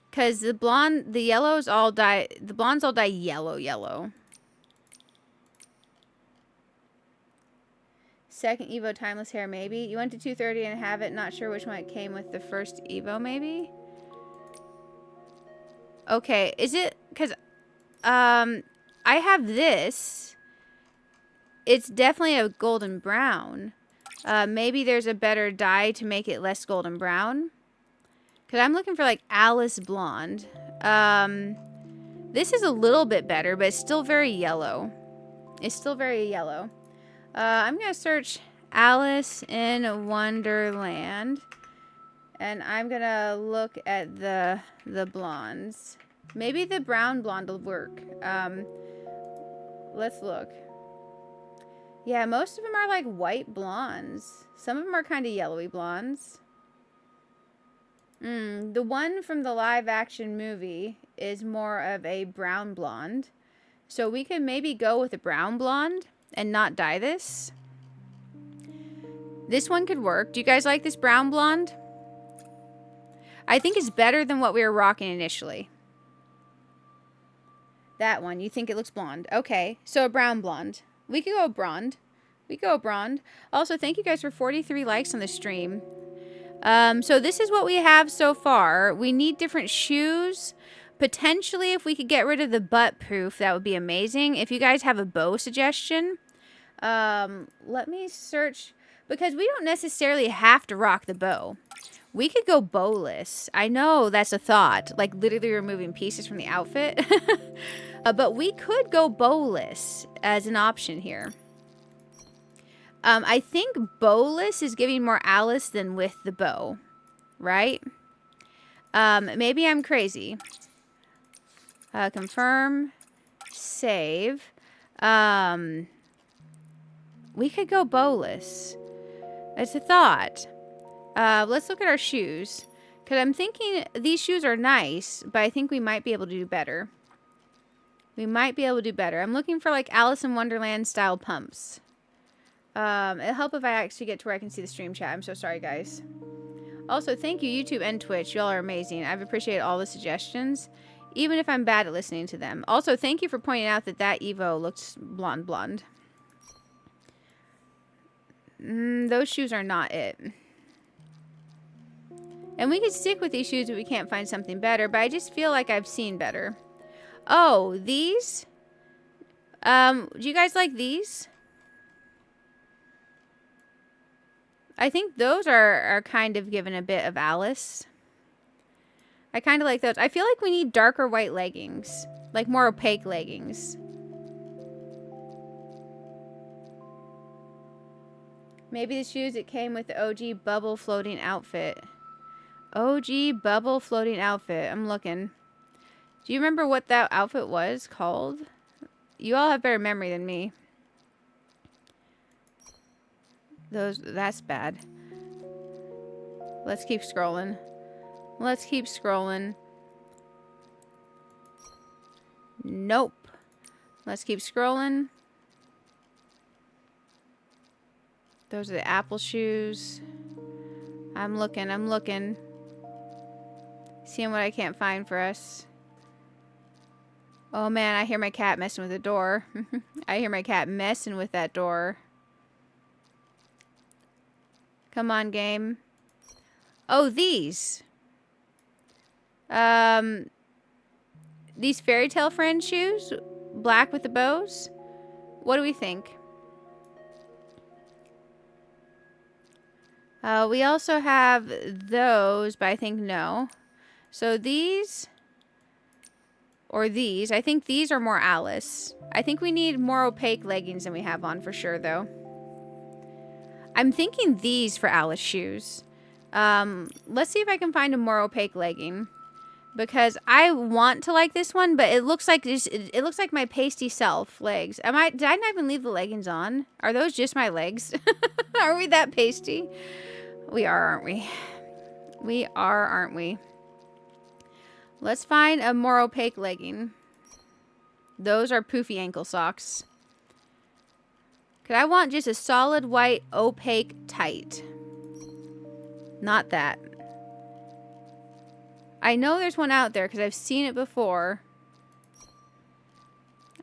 Because the yellows all dye, the blondes all dye yellow. Second Evo Timeless hair, maybe. You went to 230 and have it. Not sure which one it came with the first Evo, maybe. Okay, is it... Because, I have this. It's definitely a golden brown. Maybe there's a better dye to make it less golden brown. Because I'm looking for, like, Alice Blonde. This is a little bit better, but it's still very yellow. It's still very yellow. I'm going to search Alice in Wonderland. And I'm going to look at the blondes. Maybe the brown blonde will work. Let's look. Yeah, most of them are like white blondes. Some of them are kind of yellowy blondes. The one from the live action movie is more of a brown blonde. So we could maybe go with a brown blonde and not dye this. This one could work. Do you guys like this brown blonde? I think it's better than what we were rocking initially. That one. You think it looks blonde. Okay, so a brown blonde. We could go blonde. We go blonde. Also, thank you guys for 43 likes on the stream. So this is what we have so far. We need different shoes. Potentially, if we could get rid of the butt proof, that would be amazing. If you guys have a bow suggestion, let me search. Because we don't necessarily have to rock the bow. We could go bowless. I know that's a thought. Like literally removing pieces from the outfit. But we could go bowless as an option here. I think bowless is giving more Alice than with the bow. Right? Maybe I'm crazy. Confirm. Save. We could go bowless. It's a thought. Let's look at our shoes. Because I'm thinking these shoes are nice, but I think we might be able to do better. We might be able to do better. I'm looking for like Alice in Wonderland style pumps. It'll help if I actually get to where I can see the stream chat. I'm so sorry, guys. Also, thank you, YouTube and Twitch. Y'all are amazing. I've appreciated all the suggestions, even if I'm bad at listening to them. Also, thank you for pointing out that Evo looks blonde. Those shoes are not it. And we could stick with these shoes if we can't find something better, but I just feel like I've seen better. Oh, these? Do you guys like these? I think those are kind of given a bit of Alice. I kind of like those. I feel like we need darker white leggings. Like more opaque leggings. Maybe the shoes that came with the OG bubble floating outfit. OG bubble floating outfit. I'm looking. Do you remember what that outfit was called? You all have better memory than me. That's bad. Let's keep scrolling. Let's keep scrolling. Nope. Let's keep scrolling. Those are the apple shoes. I'm looking. Seeing what I can't find for us. Oh man, I hear my cat messing with the door. I hear my cat messing with that door. Come on, game. Oh, these. These fairy tale friend shoes. Black with the bows. What do we think? We also have those, but I think no. So these, or these. I think these are more Alice. I think we need more opaque leggings than we have on for sure, though. I'm thinking these for Alice shoes. Let's see if I can find a more opaque legging. Because I want to like this one, but it looks like it looks like my pasty self legs. Did I not even leave the leggings on? Are those just my legs? Are we that pasty? We are, aren't we? We are, aren't we? Let's find a more opaque legging. Those are poofy ankle socks. Cause I want just a solid white opaque tight. Not that. I know there's one out there because I've seen it before.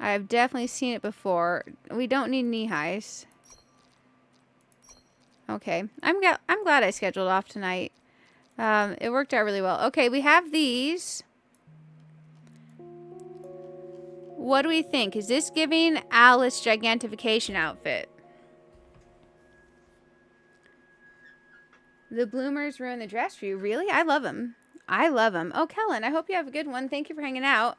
I've definitely seen it before. We don't need knee highs. Okay. I'm glad I scheduled off tonight. It worked out really well. Okay, we have these. What do we think? Is this giving Alice Gigantification outfit? The bloomers ruin the dress for you. Really? I love them. I love them. Oh, Kellen, I hope you have a good one. Thank you for hanging out.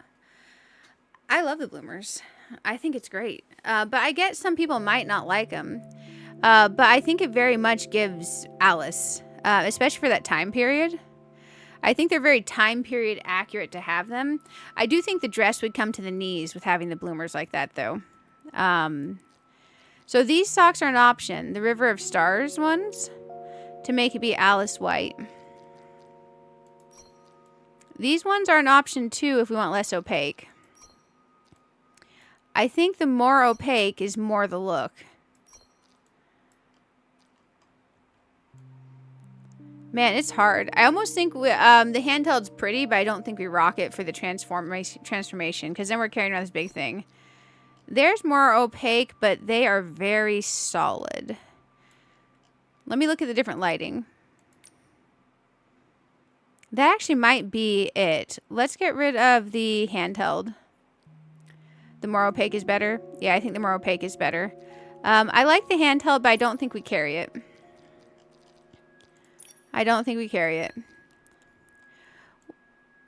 I love the bloomers. I think it's great. But I get some people might not like them. But I think it very much gives Alice, especially for that time period. I think they're very time period accurate to have them. I do think the dress would come to the knees with having the bloomers like that, though. So these socks are an option. The River of Stars ones to make it be Alice white. These ones are an option, too, if we want less opaque. I think the more opaque is more the look. Man, it's hard. I almost think the handheld's pretty, but I don't think we rock it for the transformation, because then we're carrying around this big thing. There's more opaque, but they are very solid. Let me look at the different lighting. That actually might be it. Let's get rid of the handheld. The more opaque is better. Yeah, I think the more opaque is better. I like the handheld, but I don't think we carry it. I don't think we carry it.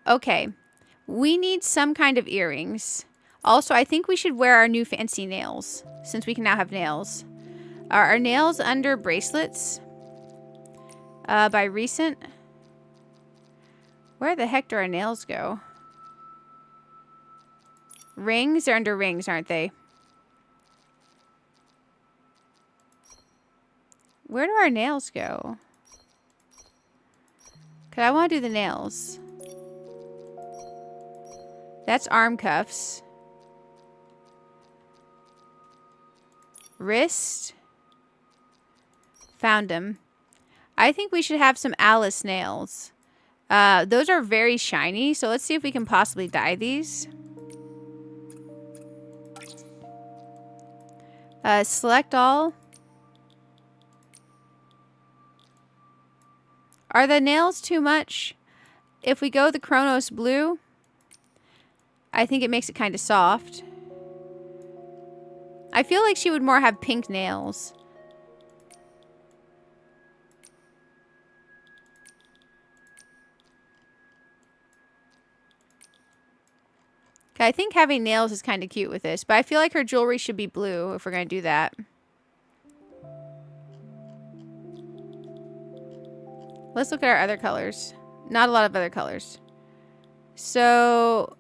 Okay. We need some kind of earrings. Also, I think we should wear our new fancy nails, since we can now have nails. Are our nails under bracelets? By recent? Where the heck do our nails go? Rings? They're under rings, aren't they? Where do our nails go? Cause I want to do the nails. That's arm cuffs. Wrist. Found them. I think we should have some Alice nails. Those are very shiny, so let's see if we can possibly dye these. Select all. Are the nails too much? If we go the Chronos blue, I think it makes it kind of soft. I feel like she would more have pink nails. I think having nails is kind of cute with this, but I feel like her jewelry should be blue if we're going to do that. Let's look at our other colors. Not a lot of other colors. So,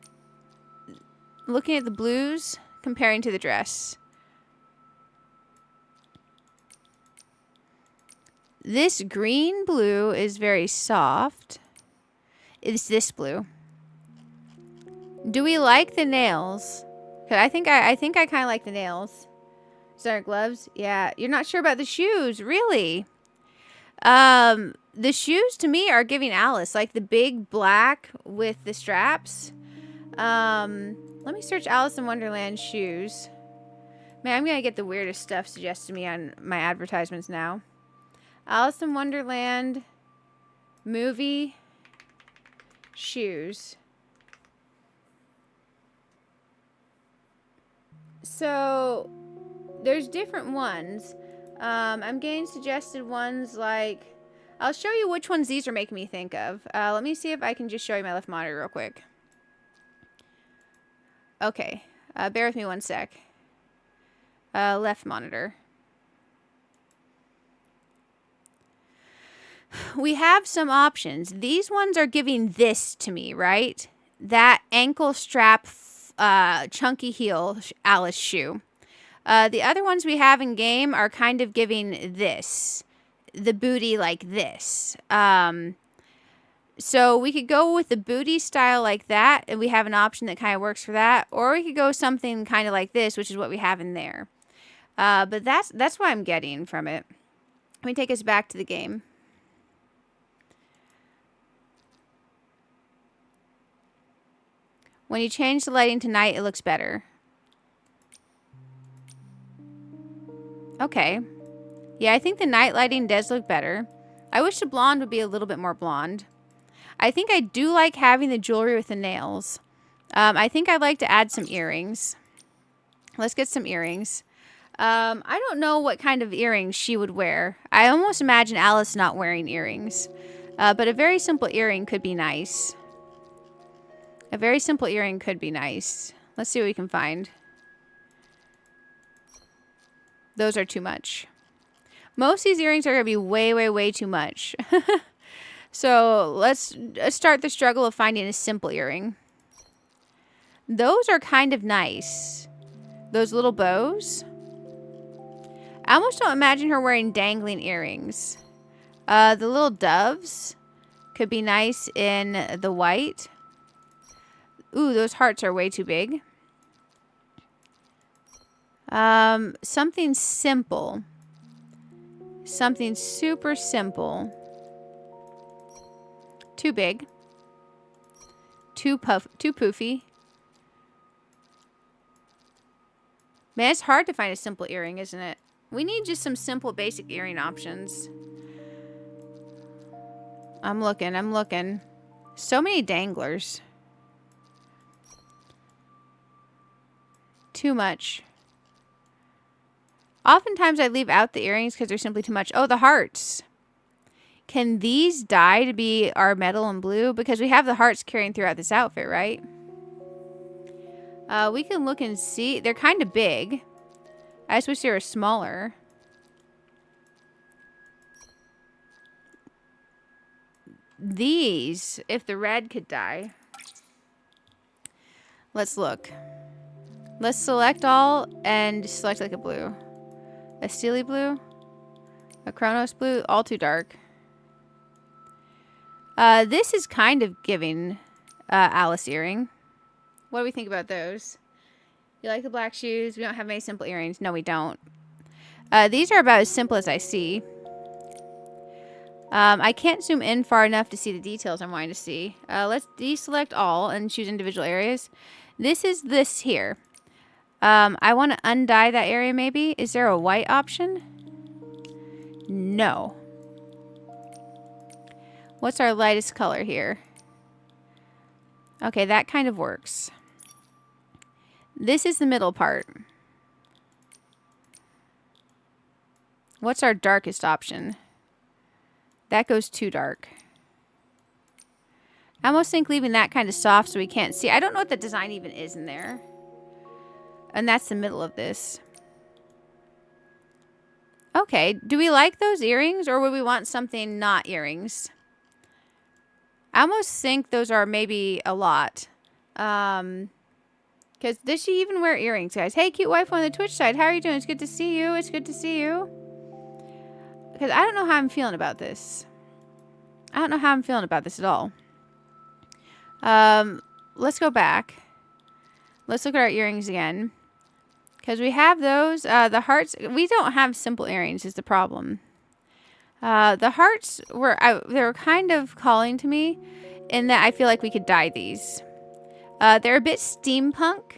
looking at the blues, comparing to the dress. This green blue is very soft. It's this blue. Do we like the nails? 'Cause I think I kind of like the nails. Center gloves? Yeah. You're not sure about the shoes, really? The shoes to me are giving Alice, like the big black with the straps. Let me search Alice in Wonderland shoes. Man, I'm gonna get the weirdest stuff suggested to me on my advertisements now. Alice in Wonderland movie shoes. So there's different ones. I'm getting suggested ones like, I'll show you which ones these are making me think of. Let me see if I can just show you my left monitor real quick. Okay, bear with me one sec. Left monitor. We have some options. These ones are giving this to me, right? That ankle strap, chunky heel Alice shoe. The other ones we have in game are kind of giving this. The booty like this. So we could go with the booty style like that, and we have an option that kind of works for that. Or we could go something kind of like this, which is what we have in there. But that's what I'm getting from it. Let me take us back to the game. When you change the lighting to night, it looks better. Okay. Yeah, I think the night lighting does look better. I wish the blonde would be a little bit more blonde. I think I do like having the jewelry with the nails. I think I'd like to add some earrings. Let's get some earrings. I don't know what kind of earrings she would wear. I almost imagine Alice not wearing earrings. But a very simple earring could be nice. A very simple earring could be nice. Let's see what we can find. Those are too much. Most of these earrings are going to be way, way, way too much. So let's start the struggle of finding a simple earring. Those are kind of nice. Those little bows. I almost don't imagine her wearing dangling earrings. The little doves could be nice in the white. Ooh, those hearts are way too big. Something simple. Something super simple. Too big. Too poofy. Man, it's hard to find a simple earring, isn't it? We need just some simple basic earring options. I'm looking. So many danglers. Too much. Oftentimes I leave out the earrings because they're simply too much. Oh, the hearts. Can these dye to be our metal and blue? Because we have the hearts carrying throughout this outfit, right? We can look and see. They're kind of big. I just wish they were smaller. These, if the red could dye. Let's look. Let's select all and select like a blue. A steely blue. A Chronos blue. All too dark. This is kind of giving Alice earring. What do we think about those? You like the black shoes? We don't have many simple earrings. No, we don't. These are about as simple as I see. I can't zoom in far enough to see the details I'm wanting to see. Let's deselect all and choose individual areas. This is this here. I want to undye that area maybe. Is there a white option? No. What's our lightest color here? Okay, that kind of works. This is the middle part. What's our darkest option? That goes too dark. I almost think leaving that kind of soft so we can't see. I don't know what the design even is in there. And that's the middle of this. Okay, do we like those earrings or would we want something not earrings? I almost think those are maybe a lot. Because does she even wear earrings, guys? Hey, cute wife on the Twitch side. How are you doing? It's good to see you. It's good to see you. Because I don't know how I'm feeling about this. I don't know how I'm feeling about this at all. Let's go back. Let's look at our earrings again. Because we have those. The hearts, we don't have simple earrings is the problem. The hearts they were kind of calling to me in that I feel like we could dye these. They're a bit steampunk.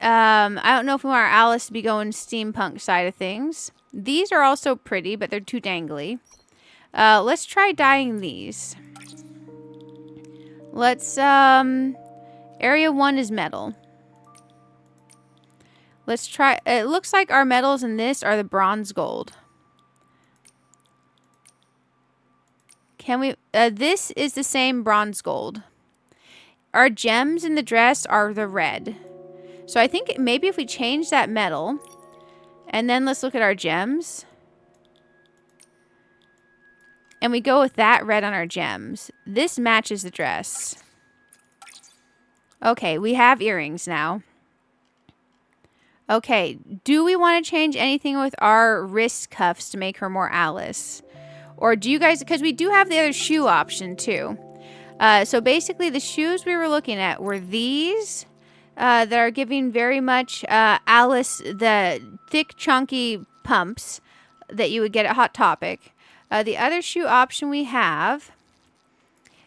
I don't know if we want our Alice to be going steampunk side of things. These are also pretty, but they're too dangly. Let's try dyeing these. Let's, area 1 is metal. Let's try, it looks like our metals in this are the bronze gold. Can we, this is the same bronze gold. Our gems in the dress are the red. So I think maybe if we change that metal, and then let's look at our gems. And we go with that red on our gems. This matches the dress. Okay, we have earrings now. Okay, do we want to change anything with our wrist cuffs to make her more Alice? Or do you guys, because we do have the other shoe option too. So basically the shoes we were looking at were these that are giving very much Alice the thick chunky pumps that you would get at Hot Topic. The other shoe option we have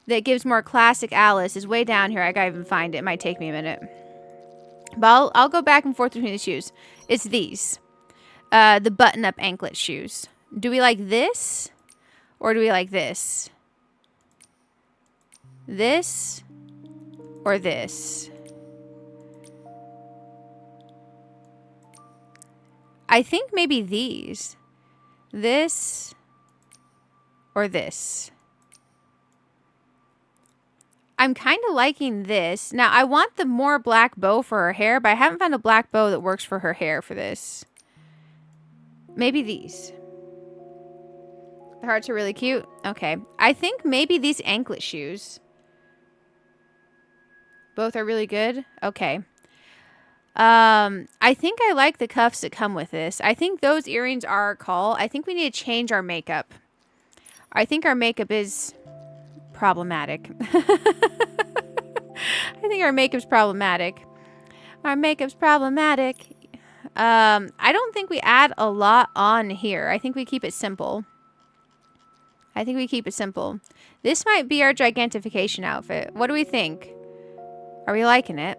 that gives more classic Alice is way down here. I gotta even find it. It might take me a minute. But I'll go back and forth between the shoes. It's these. The button-up anklet shoes. Do we like this? Or do we like this? This? Or this? I think maybe these. This or this. I'm kind of liking this. Now, I want the more black bow for her hair, but I haven't found a black bow that works for her hair for this. Maybe these. The hearts are really cute. Okay. I think maybe these anklet shoes. Both are really good. Okay. I think I like the cuffs that come with this. I think those earrings are our call. I think we need to change our makeup. I think our makeup is problematic. I think our makeup's problematic. Our makeup's problematic. I don't think we add a lot on here. I think we keep it simple. I think we keep it simple. This might be our gigantification outfit. What do we think? Are we liking it?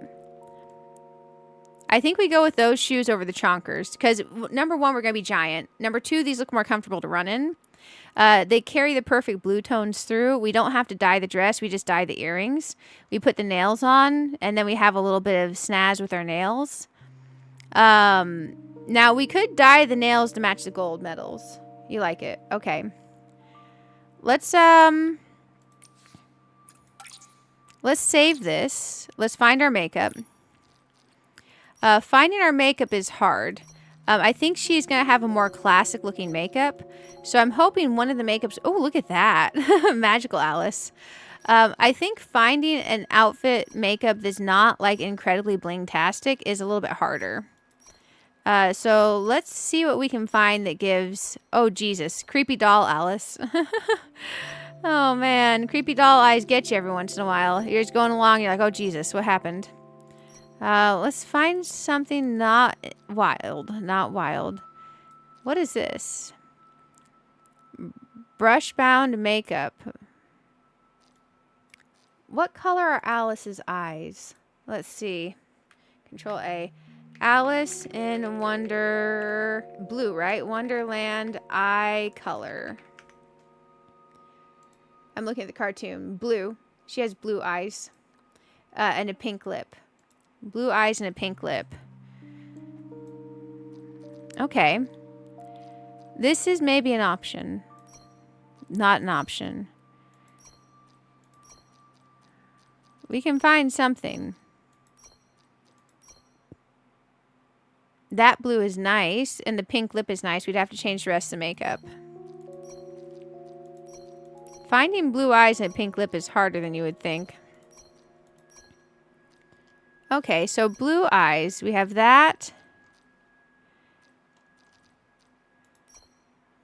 I think we go with those shoes over the chonkers. Because, number one, we're going to be giant. Number two, these look more comfortable to run in. They carry the perfect blue tones through. We don't have to dye the dress. We just dye the earrings. We put the nails on. And then we have a little bit of snazz with our nails. Now, we could dye the nails to match the gold medals. You like it? Okay. Let's save this. Let's find our makeup. Finding our makeup is hard. I think she's going to have a more classic looking makeup. So I'm hoping one of the makeups... Oh, look at that. Magical Alice. I think finding an outfit makeup that's not like incredibly bling-tastic is a little bit harder. So let's see what we can find that gives... Oh, Jesus. Creepy doll Alice. Oh, man. Creepy doll eyes get you every once in a while. You're just going along. You're like, oh, Jesus. What happened? Let's find something not wild. Not wild. What is this? Brush-bound makeup. What color are Alice's eyes? Let's see. Control A. Alice in Wonder... Blue, right? Wonderland eye color. I'm looking at the cartoon. Blue. She has blue eyes. And a pink lip. Blue eyes and a pink lip. Okay. This is maybe an option. Not an option. We can find something. That blue is nice, and the pink lip is nice. We'd have to change the rest of the makeup. Finding blue eyes and a pink lip is harder than you would think. Okay, so blue eyes. We have that.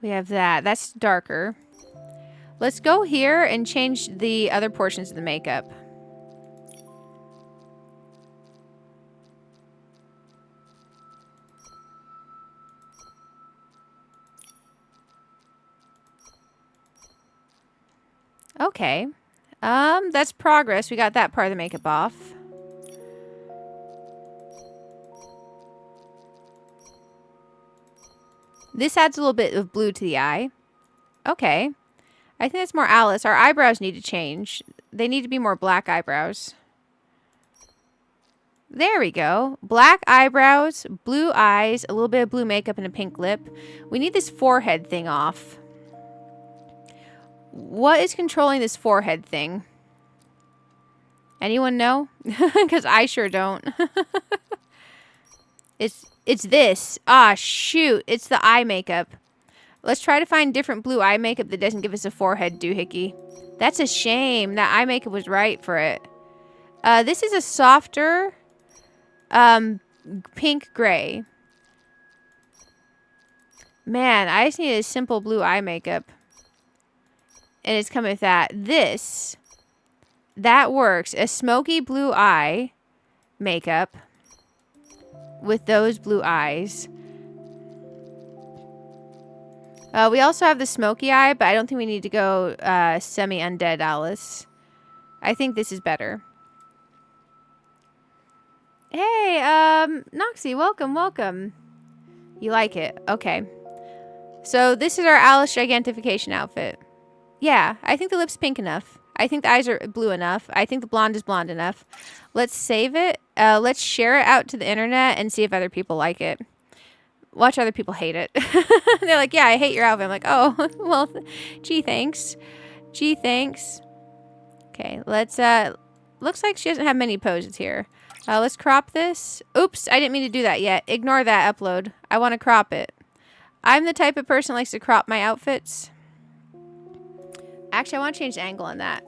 We have that. That's darker. Let's go here and change the other portions of the makeup. . Okay. That's progress. We got that part of the makeup off. This adds a little bit of blue to the eye. Okay. I think that's more Alice. Our eyebrows need to change. They need to be more black eyebrows. There we go. Black eyebrows, blue eyes, a little bit of blue makeup, and a pink lip. We need this forehead thing off. What is controlling this forehead thing? Anyone know? Because I sure don't. It's this. Ah, shoot. It's the eye makeup. Let's try to find different blue eye makeup that doesn't give us a forehead doohickey. That's a shame. That eye makeup was right for it. This is a softer pink gray. Man, I just need a simple blue eye makeup. And it's coming with that. This. That works. A smoky blue eye makeup with those blue eyes. We also have the smoky eye, but I don't think we need to go semi-undead Alice. I think this is better. Hey, Noxie, welcome, welcome. You like it? Okay. So this is our Alice Gigantification outfit. Yeah, I think the lip's pink enough. I think the eyes are blue enough. I think the blonde is blonde enough. Let's save it. Let's share it out to the internet and see if other people like it. Watch other people hate it. They're like, yeah, I hate your outfit. I'm like, oh, well, gee, thanks. Gee, thanks. Okay, let's, looks like she doesn't have many poses here. Let's crop this. Oops, I didn't mean to do that yet. Ignore that upload. I want to crop it. I'm the type of person that likes to crop my outfits. Actually, I want to change the angle on that.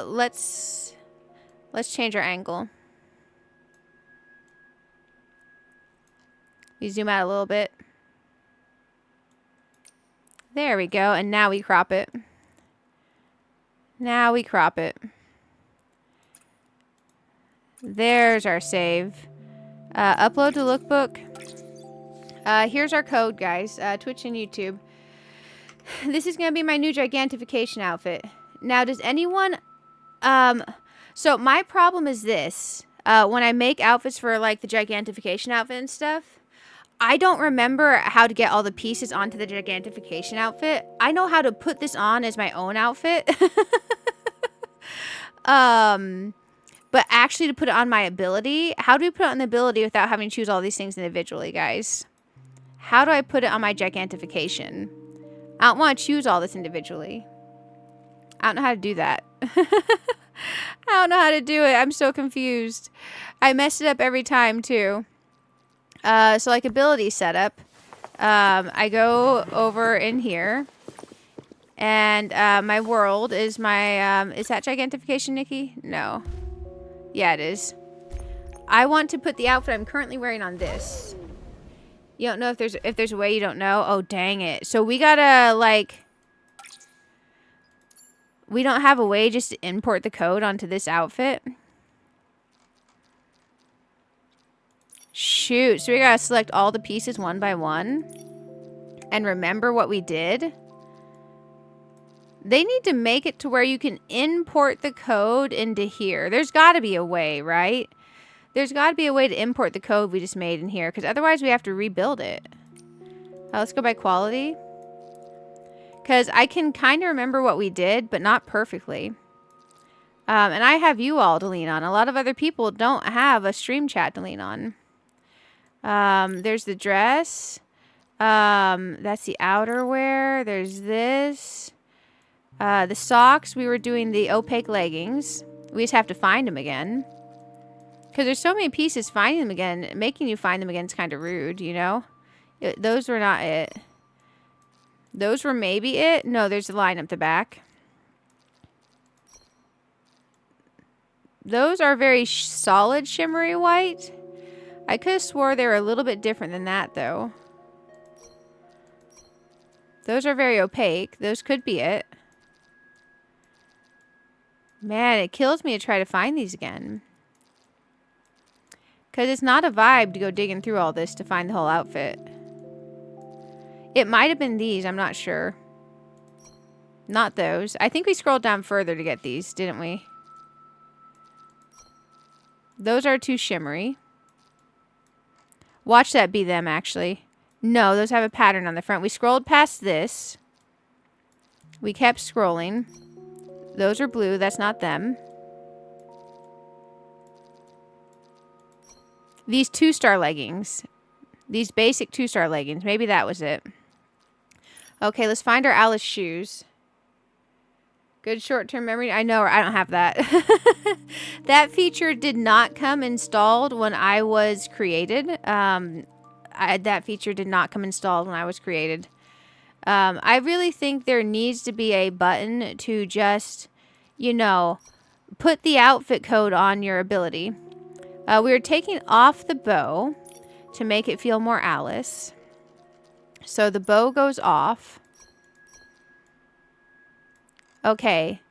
Let's change our angle. We zoom out a little bit. There we go. And now we crop it. Now we crop it. There's our save. Upload to Lookbook. Here's our code, guys. Twitch and YouTube. This is going to be my new Gigantification outfit. Now, does anyone... So, my problem is this. When I make outfits for, like, the Gigantification outfit and stuff, I don't remember how to get all the pieces onto the Gigantification outfit. I know how to put this on as my own outfit. But actually to put it on my ability, how do we put it on the ability without having to choose all these things individually, guys? How do I put it on my Gigantification? I don't want to choose all this individually. I don't know how to do that. I don't know how to do it. I'm so confused. I mess it up every time, too. So, like, ability setup. I go over in here. And my world is my... is that Gigantification, Nikki? No. Yeah, it is. I want to put the outfit I'm currently wearing on this. You don't know if there's a way you don't know? Oh, dang it. So we gotta, like... We don't have a way just to import the code onto this outfit. Shoot. So we gotta select all the pieces one by one. And remember what we did. They need to make it to where you can import the code into here. There's gotta be a way, right? There's gotta be a way to import the code we just made in here. Because otherwise we have to rebuild it. Let's go by quality. Because I can kind of remember what we did, but not perfectly. And I have you all to lean on. A lot of other people don't have a stream chat to lean on. There's the dress. That's the outerwear. There's this. The socks. We were doing the opaque leggings. We just have to find them again. Because there's so many pieces, finding them again, making you find them again is kind of rude, you know? Those were not it. Those were maybe it. No, there's a line up the back. Those are very solid shimmery white. I could have swore they were a little bit different than that, though. Those are very opaque. Those could be it. Man, it kills me to try to find these again. Because it's not a vibe to go digging through all this to find the whole outfit. It might have been these, I'm not sure. Not those. I think we scrolled down further to get these, didn't we? Those are too shimmery. Watch that be them, actually. No, those have a pattern on the front. We scrolled past this. We kept scrolling. Those are blue. That's not them. These 2-star leggings. These basic 2-star leggings. Maybe that was it. Okay, let's find our Alice shoes. Good short-term memory. I know, I don't have that. That feature did not come installed when I was created. That feature did not come installed when I was created. I really think there needs to be a button to just, you know, put the outfit code on your ability. We are taking off the bow to make it feel more Alice. So the bow goes off. Okay.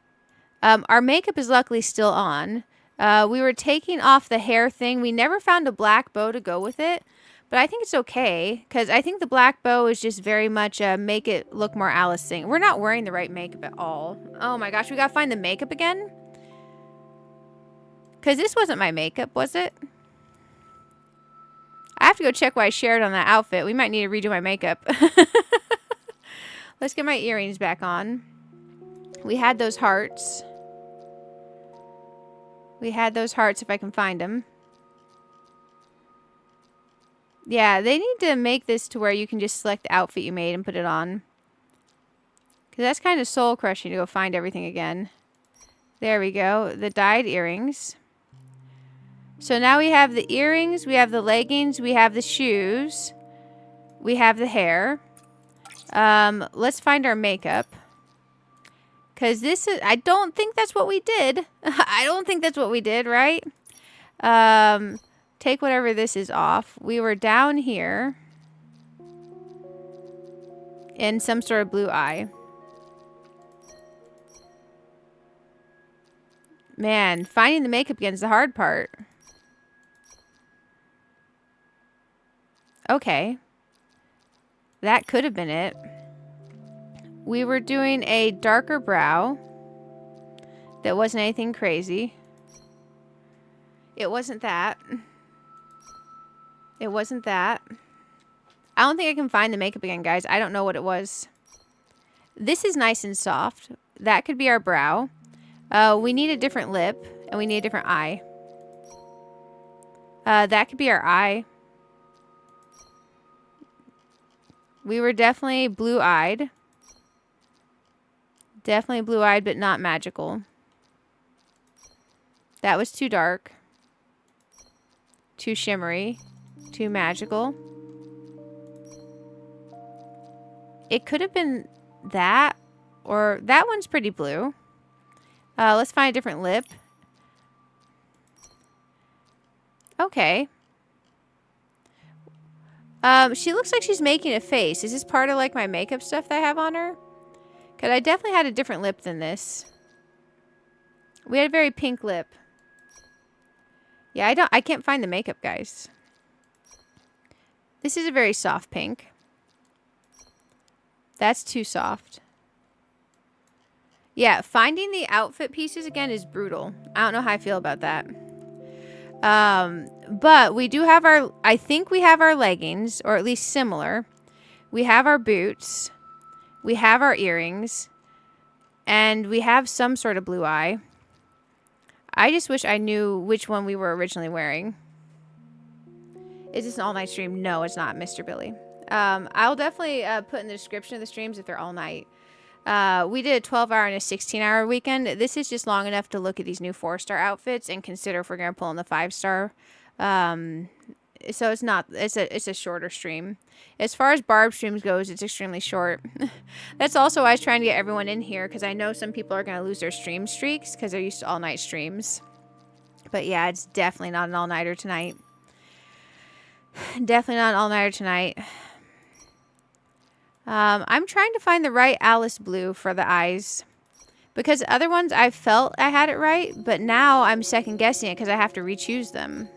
Our makeup is luckily still on. We were taking off the hair thing. We never found a black bow to go with it. But I think it's okay. Because I think the black bow is just very much make it look more Alice thing. We're not wearing the right makeup at all. Oh my gosh. We got to find the makeup again. Because this wasn't my makeup, was it? I have to go check what I shared on that outfit. We might need to redo my makeup. Let's get my earrings back on. We had those hearts. We had those hearts if I can find them. Yeah, they need to make this to where you can just select the outfit you made and put it on. Because that's kind of soul crushing to go find everything again. There we go. The dyed earrings. So now we have the earrings, we have the leggings, we have the shoes, we have the hair. Let's find our makeup. Because this is, I don't think that's what we did. I don't think that's what we did, right? Take whatever this is off. We were down here in some sort of blue eye. Man, finding the makeup again is the hard part. Okay. That could have been it. We were doing a darker brow. That wasn't anything crazy. It wasn't that. It wasn't that. I don't think I can find the makeup again, guys. I don't know what it was. This is nice and soft. That could be our brow. We need a different lip. And we need a different eye. That could be our eye. We were definitely blue-eyed. Definitely blue-eyed, but not magical. That was too dark. Too shimmery. Too magical. It could have been that. Or that one's pretty blue. Let's find a different lip. Okay. She looks like she's making a face. Is this part of like my makeup stuff that I have on her? Because I definitely had a different lip than this. We had a very pink lip. Yeah, I can't find the makeup, guys. This is a very soft pink. That's too soft. Yeah, finding the outfit pieces again is brutal. I don't know how I feel about that. But we do have our, I think we have our leggings, or at least similar. We have our boots. We have our earrings. And we have some sort of blue eye. I just wish I knew which one we were originally wearing. Is this an all-night stream? No, it's not, Mr. Billy. I'll definitely put in the description of the streams if they're all night. We did a 12-hour and a 16-hour weekend. This is just long enough to look at these new 4-star outfits and consider if we're going to pull in the 5-star. So it's not, it's a shorter stream. As far as Barb streams goes, it's extremely short. That's also why I was trying to get everyone in here, because I know some people are going to lose their stream streaks because they're used to all-night streams. But yeah, it's definitely not an all-nighter tonight. Definitely not an all-nighter tonight. I'm trying to find the right Alice blue for the eyes. Because other ones I felt I had it right, but now I'm second guessing it because I have to re-choose them.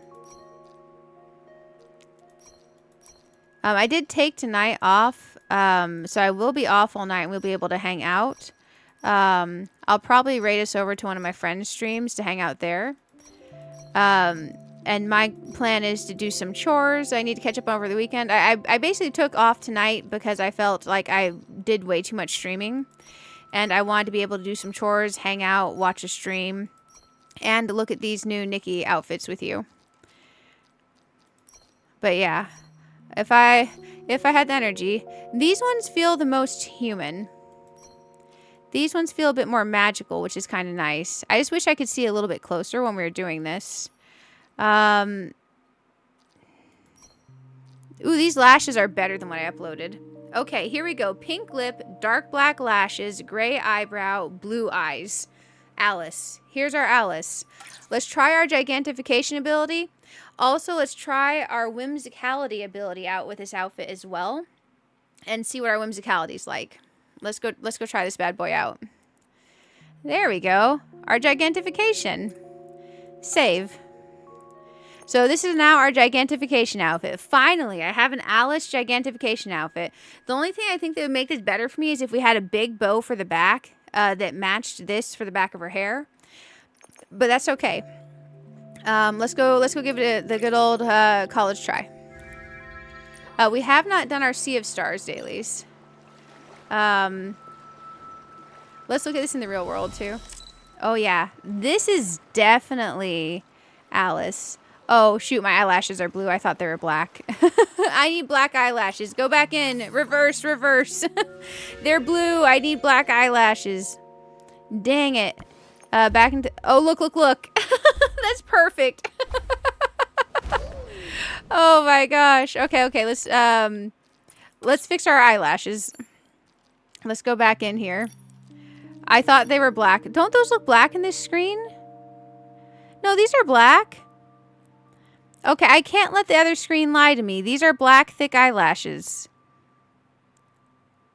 I did take tonight off, so I will be off all night and we'll be able to hang out. I'll probably raid us over to one of my friends' streams to hang out there. And my plan is to do some chores. I need to catch up over the weekend. I basically took off tonight because I felt like I did way too much streaming. And I wanted to be able to do some chores, hang out, watch a stream, and look at these new Nikki outfits with you. But yeah, if I had the energy, these ones feel the most human. These ones feel a bit more magical, which is kind of nice. I just wish I could see a little bit closer when we were doing this. Ooh, these lashes are better than what I uploaded. Okay, here we go. Pink lip, dark black lashes, gray eyebrow, blue eyes. Alice. Here's our Alice. Let's try our Gigantification ability. Also, let's try our Whimsicality ability out with this outfit as well. And see what our Whimsicality is like. Let's go try this bad boy out. There we go. Our Gigantification. Save. So this is now our Gigantification outfit. Finally, I have an Alice Gigantification outfit. The only thing I think that would make this better for me is if we had a big bow for the back that matched this for the back of her hair. But that's okay. Let's go give it the good old college try. We have not done our Sea of Stars dailies. Let's look at this in the real world too. Oh yeah, this is definitely Alice. Oh shoot, my eyelashes are blue. I thought they were black. I need black eyelashes. Go back in. Reverse. They're blue. I need black eyelashes. Dang it. Back into... Oh, look. That's perfect. Oh my gosh. Okay. Let's fix our eyelashes. Let's go back in here. I thought they were black. Don't those look black in this screen? No, these are black. Okay, I can't let the other screen lie to me. These are black, thick eyelashes.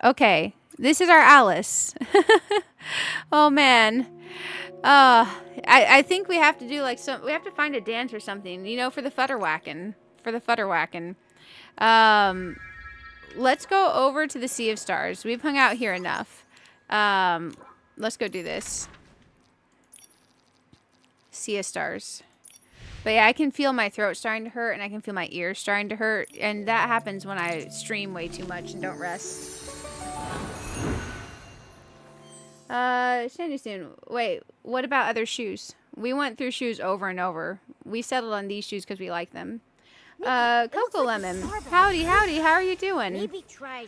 Okay, this is our Alice. Oh, man. I think we have to do like we have to find a dance or something, you know, for the futterwhacking. Let's go over to the Sea of Stars. We've hung out here enough. Let's go do this. Sea of Stars. But yeah, I can feel my throat starting to hurt and I can feel my ears starting to hurt. And that happens when I stream way too much and don't rest. Sandy soon. Wait, what about other shoes? We went through shoes over and over. We settled on these shoes because we like them. Coco Lemon. Howdy. How are you doing? Maybe try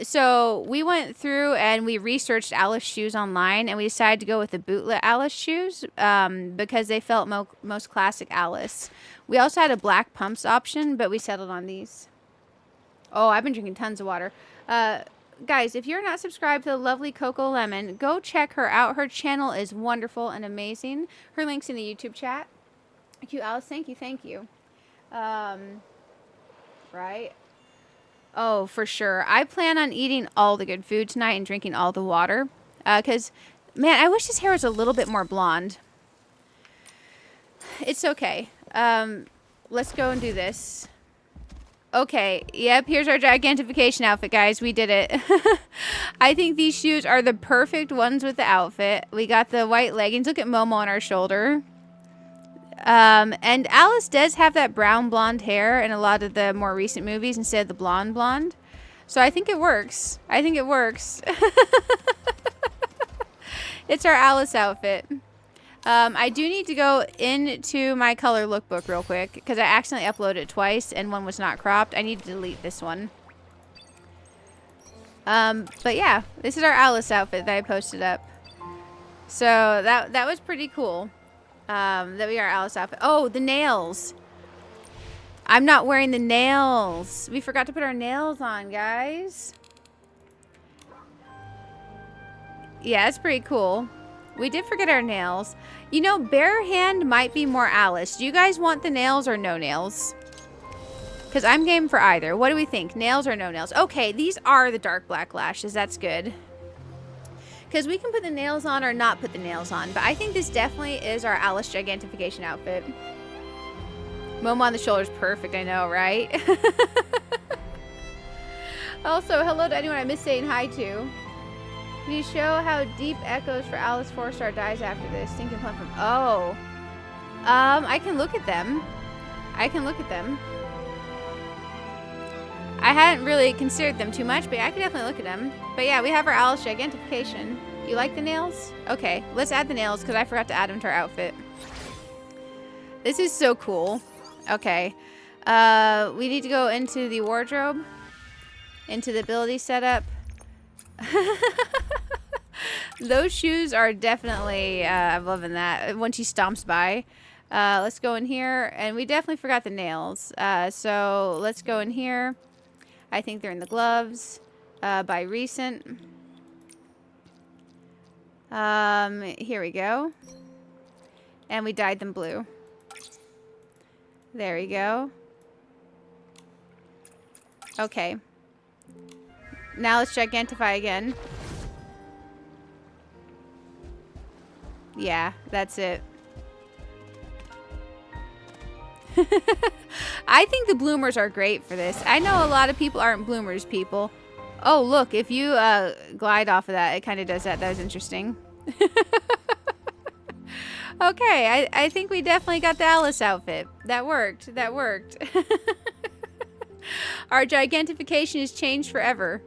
so we went through and we researched Alice shoes online and we decided to go with the bootlet Alice shoes because they felt most classic Alice. We also had a black pumps option, but we settled on these. Oh, I've been drinking tons of water. Guys, if you're not subscribed to the lovely Coco Lemon, go check her out. Her channel is wonderful and amazing. Her link's in the YouTube chat. Thank you, Alice. Thank you. Right? Oh, for sure. I plan on eating all the good food tonight and drinking all the water. Because, man, I wish his hair was a little bit more blonde. It's okay. Let's go and do this. Okay, yep, here's our Gigantification outfit, guys. We did it. I think these shoes are the perfect ones with the outfit. We got the white leggings. Look at Momo on our shoulder. And Alice does have that brown blonde hair in a lot of the more recent movies instead of the blonde. So I think it works. It's our Alice outfit. I do need to go into my color lookbook real quick because I accidentally uploaded it twice and one was not cropped. I need to delete this one. But yeah, this is our Alice outfit that I posted up. So that was pretty cool. That we are Alice outfit. Oh, the nails. I'm not wearing the nails. We forgot to put our nails on, guys. Yeah, it's pretty cool. We did forget our nails. You know, bare hand might be more Alice. Do you guys want the nails or no nails? Because I'm game for either. What do we think? Nails or no nails? Okay, these are the dark black lashes. That's good. Because we can put the nails on or not put the nails on. But I think this definitely is our Alice Gigantification outfit. Momo on the shoulder is perfect. I know, right? Also, hello to anyone I missed saying hi to. Can you show how deep echoes for Alice 4-star dies after this? Thinking plum from. Oh. I can look at them. I can look at them. I hadn't really considered them too much, but I could definitely look at them. But yeah, we have our Alice Gigantification. You like the nails? Okay, let's add the nails because I forgot to add them to our outfit. This is so cool. Okay. We need to go into the wardrobe. Into the ability setup. Those shoes are definitely, I'm loving that. When she stomps by. Let's go in here. And we definitely forgot the nails. So let's go in here. I think they're in the gloves. By recent. Here we go. And we dyed them blue. There we go. Okay. Now let's gigantify again. Yeah, that's it. I think the bloomers are great for this. I know a lot of people aren't bloomers people. Oh, look, if you glide off of that, it kind of does that. That was interesting. Okay, I think we definitely got the Alice outfit. That worked. That worked. Our gigantification has changed forever.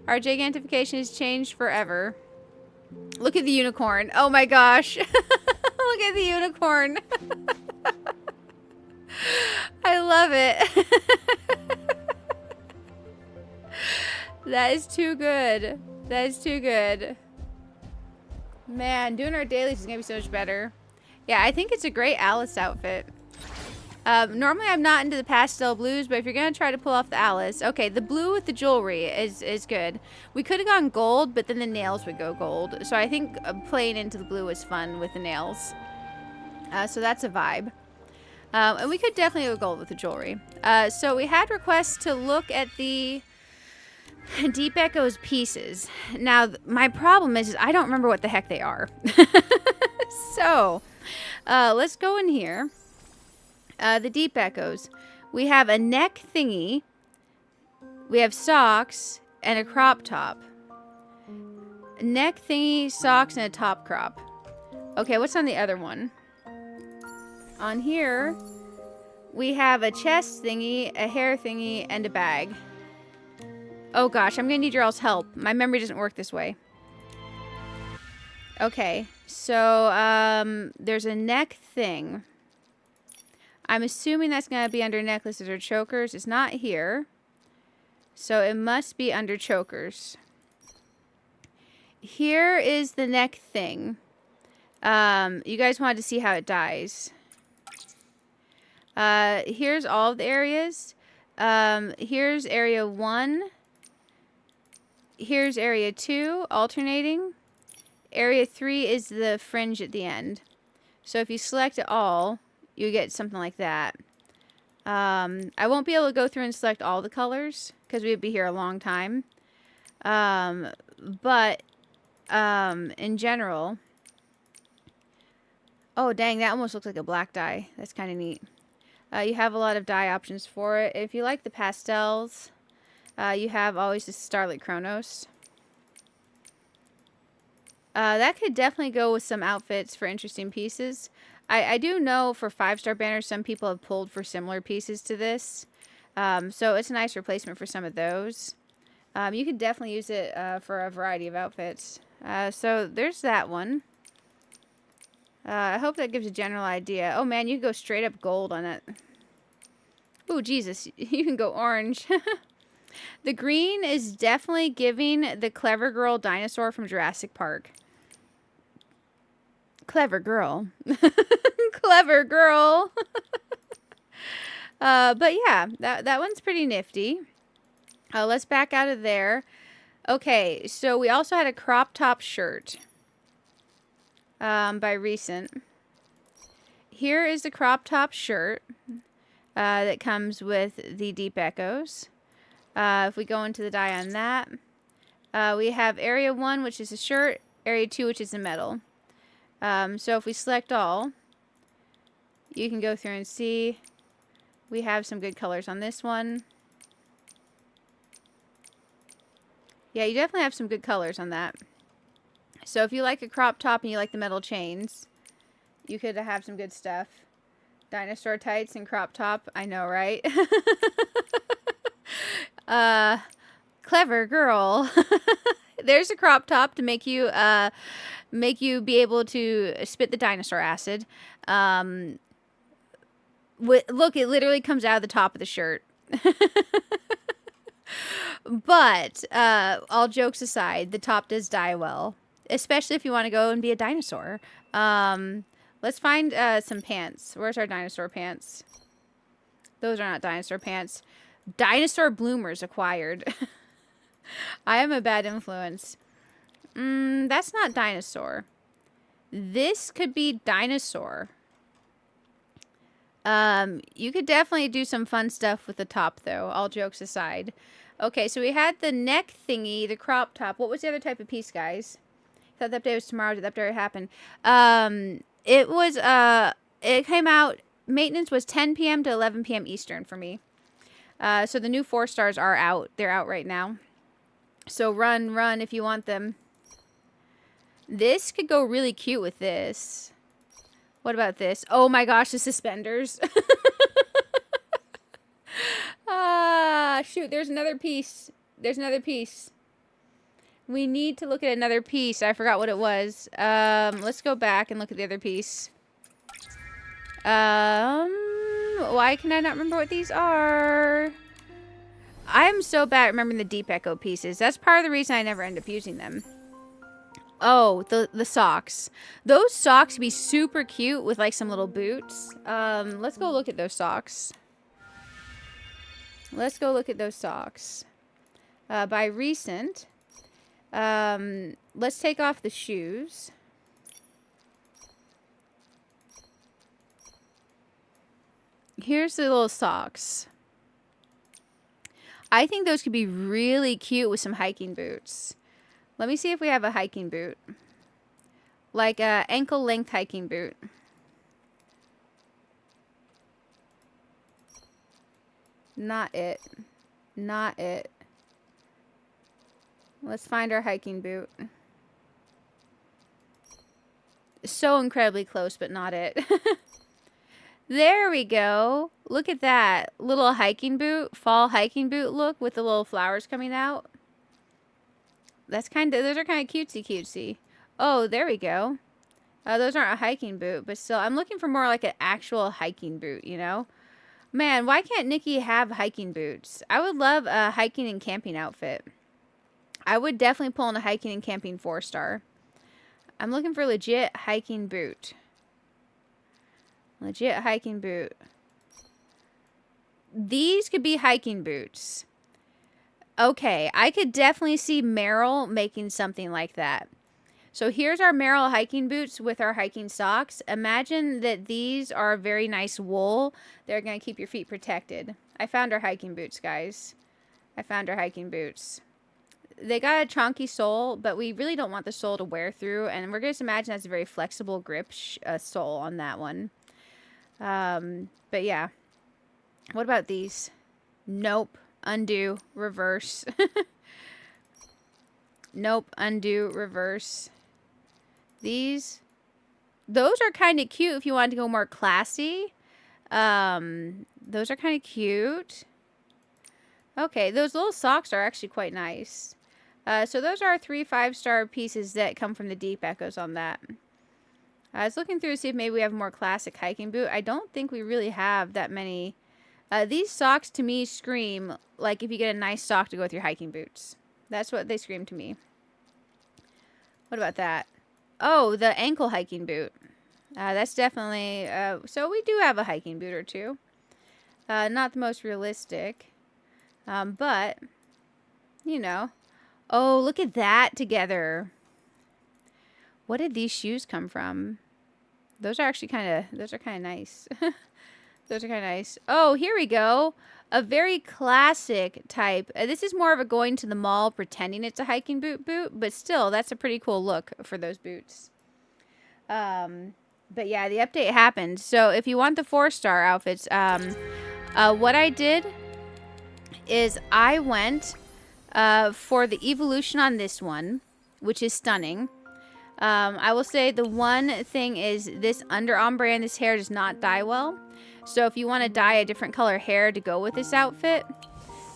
Our gigantification has changed forever. Look at the unicorn. Oh my gosh. Look at the unicorn. I love it. That is too good. That is too good. Man, doing our dailies is going to be so much better. Yeah, I think it's a great Alice outfit. Normally I'm not into the pastel blues, but if you're going to try to pull off the Alice... Okay, the blue with the jewelry is good. We could have gone gold, but then the nails would go gold. So I think playing into the blue was fun with the nails. So that's a vibe. And we could definitely go gold with the jewelry. So we had requests to look at the Deep Echoes pieces. Now, my problem is I don't remember what the heck they are. So, let's go in here. The Deep Echoes. We have a neck thingy. We have socks and a crop top. A neck thingy, socks, and a top crop. Okay, what's on the other one? On here, we have a chest thingy, a hair thingy, and a bag. Oh gosh, I'm gonna need your all's help. My memory doesn't work this way. Okay, so there's a neck thing. I'm assuming that's gonna be under necklaces or chokers. It's not here. So it must be under chokers. Here is the neck thing. You guys wanted to see how it dies. Here's all of the areas. Here's area 1. Here's area 2, alternating. Area 3 is the fringe at the end. So if you select it all, you get something like that. I won't be able to go through and select all the colors because we'd be here a long time. But in general... Oh, dang, that almost looks like a black dye. That's kind of neat. You have a lot of dye options for it. If you like the pastels, you have always the Starlit Chronos. That could definitely go with some outfits for interesting pieces. I do know for 5-star banners, some people have pulled for similar pieces to this. So it's a nice replacement for some of those. You could definitely use it for a variety of outfits. So there's that one. I hope that gives a general idea. Oh man, you can go straight up gold on it. Ooh, Jesus, you can go orange. The green is definitely giving the clever girl dinosaur from Jurassic Park. Clever girl. Clever girl. But yeah, that one's pretty nifty. Let's back out of there. Okay, so we also had a crop top shirt. By recent. Here is the crop top shirt that comes with the Deep Echoes. If we go into the dye on that, we have area 1, which is a shirt, area 2, which is a metal. So if we select all, you can go through and see we have some good colors on this one. Yeah, you definitely have some good colors on that. So if you like a crop top and you like the metal chains, you could have some good stuff. Dinosaur tights and crop top. I know, right? Clever girl. There's a crop top to make you be able to spit the dinosaur acid. Look, it literally comes out of the top of the shirt. But all jokes aside, the top does dye well, especially if you want to go and be a dinosaur. Let's find some pants. Where's our dinosaur pants? Those are not dinosaur pants. Dinosaur bloomers acquired. I am a bad influence. That's not dinosaur. This could be dinosaur. You could definitely do some fun stuff with the top, though, all jokes aside. Okay, so we had the neck thingy, the crop top. What was the other type of piece, guys? I thought the update was tomorrow. Did the update already happen? It was, it came out, maintenance was 10 p.m. to 11 p.m. Eastern for me. So the new 4 stars are out. They're out right now. So run if you want them. This could go really cute with this. What about this? Oh my gosh, the suspenders. Shoot, there's another piece. There's another piece. We need to look at another piece. I forgot what it was. Let's go back and look at the other piece. Why can I not remember what these are? I am so bad at remembering the deep echo pieces. That's part of the reason I never end up using them. Oh, the socks. Those socks would be super cute with like some little boots. Let's go look at those socks. Let's go look at those socks. By recent, let's take off the shoes. Here's the little socks. I think those could be really cute with some hiking boots. Let me see if we have a hiking boot. Like a ankle length hiking boot. Not it. Not it. Let's find our hiking boot. So incredibly close, but not it. There we go. Look at that. Little hiking boot. Fall hiking boot look with the little flowers coming out. That's those are kind of cutesy. Oh, there we go. Those aren't a hiking boot, but still, I'm looking for more like an actual hiking boot, you know? Man, why can't Nikki have hiking boots? I would love a hiking and camping outfit. I would definitely pull in a hiking and camping 4-star. I'm looking for legit hiking boot. Legit hiking boot. These could be hiking boots. Okay, I could definitely see Meryl making something like that. So here's our Meryl hiking boots with our hiking socks. Imagine that these are very nice wool. They're going to keep your feet protected. I found our hiking boots, guys. I found our hiking boots. They got a chunky sole, but we really don't want the sole to wear through. And we're going to imagine that's a very flexible grip sole on that one. But yeah. What about these? Nope. Undo. Reverse. Nope. Undo. Reverse. Those are kind of cute if you want to go more classy. Those are kind of cute. Okay, those little socks are actually quite nice. So those are 3 5-star pieces that come from the deep echoes on that. I was looking through to see if maybe we have more classic hiking boot. I don't think we really have that many. These socks to me scream like if you get a nice sock to go with your hiking boots. That's what they scream to me. What about that? Oh, the ankle hiking boot. That's definitely... so we do have a hiking boot or two. Not the most realistic. But, you know. Oh, look at that together. What did these shoes come from? Those are actually kind of nice. Those are kind of nice. Oh, here we go. A very classic type. This is more of a going to the mall pretending it's a hiking boot, but still, that's a pretty cool look for those boots. But yeah, the update happened. So if you want the 4-star outfits, what I did is I went for the evolution on this one, which is stunning. I will say the one thing is this Under Ombre and this hair does not dye well. So if you want to dye a different color hair to go with this outfit,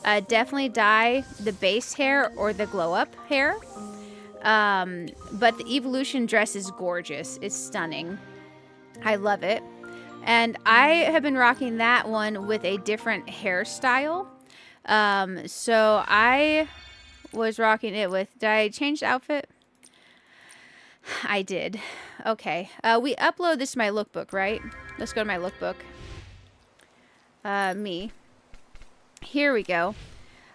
definitely dye the base hair or the glow up hair. But the Evolution dress is gorgeous. It's stunning. I love it. And I have been rocking that one with a different hairstyle. So I was rocking it with, did I change the outfit? I did. Okay. We upload this to my lookbook, right? Let's go to my lookbook. Me. Here we go.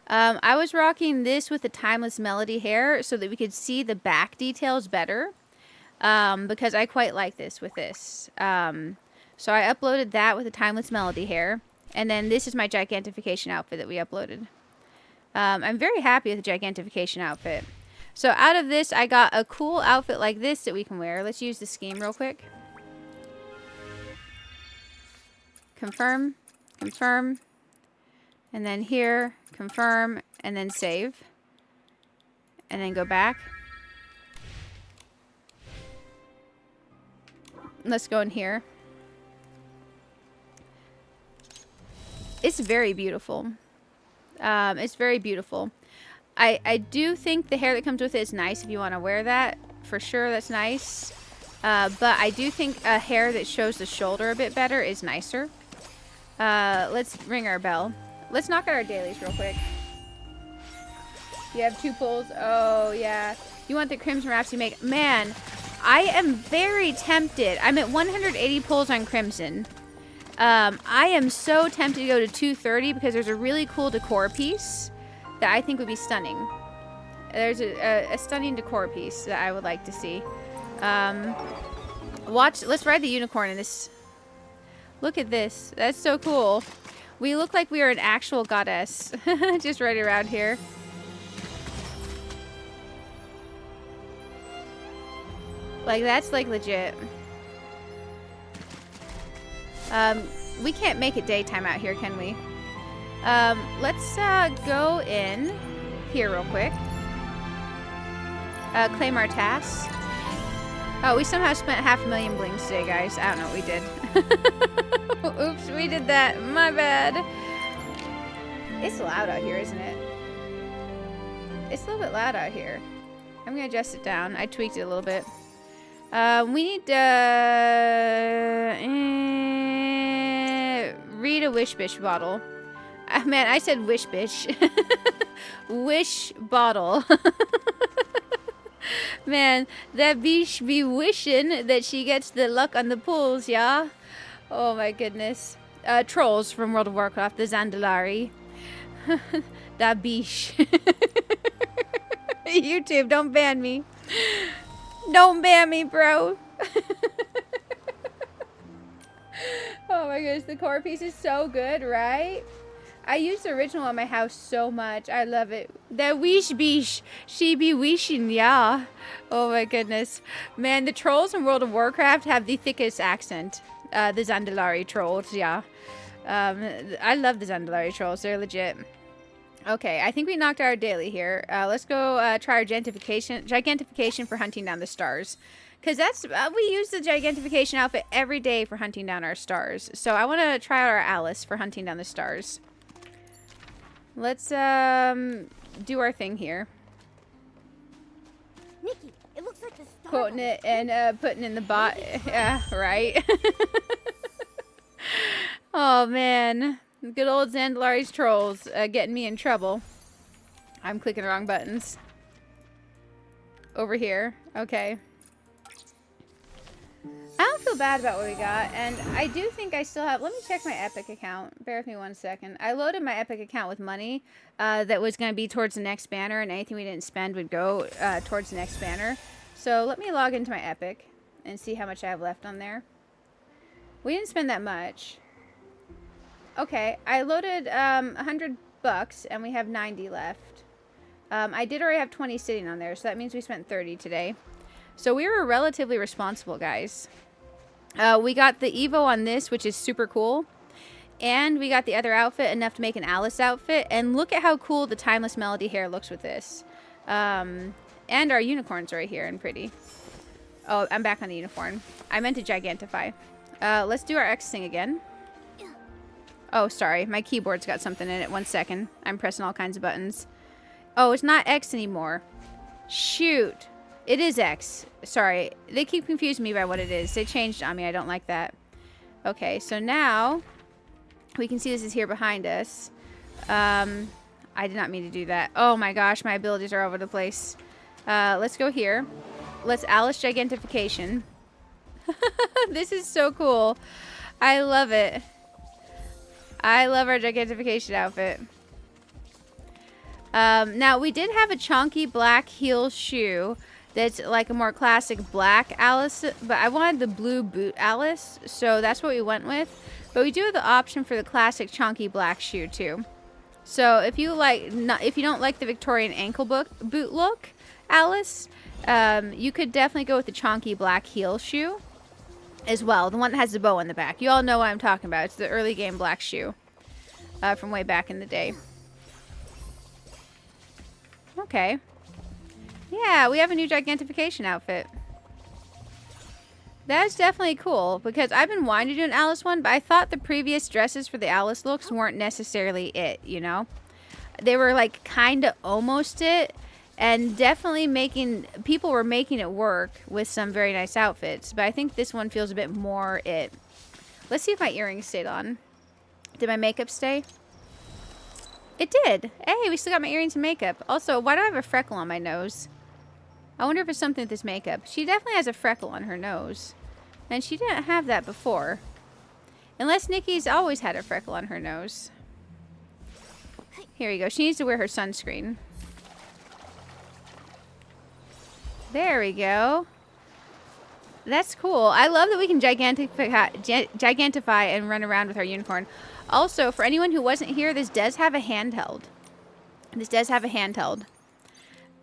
I was rocking this with the Timeless Melody hair so that we could see the back details better. Because I quite like this with this. So I uploaded that with the Timeless Melody hair. And then this is my Gigantification outfit that we uploaded. I'm very happy with the Gigantification outfit. So out of this, I got a cool outfit like this that we can wear. Let's use the scheme real quick. Confirm. Confirm. And then here, confirm, and then save. And then go back. Let's go in here. It's very beautiful. It's very beautiful. I do think the hair that comes with it is nice if you want to wear that. For sure, that's nice. But I do think a hair that shows the shoulder a bit better is nicer. Let's ring our bell. Let's knock out our dailies real quick. You have 2 pulls. Oh, yeah. You want the Crimson Rhapsody make... Man, I am very tempted. I'm at 180 pulls on Crimson. I am so tempted to go to 230 because there's a really cool decor piece that I think would be stunning. There's a stunning decor piece that I would like to see. Let's ride the unicorn in this. Look at this. That's so cool. We look like we are an actual goddess. Just right around here. Like, that's like legit. We can't make it daytime out here, can we? Let's go in here real quick. Claim our tasks. Oh, we somehow spent 500,000 blings today, guys. I don't know what we did. Oops, we did that. My bad. It's loud out here, isn't it? It's a little bit loud out here. I'm gonna adjust it down. I tweaked it a little bit. We need to read a Wish Bish bottle. Man, I said Wish Bish. Wish bottle. Man, that bish be wishing that she gets the luck on the pulls, yeah? Oh my goodness. Trolls from World of Warcraft, the Zandalari. That bish. YouTube, don't ban me. Don't ban me, bro. Oh my goodness, the core piece is so good, right? I use the original in my house so much. I love it. That wish bish. She be wishing, yeah. Oh my goodness. Man, the trolls in World of Warcraft have the thickest accent. The Zandalari trolls, yeah. I love the Zandalari trolls. They're legit. Okay, I think we knocked out our daily here. Let's go try our Gigantification for hunting down the stars. Because that's, we use the Gigantification outfit every day for hunting down our stars. So I want to try out our Alice for hunting down the stars. Let's do our thing here. Nikki, it looks like the star. Quoting it and putting in the bot. Yeah, right. Oh man, good old Zandalari's trolls getting me in trouble. I'm clicking the wrong buttons. Over here. Okay. I don't feel bad about what we got, and I do think I still have... Let me check my Epic account. Bear with me 1 second. I loaded my Epic account with money that was going to be towards the next banner, and anything we didn't spend would go towards the next banner. So let me log into my Epic and see how much I have left on there. We didn't spend that much. Okay, I loaded $100, and we have 90 left. I did already have 20 sitting on there, so that means we spent 30 today. So we were relatively responsible, guys. We got the Evo on this, which is super cool. And we got the other outfit enough to make an Alice outfit. And look at how cool the Timeless Melody hair looks with this. And our unicorns right here and pretty. Oh, I'm back on the uniform. I meant to gigantify. Let's do our X thing again. Oh, sorry. My keyboard's got something in it. 1 second. I'm pressing all kinds of buttons. Oh, it's not X anymore. Shoot. It is X. Sorry. They keep confusing me by what it is. They changed on me. I don't like that. Okay, so now we can see this is here behind us. I did not mean to do that. Oh my gosh, my abilities are all over the place. Let's go here. Let's Alice Gigantification. This is so cool. I love it. I love our Gigantification outfit. Now, we did have a chunky black heel shoe that's like a more classic black Alice, but I wanted the blue boot Alice, so that's what we went with. But we do have the option for the classic chunky black shoe too. So if you don't like the Victorian ankle boot look, Alice, you could definitely go with the chunky black heel shoe as well. The one that has the bow on the back. You all know what I'm talking about. It's the early game black shoe from way back in the day. Okay. Yeah, we have a new Gigantification outfit. That's definitely cool, because I've been wanting to do an Alice one, but I thought the previous dresses for the Alice looks weren't necessarily it, you know? They were like kind of almost it, and definitely people were making it work with some very nice outfits, but I think this one feels a bit more it. Let's see if my earrings stayed on. Did my makeup stay? It did. Hey, we still got my earrings and makeup. Also, why do I have a freckle on my nose? I wonder if it's something with this makeup. She definitely has a freckle on her nose. And she didn't have that before. Unless Nikki's always had a freckle on her nose. Here you go. She needs to wear her sunscreen. There we go. That's cool. I love that we can gigantify and run around with our unicorn. Also, for anyone who wasn't here, this does have a handheld. This does have a handheld.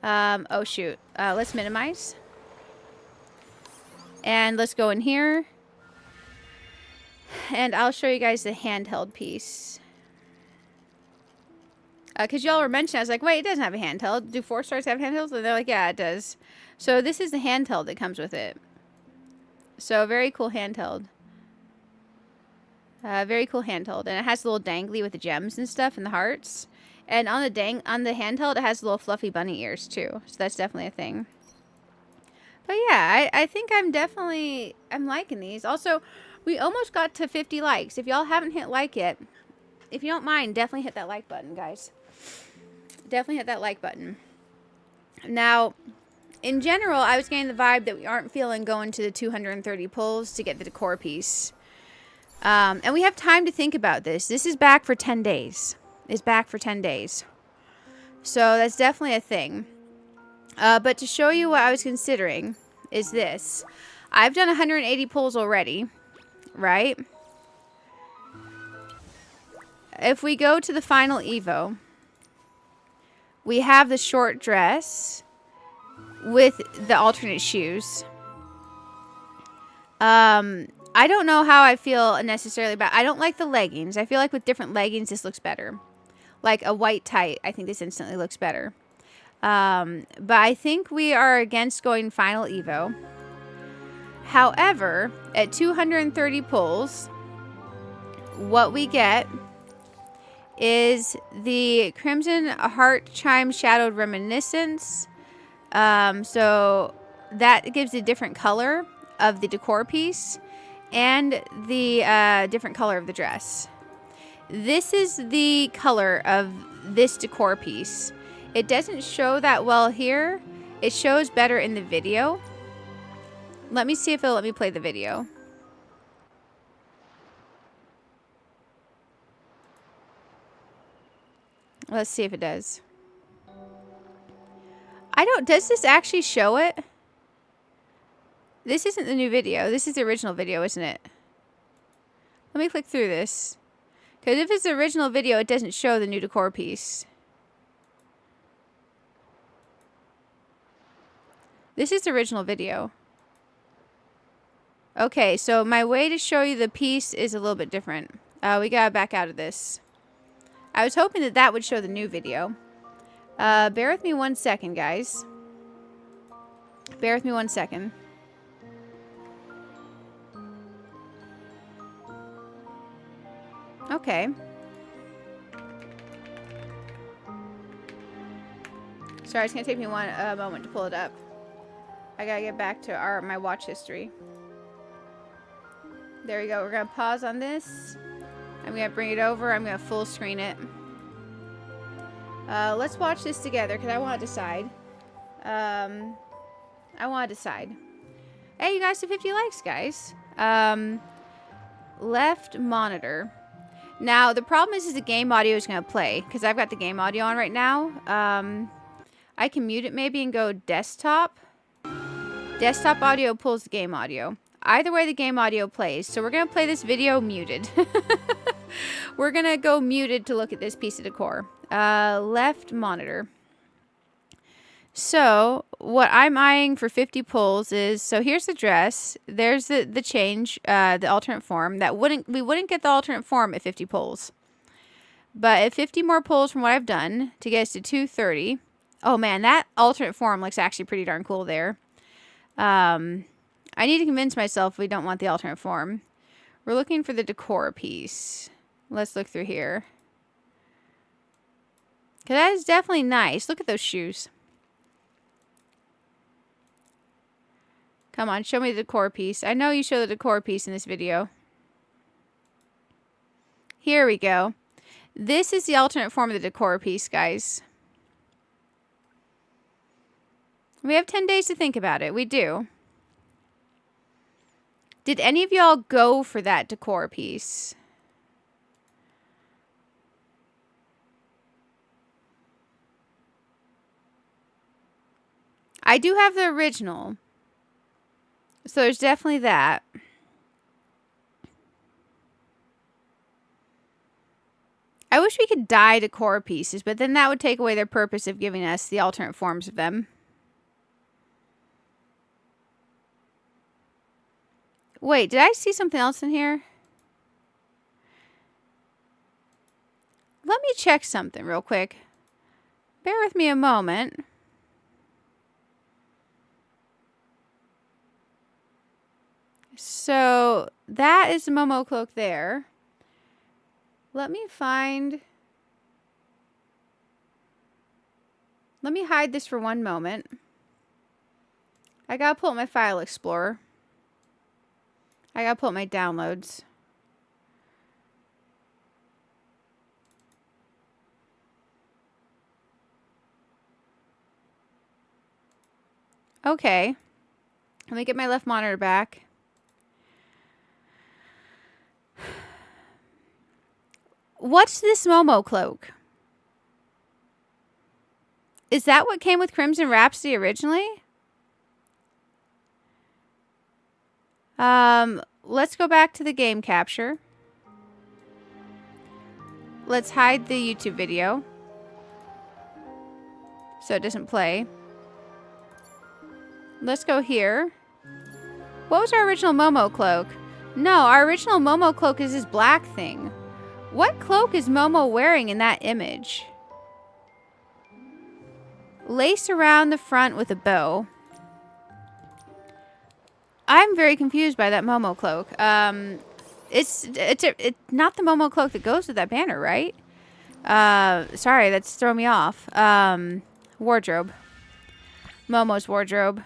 Oh shoot. Let's minimize. And let's go in here. And I'll show you guys the handheld piece. Because y'all were mentioning, I was like, wait, it doesn't have a handheld. Do 4-stars have handhelds? And they're like, yeah, it does. So this is the handheld that comes with it. So very cool handheld. Very cool handheld. And it has a little dangly with the gems and stuff and the hearts. And on the handheld, it has little fluffy bunny ears too. So that's definitely a thing. But yeah, I think I'm liking these. Also, we almost got to 50 likes. If y'all haven't hit like yet, if you don't mind, definitely hit that like button, guys. Definitely hit that like button. Now, in general, I was getting the vibe that we aren't feeling going to the 230 pulls to get the decor piece. And we have time to think about this. This is back for 10 days. It's back for 10 days. So that's definitely a thing. But to show you what I was considering is this. I've done 180 pulls already, right? If we go to the final Evo, we have the short dress with the alternate shoes. I don't know how I feel necessarily about. I don't like the leggings. I feel like with different leggings, this looks better. Like a white tight, I think this instantly looks better. But I think we are against going final Evo. However, at 230 pulls, what we get is the Crimson Heart Chime Shadowed Reminiscence. So that gives a different color of the decor piece and the different color of the dress. This is the color of this decor piece. It doesn't show that well here. It shows better in the video. Let me see if it'll let me play the video. Let's see if it does. Does this actually show it? This isn't the new video. This is the original video, isn't it? Let me click through this. Because if it's the original video, it doesn't show the new decor piece. This is the original video. Okay, so my way to show you the piece is a little bit different. We gotta back out of this. I was hoping that that would show the new video. Bear with me 1 second, guys. Bear with me 1 second. Okay. Sorry, it's gonna take me one moment to pull it up. I gotta get back to my watch history. There we go. We're gonna pause on this. I'm gonna bring it over. I'm gonna full screen it. Let's watch this together because I want to decide. I want to decide. Hey, you guys, to 50 likes, guys. Left monitor. Now, the problem is the game audio is going to play because I've got the game audio on right now. I can mute it maybe and go desktop. Desktop audio pulls the game audio. Either way, the game audio plays. So we're going to play this video muted. We're going to go muted to look at this piece of decor. Left monitor. So what I'm eyeing for 50 pulls is, so here's the dress. There's the change, the alternate form. We wouldn't get the alternate form at 50 pulls. But at 50 more pulls from what I've done to get us to 230. Oh man, that alternate form looks actually pretty darn cool there. I need to convince myself we don't want the alternate form. We're looking for the decor piece. Let's look through here. Because that is definitely nice. Look at those shoes. Come on, show me the decor piece. I know you show the decor piece in this video. Here we go. This is the alternate form of the decor piece, guys. We have 10 days to think about it. We do. Did any of y'all go for that decor piece? I do have the original. So there's definitely that. I wish we could dye decor pieces, but then that would take away their purpose of giving us the alternate forms of them. Wait, did I see something else in here? Let me check something real quick. Bear with me a moment. So that is the Momo cloak there. Let me hide this for one moment. I gotta pull up my file explorer. I gotta pull up my downloads. Okay. Let me get my left monitor back. What's this Momo cloak? Is that what came with Crimson Rhapsody originally? Let's go back to the game capture. Let's hide the YouTube video so it doesn't play. Let's go here. What was our original Momo cloak? No, our original Momo cloak is this black thing. What cloak is Momo wearing in that image? Lace around the front with a bow. I'm very confused by that Momo cloak. It's not the Momo cloak that goes with that banner, right? Sorry, that's throwing me off. Wardrobe. Momo's wardrobe.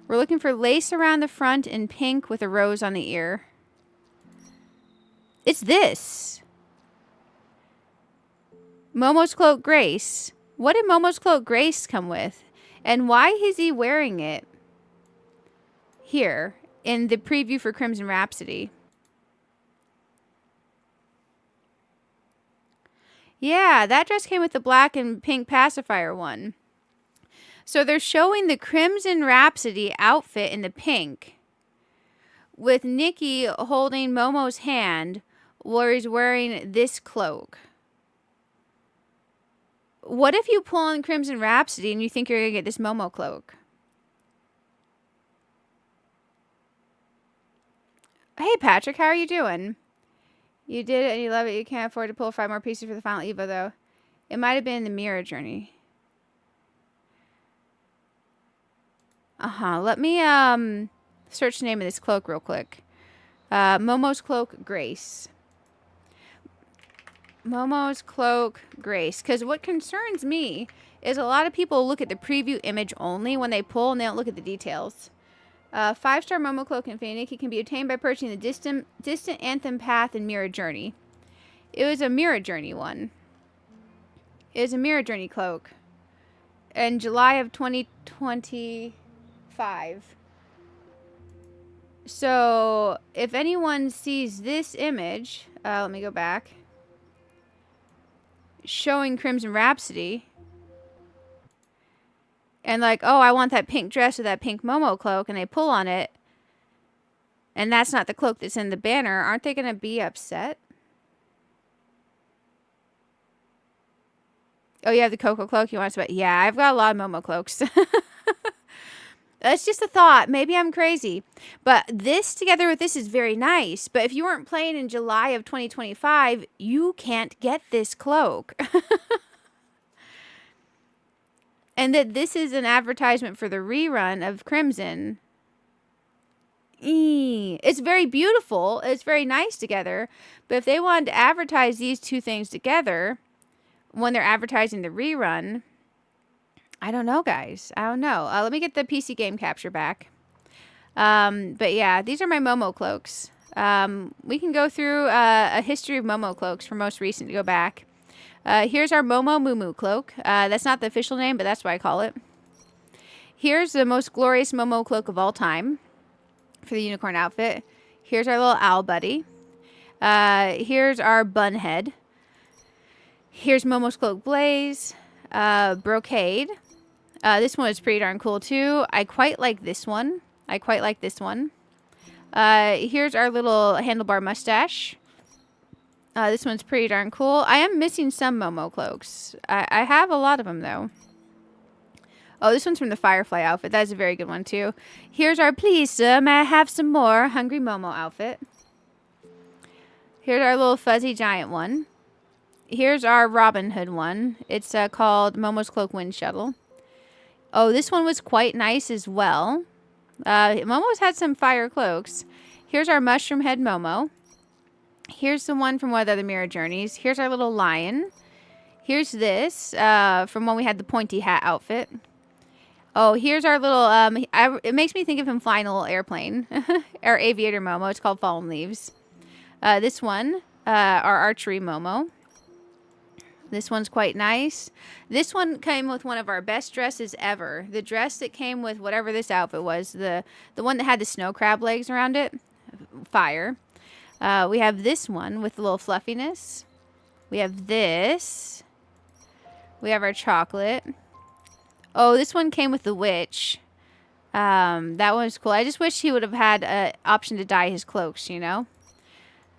We're looking for lace around the front in pink with a rose on the ear. It's this. Momo's cloak Grace. What did Momo's cloak Grace come with? And why is he wearing it here in the preview for Crimson Rhapsody? Yeah, that dress came with the black and pink pacifier one. So they're showing the Crimson Rhapsody outfit in the pink with Nikki holding Momo's hand where he's wearing this cloak. What if you pull on Crimson Rhapsody and you think you're going to get this Momo cloak? Hey, Patrick, how are you doing? You did it and you love it. You can't afford to pull 5 more pieces for the final Evo, though. It might have been the Mirror Journey. Let me search the name of this cloak real quick. Momo's cloak Grace. Momo's cloak, Grace. Because what concerns me is a lot of people look at the preview image only when they pull and they don't look at the details. 5-star Momo cloak Infinity Nikki can be obtained by purchasing the distant Anthem Path and Mirror Journey. It was a Mirror Journey one. It was a Mirror Journey cloak. In July of 2025. So, if anyone sees this image, let me go back, showing Crimson Rhapsody, and like, oh, I want that pink dress or that pink Momo cloak, and they pull on it, and that's not the cloak that's in the banner, aren't they going to be upset? Oh, you have the Coco cloak? You want to? Yeah, I've got a lot of Momo cloaks. That's just a thought. Maybe I'm crazy. But this together with this is very nice. But if you weren't playing in July of 2025, you can't get this cloak. And that this is an advertisement for the rerun of Crimson. It's very beautiful. It's very nice together. But if they wanted to advertise these two things together when they're advertising the rerun, I don't know, guys. I don't know. Let me get the PC game capture back. But yeah, these are my Momo cloaks. We can go through a history of Momo cloaks from most recent to go back. Here's our Momo Moo cloak. That's not the official name, but that's what I call it. Here's the most glorious Momo cloak of all time for the unicorn outfit. Here's our little owl buddy. Here's our bun head. Here's Momo's cloak Blaze. Brocade. This one is pretty darn cool too. I quite like this one. Here's our little handlebar mustache. This one's pretty darn cool. I am missing some Momo cloaks. I have a lot of them though. Oh, this one's from the Firefly outfit. That is a very good one too. Here's our please sir, may I have some more Hungry Momo outfit. Here's our little fuzzy giant one. Here's our Robin Hood one. It's called Momo's Cloak Wind Shuttle. Oh, this one was quite nice as well. Momo's had some fire cloaks. Here's our Mushroom Head Momo. Here's the one from one of the other Mirror Journeys. Here's our little lion. Here's this from when we had the pointy hat outfit. Oh, here's our little... it makes me think of him flying a little airplane. Our aviator Momo. It's called Fallen Leaves. This one, our archery Momo. This one's quite nice. This one came with one of our best dresses ever. The dress that came with whatever this outfit was. The one that had the snow crab legs around it. Fire. We have this one with a little fluffiness. We have this. We have our chocolate. Oh, this one came with the witch. That one was cool. I just wish he would have had an option to dye his cloaks, you know?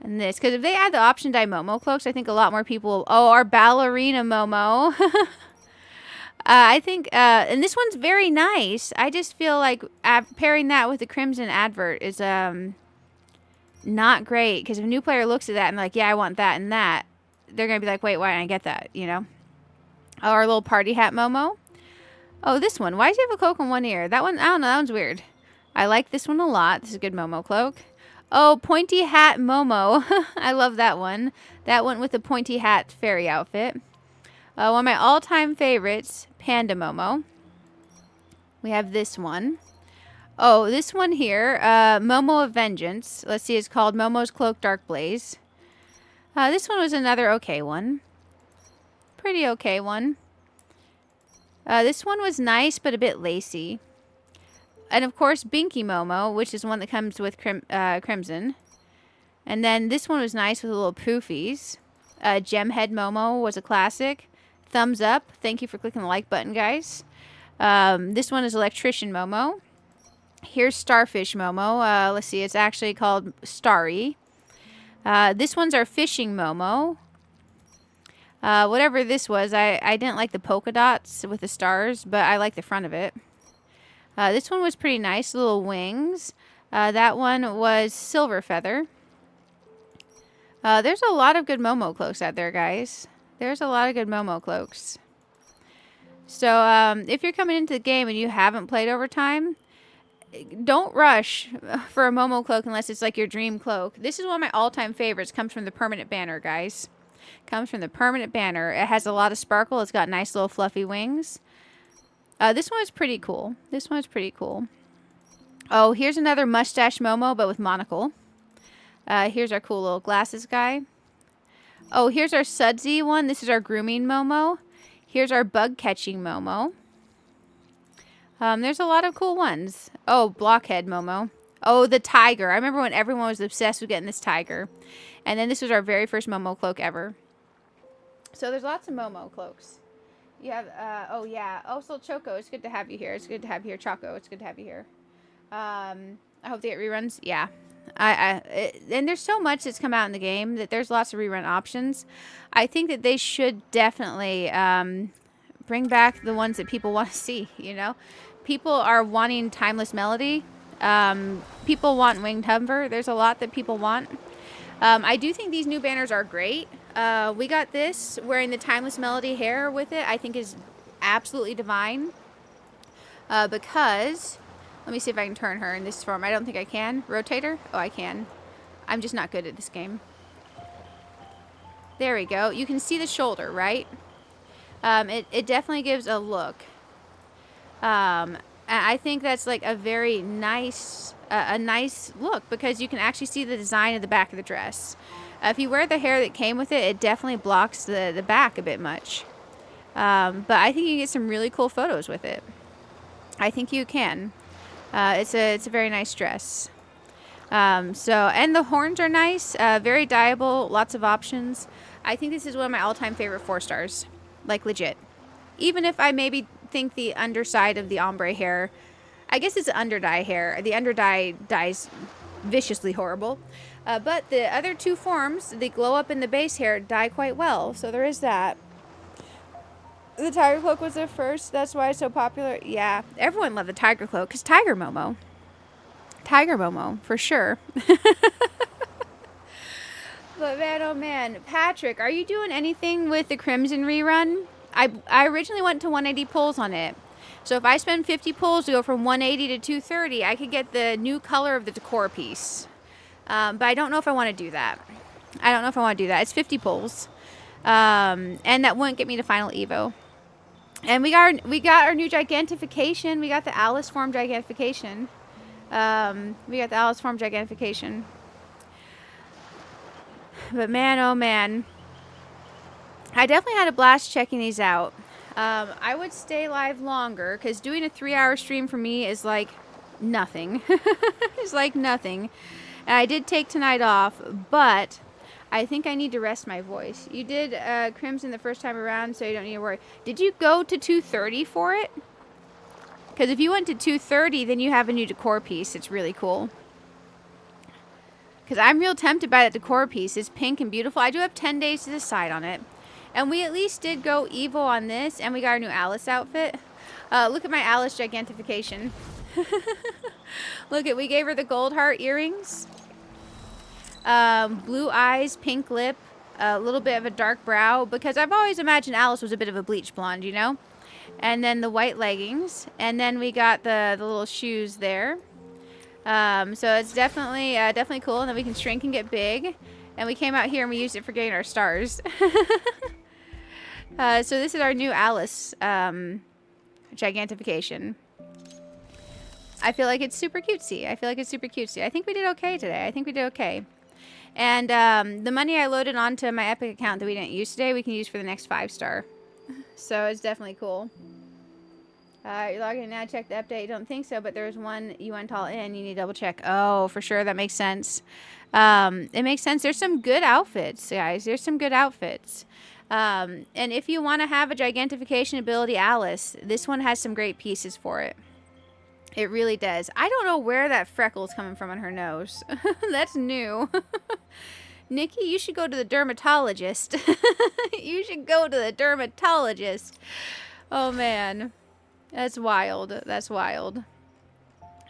And this, because if they add the option dye Momo cloaks, I think a lot more people... Oh, our ballerina Momo. I think... and this one's very nice. I just feel like pairing that with the Crimson advert is not great. Because if a new player looks at that and like, yeah, I want that and that, they're going to be like, wait, why didn't I get that? You know? Oh, our little party hat Momo. Oh, this one. Why does he have a cloak on one ear? That one, I don't know. That one's weird. I like this one a lot. This is a good Momo cloak. Oh, pointy hat Momo. I love that one. That went with the pointy hat fairy outfit. One of my all-time favorites, Panda Momo. We have this one. Oh, this one here, Momo of Vengeance. Let's see, it's called Momo's Cloak Dark Blaze. This one was another okay one. Pretty okay one. This one was nice, but a bit lacy. And of course, Binky Momo, which is one that comes with Crimson. And then this one was nice with little poofies. Gemhead Momo was a classic. Thumbs up. Thank you for clicking the like button, guys. This one is Electrician Momo. Here's Starfish Momo. Let's see, it's actually called Starry. This one's our Fishing Momo. Whatever this was, I didn't like the polka dots with the stars, but I like the front of it. This one was pretty nice, little wings. That one was Silver Feather. There's a lot of good Momo cloaks out there, guys. There's a lot of good Momo cloaks. So, if you're coming into the game and you haven't played Overtime, don't rush for a Momo cloak unless it's like your dream cloak. This is one of my all-time favorites. Comes from the permanent banner, guys. Comes from the permanent banner. It has a lot of sparkle. It's got nice little fluffy wings. This one is pretty cool. This one's pretty cool. Oh, here's another mustache Momo, but with monocle. Here's our cool little glasses guy. Oh, here's our sudsy one. This is our grooming Momo. Here's our bug catching Momo. There's a lot of cool ones. Oh, blockhead Momo. Oh, the tiger. I remember when everyone was obsessed with getting this tiger. And then this was our very first Momo cloak ever. So there's lots of Momo cloaks. You have, oh yeah. Oh, so Choco, it's good to have you here. It's good to have you here. Choco, it's good to have you here. I hope they get reruns. Yeah. And there's so much that's come out in the game that there's lots of rerun options. I think that they should definitely bring back the ones that people want to see, you know? People are wanting Timeless Melody. People want Winged Hover. There's a lot that people want. I do think these new banners are great. We got this wearing the Timeless Melody hair with it. I think is absolutely divine. Because, let me see if I can turn her in this form. I don't think I can. Rotate her? Oh, I can. I'm just not good at this game. There we go. You can see the shoulder, right? It definitely gives a look. I think that's like a very nice, a nice look because you can actually see the design of the back of the dress. If you wear the hair that came with it, it definitely blocks the back a bit much. But I think you can get some really cool photos with it. I think you can. It's a very nice dress. And the horns are nice, very dyeable, lots of options. I think this is one of my all-time favorite 4 stars, like legit. Even if I maybe think the underside of the ombre hair, I guess it's underdye hair. The underdye dyes viciously horrible. But the other 2 forms, the glow up and the base hair, dye quite well. So there is that. The tiger cloak was the first. That's why it's so popular. Yeah, everyone loved the tiger cloak because Tiger Momo. Tiger Momo, for sure. But man, oh man. Patrick, are you doing anything with the Crimson rerun? I originally went to 180 pulls on it. So if I spend 50 pulls to go from 180 to 230, I could get the new color of the decor piece. But I don't know if I want to do that. I don't know if I want to do that. It's 50 pulls. And that wouldn't get me to final Evo. And we got our new Gigantification. We got the Alice form Gigantification. But man, oh man. I definitely had a blast checking these out. I would stay live longer because doing a 3-hour stream for me is like nothing. It's like nothing. And I did take tonight off, but I think I need to rest my voice. You did Crimson the first time around, so you don't need to worry. Did you go to 230 for it? Because if you went to 230, then you have a new decor piece. It's really cool. Because I'm real tempted by that decor piece. It's pink and beautiful. I do have 10 days to decide on it. And we at least did go Evo on this, and we got our new Alice outfit. Look at my Alice Gigantification. Look at, we gave her the gold heart earrings. Blue eyes, pink lip, a little bit of a dark brow, because I've always imagined Alice was a bit of a bleach blonde, you know? And then the white leggings, and then we got the little shoes there. So it's definitely cool, and then we can shrink and get big. And we came out here and we used it for getting our stars. So this is our new Alice Gigantification. I feel like it's super cutesy. I think we did okay today. And the money I loaded onto my Epic account that we didn't use today, we can use for the next 5-star. So it's definitely cool. You're logging in now. Check the update. You don't think so, but there's one you went all in. You need to double check. Oh, for sure. That makes sense. It makes sense. There's some good outfits, guys. There's some good outfits. And if you want to have a Gigantification ability Alice, this one has some great pieces for it. It really does. I don't know where that freckle is coming from on her nose. That's new. Nikki, you should go to the dermatologist. You should go to the dermatologist. Oh, man. That's wild. That's wild.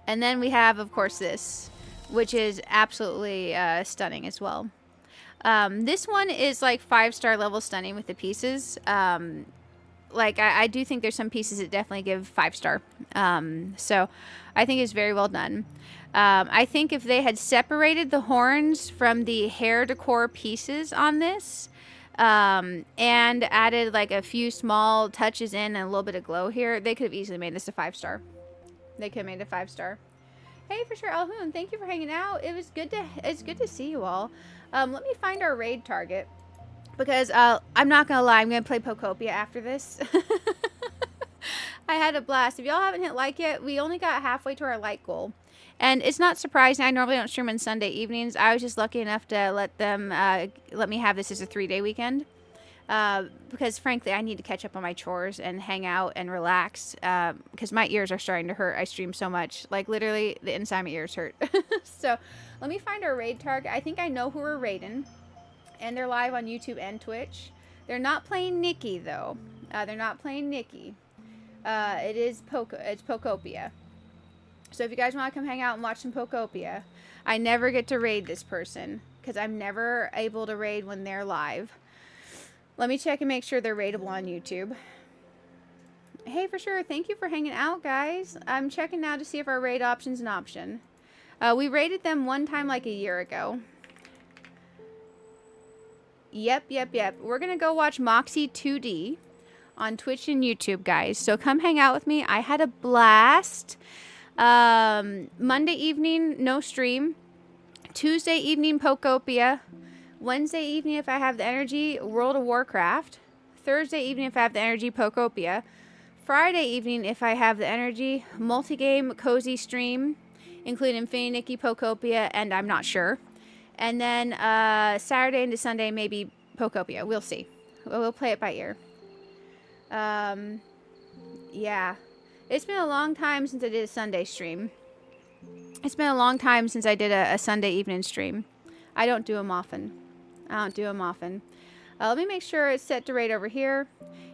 And then we have, of course, this, which is absolutely stunning as well. This one is like 5-star level stunning with the pieces. Like I do think there's some pieces that definitely give 5-star. So I think it's very well done. I think if they had separated the horns from the hair decor pieces on this, and added like a few small touches in and a little bit of glow here, they could have easily made this a 5-star. They could have made it a 5-star. Hey, for sure, Alhoon, thank you for hanging out. It's good to see you all. Let me find our raid target, because I'm not gonna lie, I'm gonna play Pokopia after this. I had a blast. If y'all haven't hit like yet, we only got halfway to our like goal. And it's not surprising. I normally don't stream on Sunday evenings. I was just lucky enough to let them let me have this as a 3-day weekend. Because frankly, I need to catch up on my chores and hang out and relax. Because my ears are starting to hurt. I stream so much. Like literally, the inside of my ears hurt. So let me find our raid target. I think I know who we're raiding. And they're live on YouTube and Twitch. They're not playing Nikki though. They're not playing Nikki. It's Pokopia. So if you guys want to come hang out and watch some Pokopia, I never get to raid this person because I'm never able to raid when they're live. Let me check and make sure they're raidable on YouTube. Hey, for sure. Thank you for hanging out, guys. I'm checking now to see if our raid option's an option. We raided them one time like a year ago. Yep. We're going to go watch Moxie 2D on Twitch and YouTube, guys. So come hang out with me. I had a blast. Monday evening, no stream. Tuesday evening, Pokopia. Wednesday evening, if I have the energy, World of Warcraft. Thursday evening, if I have the energy, Pokopia. Friday evening, if I have the energy, multi-game cozy stream, including Infinity Nikki, Pokopia, and I'm not sure. And then Saturday into Sunday, maybe Pokopia. We'll see. We'll play it by ear. Yeah. It's been a long time since I did a Sunday stream. It's been a long time since I did a Sunday evening stream. I don't do them often. Let me make sure it's set to raid over here.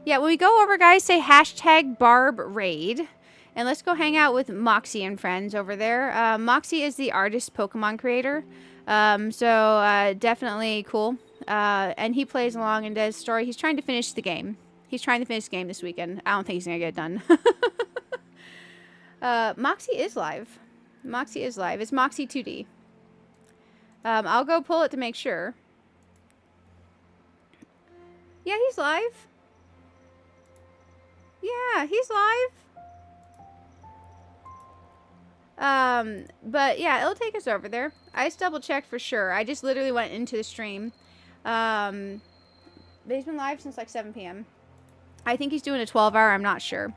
Yeah, when we go over, guys, say hashtag Barb Raid. And let's go hang out with Moxie and friends over there. Moxie is the artist Pokemon creator. So definitely cool. And he plays along and does story. He's trying to finish the game. He's trying to finish the game this weekend. I don't think he's going to get it done. Moxie is live. It's Moxie 2D. I'll go pull it to make sure. Yeah, he's live. Yeah, he's live. But yeah, it'll take us over there. I just double checked for sure. I just literally went into the stream. But he's been live since like 7 p.m. I think he's doing a 12-hour. I'm not sure.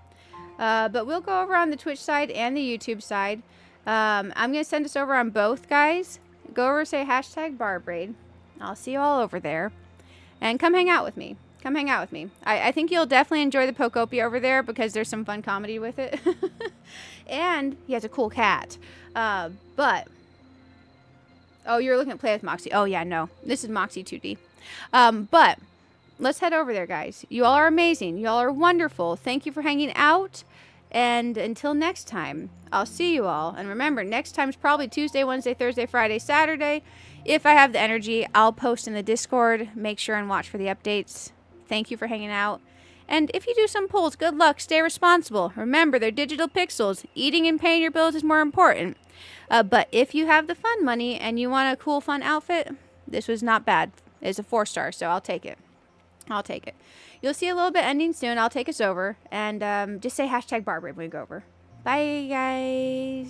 But we'll go over on the Twitch side and the YouTube side. I'm going to send us over on both, guys. Go over, say hashtag Barb Raid. I'll see you all over there. And come hang out with me. I think you'll definitely enjoy the Pokopia over there because there's some fun comedy with it. And he has a cool cat. But... Oh, you're looking at Play with Moxie. Oh, yeah, no. This is Moxie 2D. But... Let's head over there, guys. You all are amazing. You all are wonderful. Thank you for hanging out. And until next time, I'll see you all. And remember, next time's probably Tuesday, Wednesday, Thursday, Friday, Saturday. If I have the energy, I'll post in the Discord. Make sure and watch for the updates. Thank you for hanging out. And if you do some pulls, good luck. Stay responsible. Remember, they're digital pixels. Eating and paying your bills is more important. But if you have the fun money and you want a cool, fun outfit, this was not bad. It's a 4-star, so I'll take it. You'll see a little bit ending soon. I'll take us over. And just say hashtag Barbara when we go over. Bye, guys.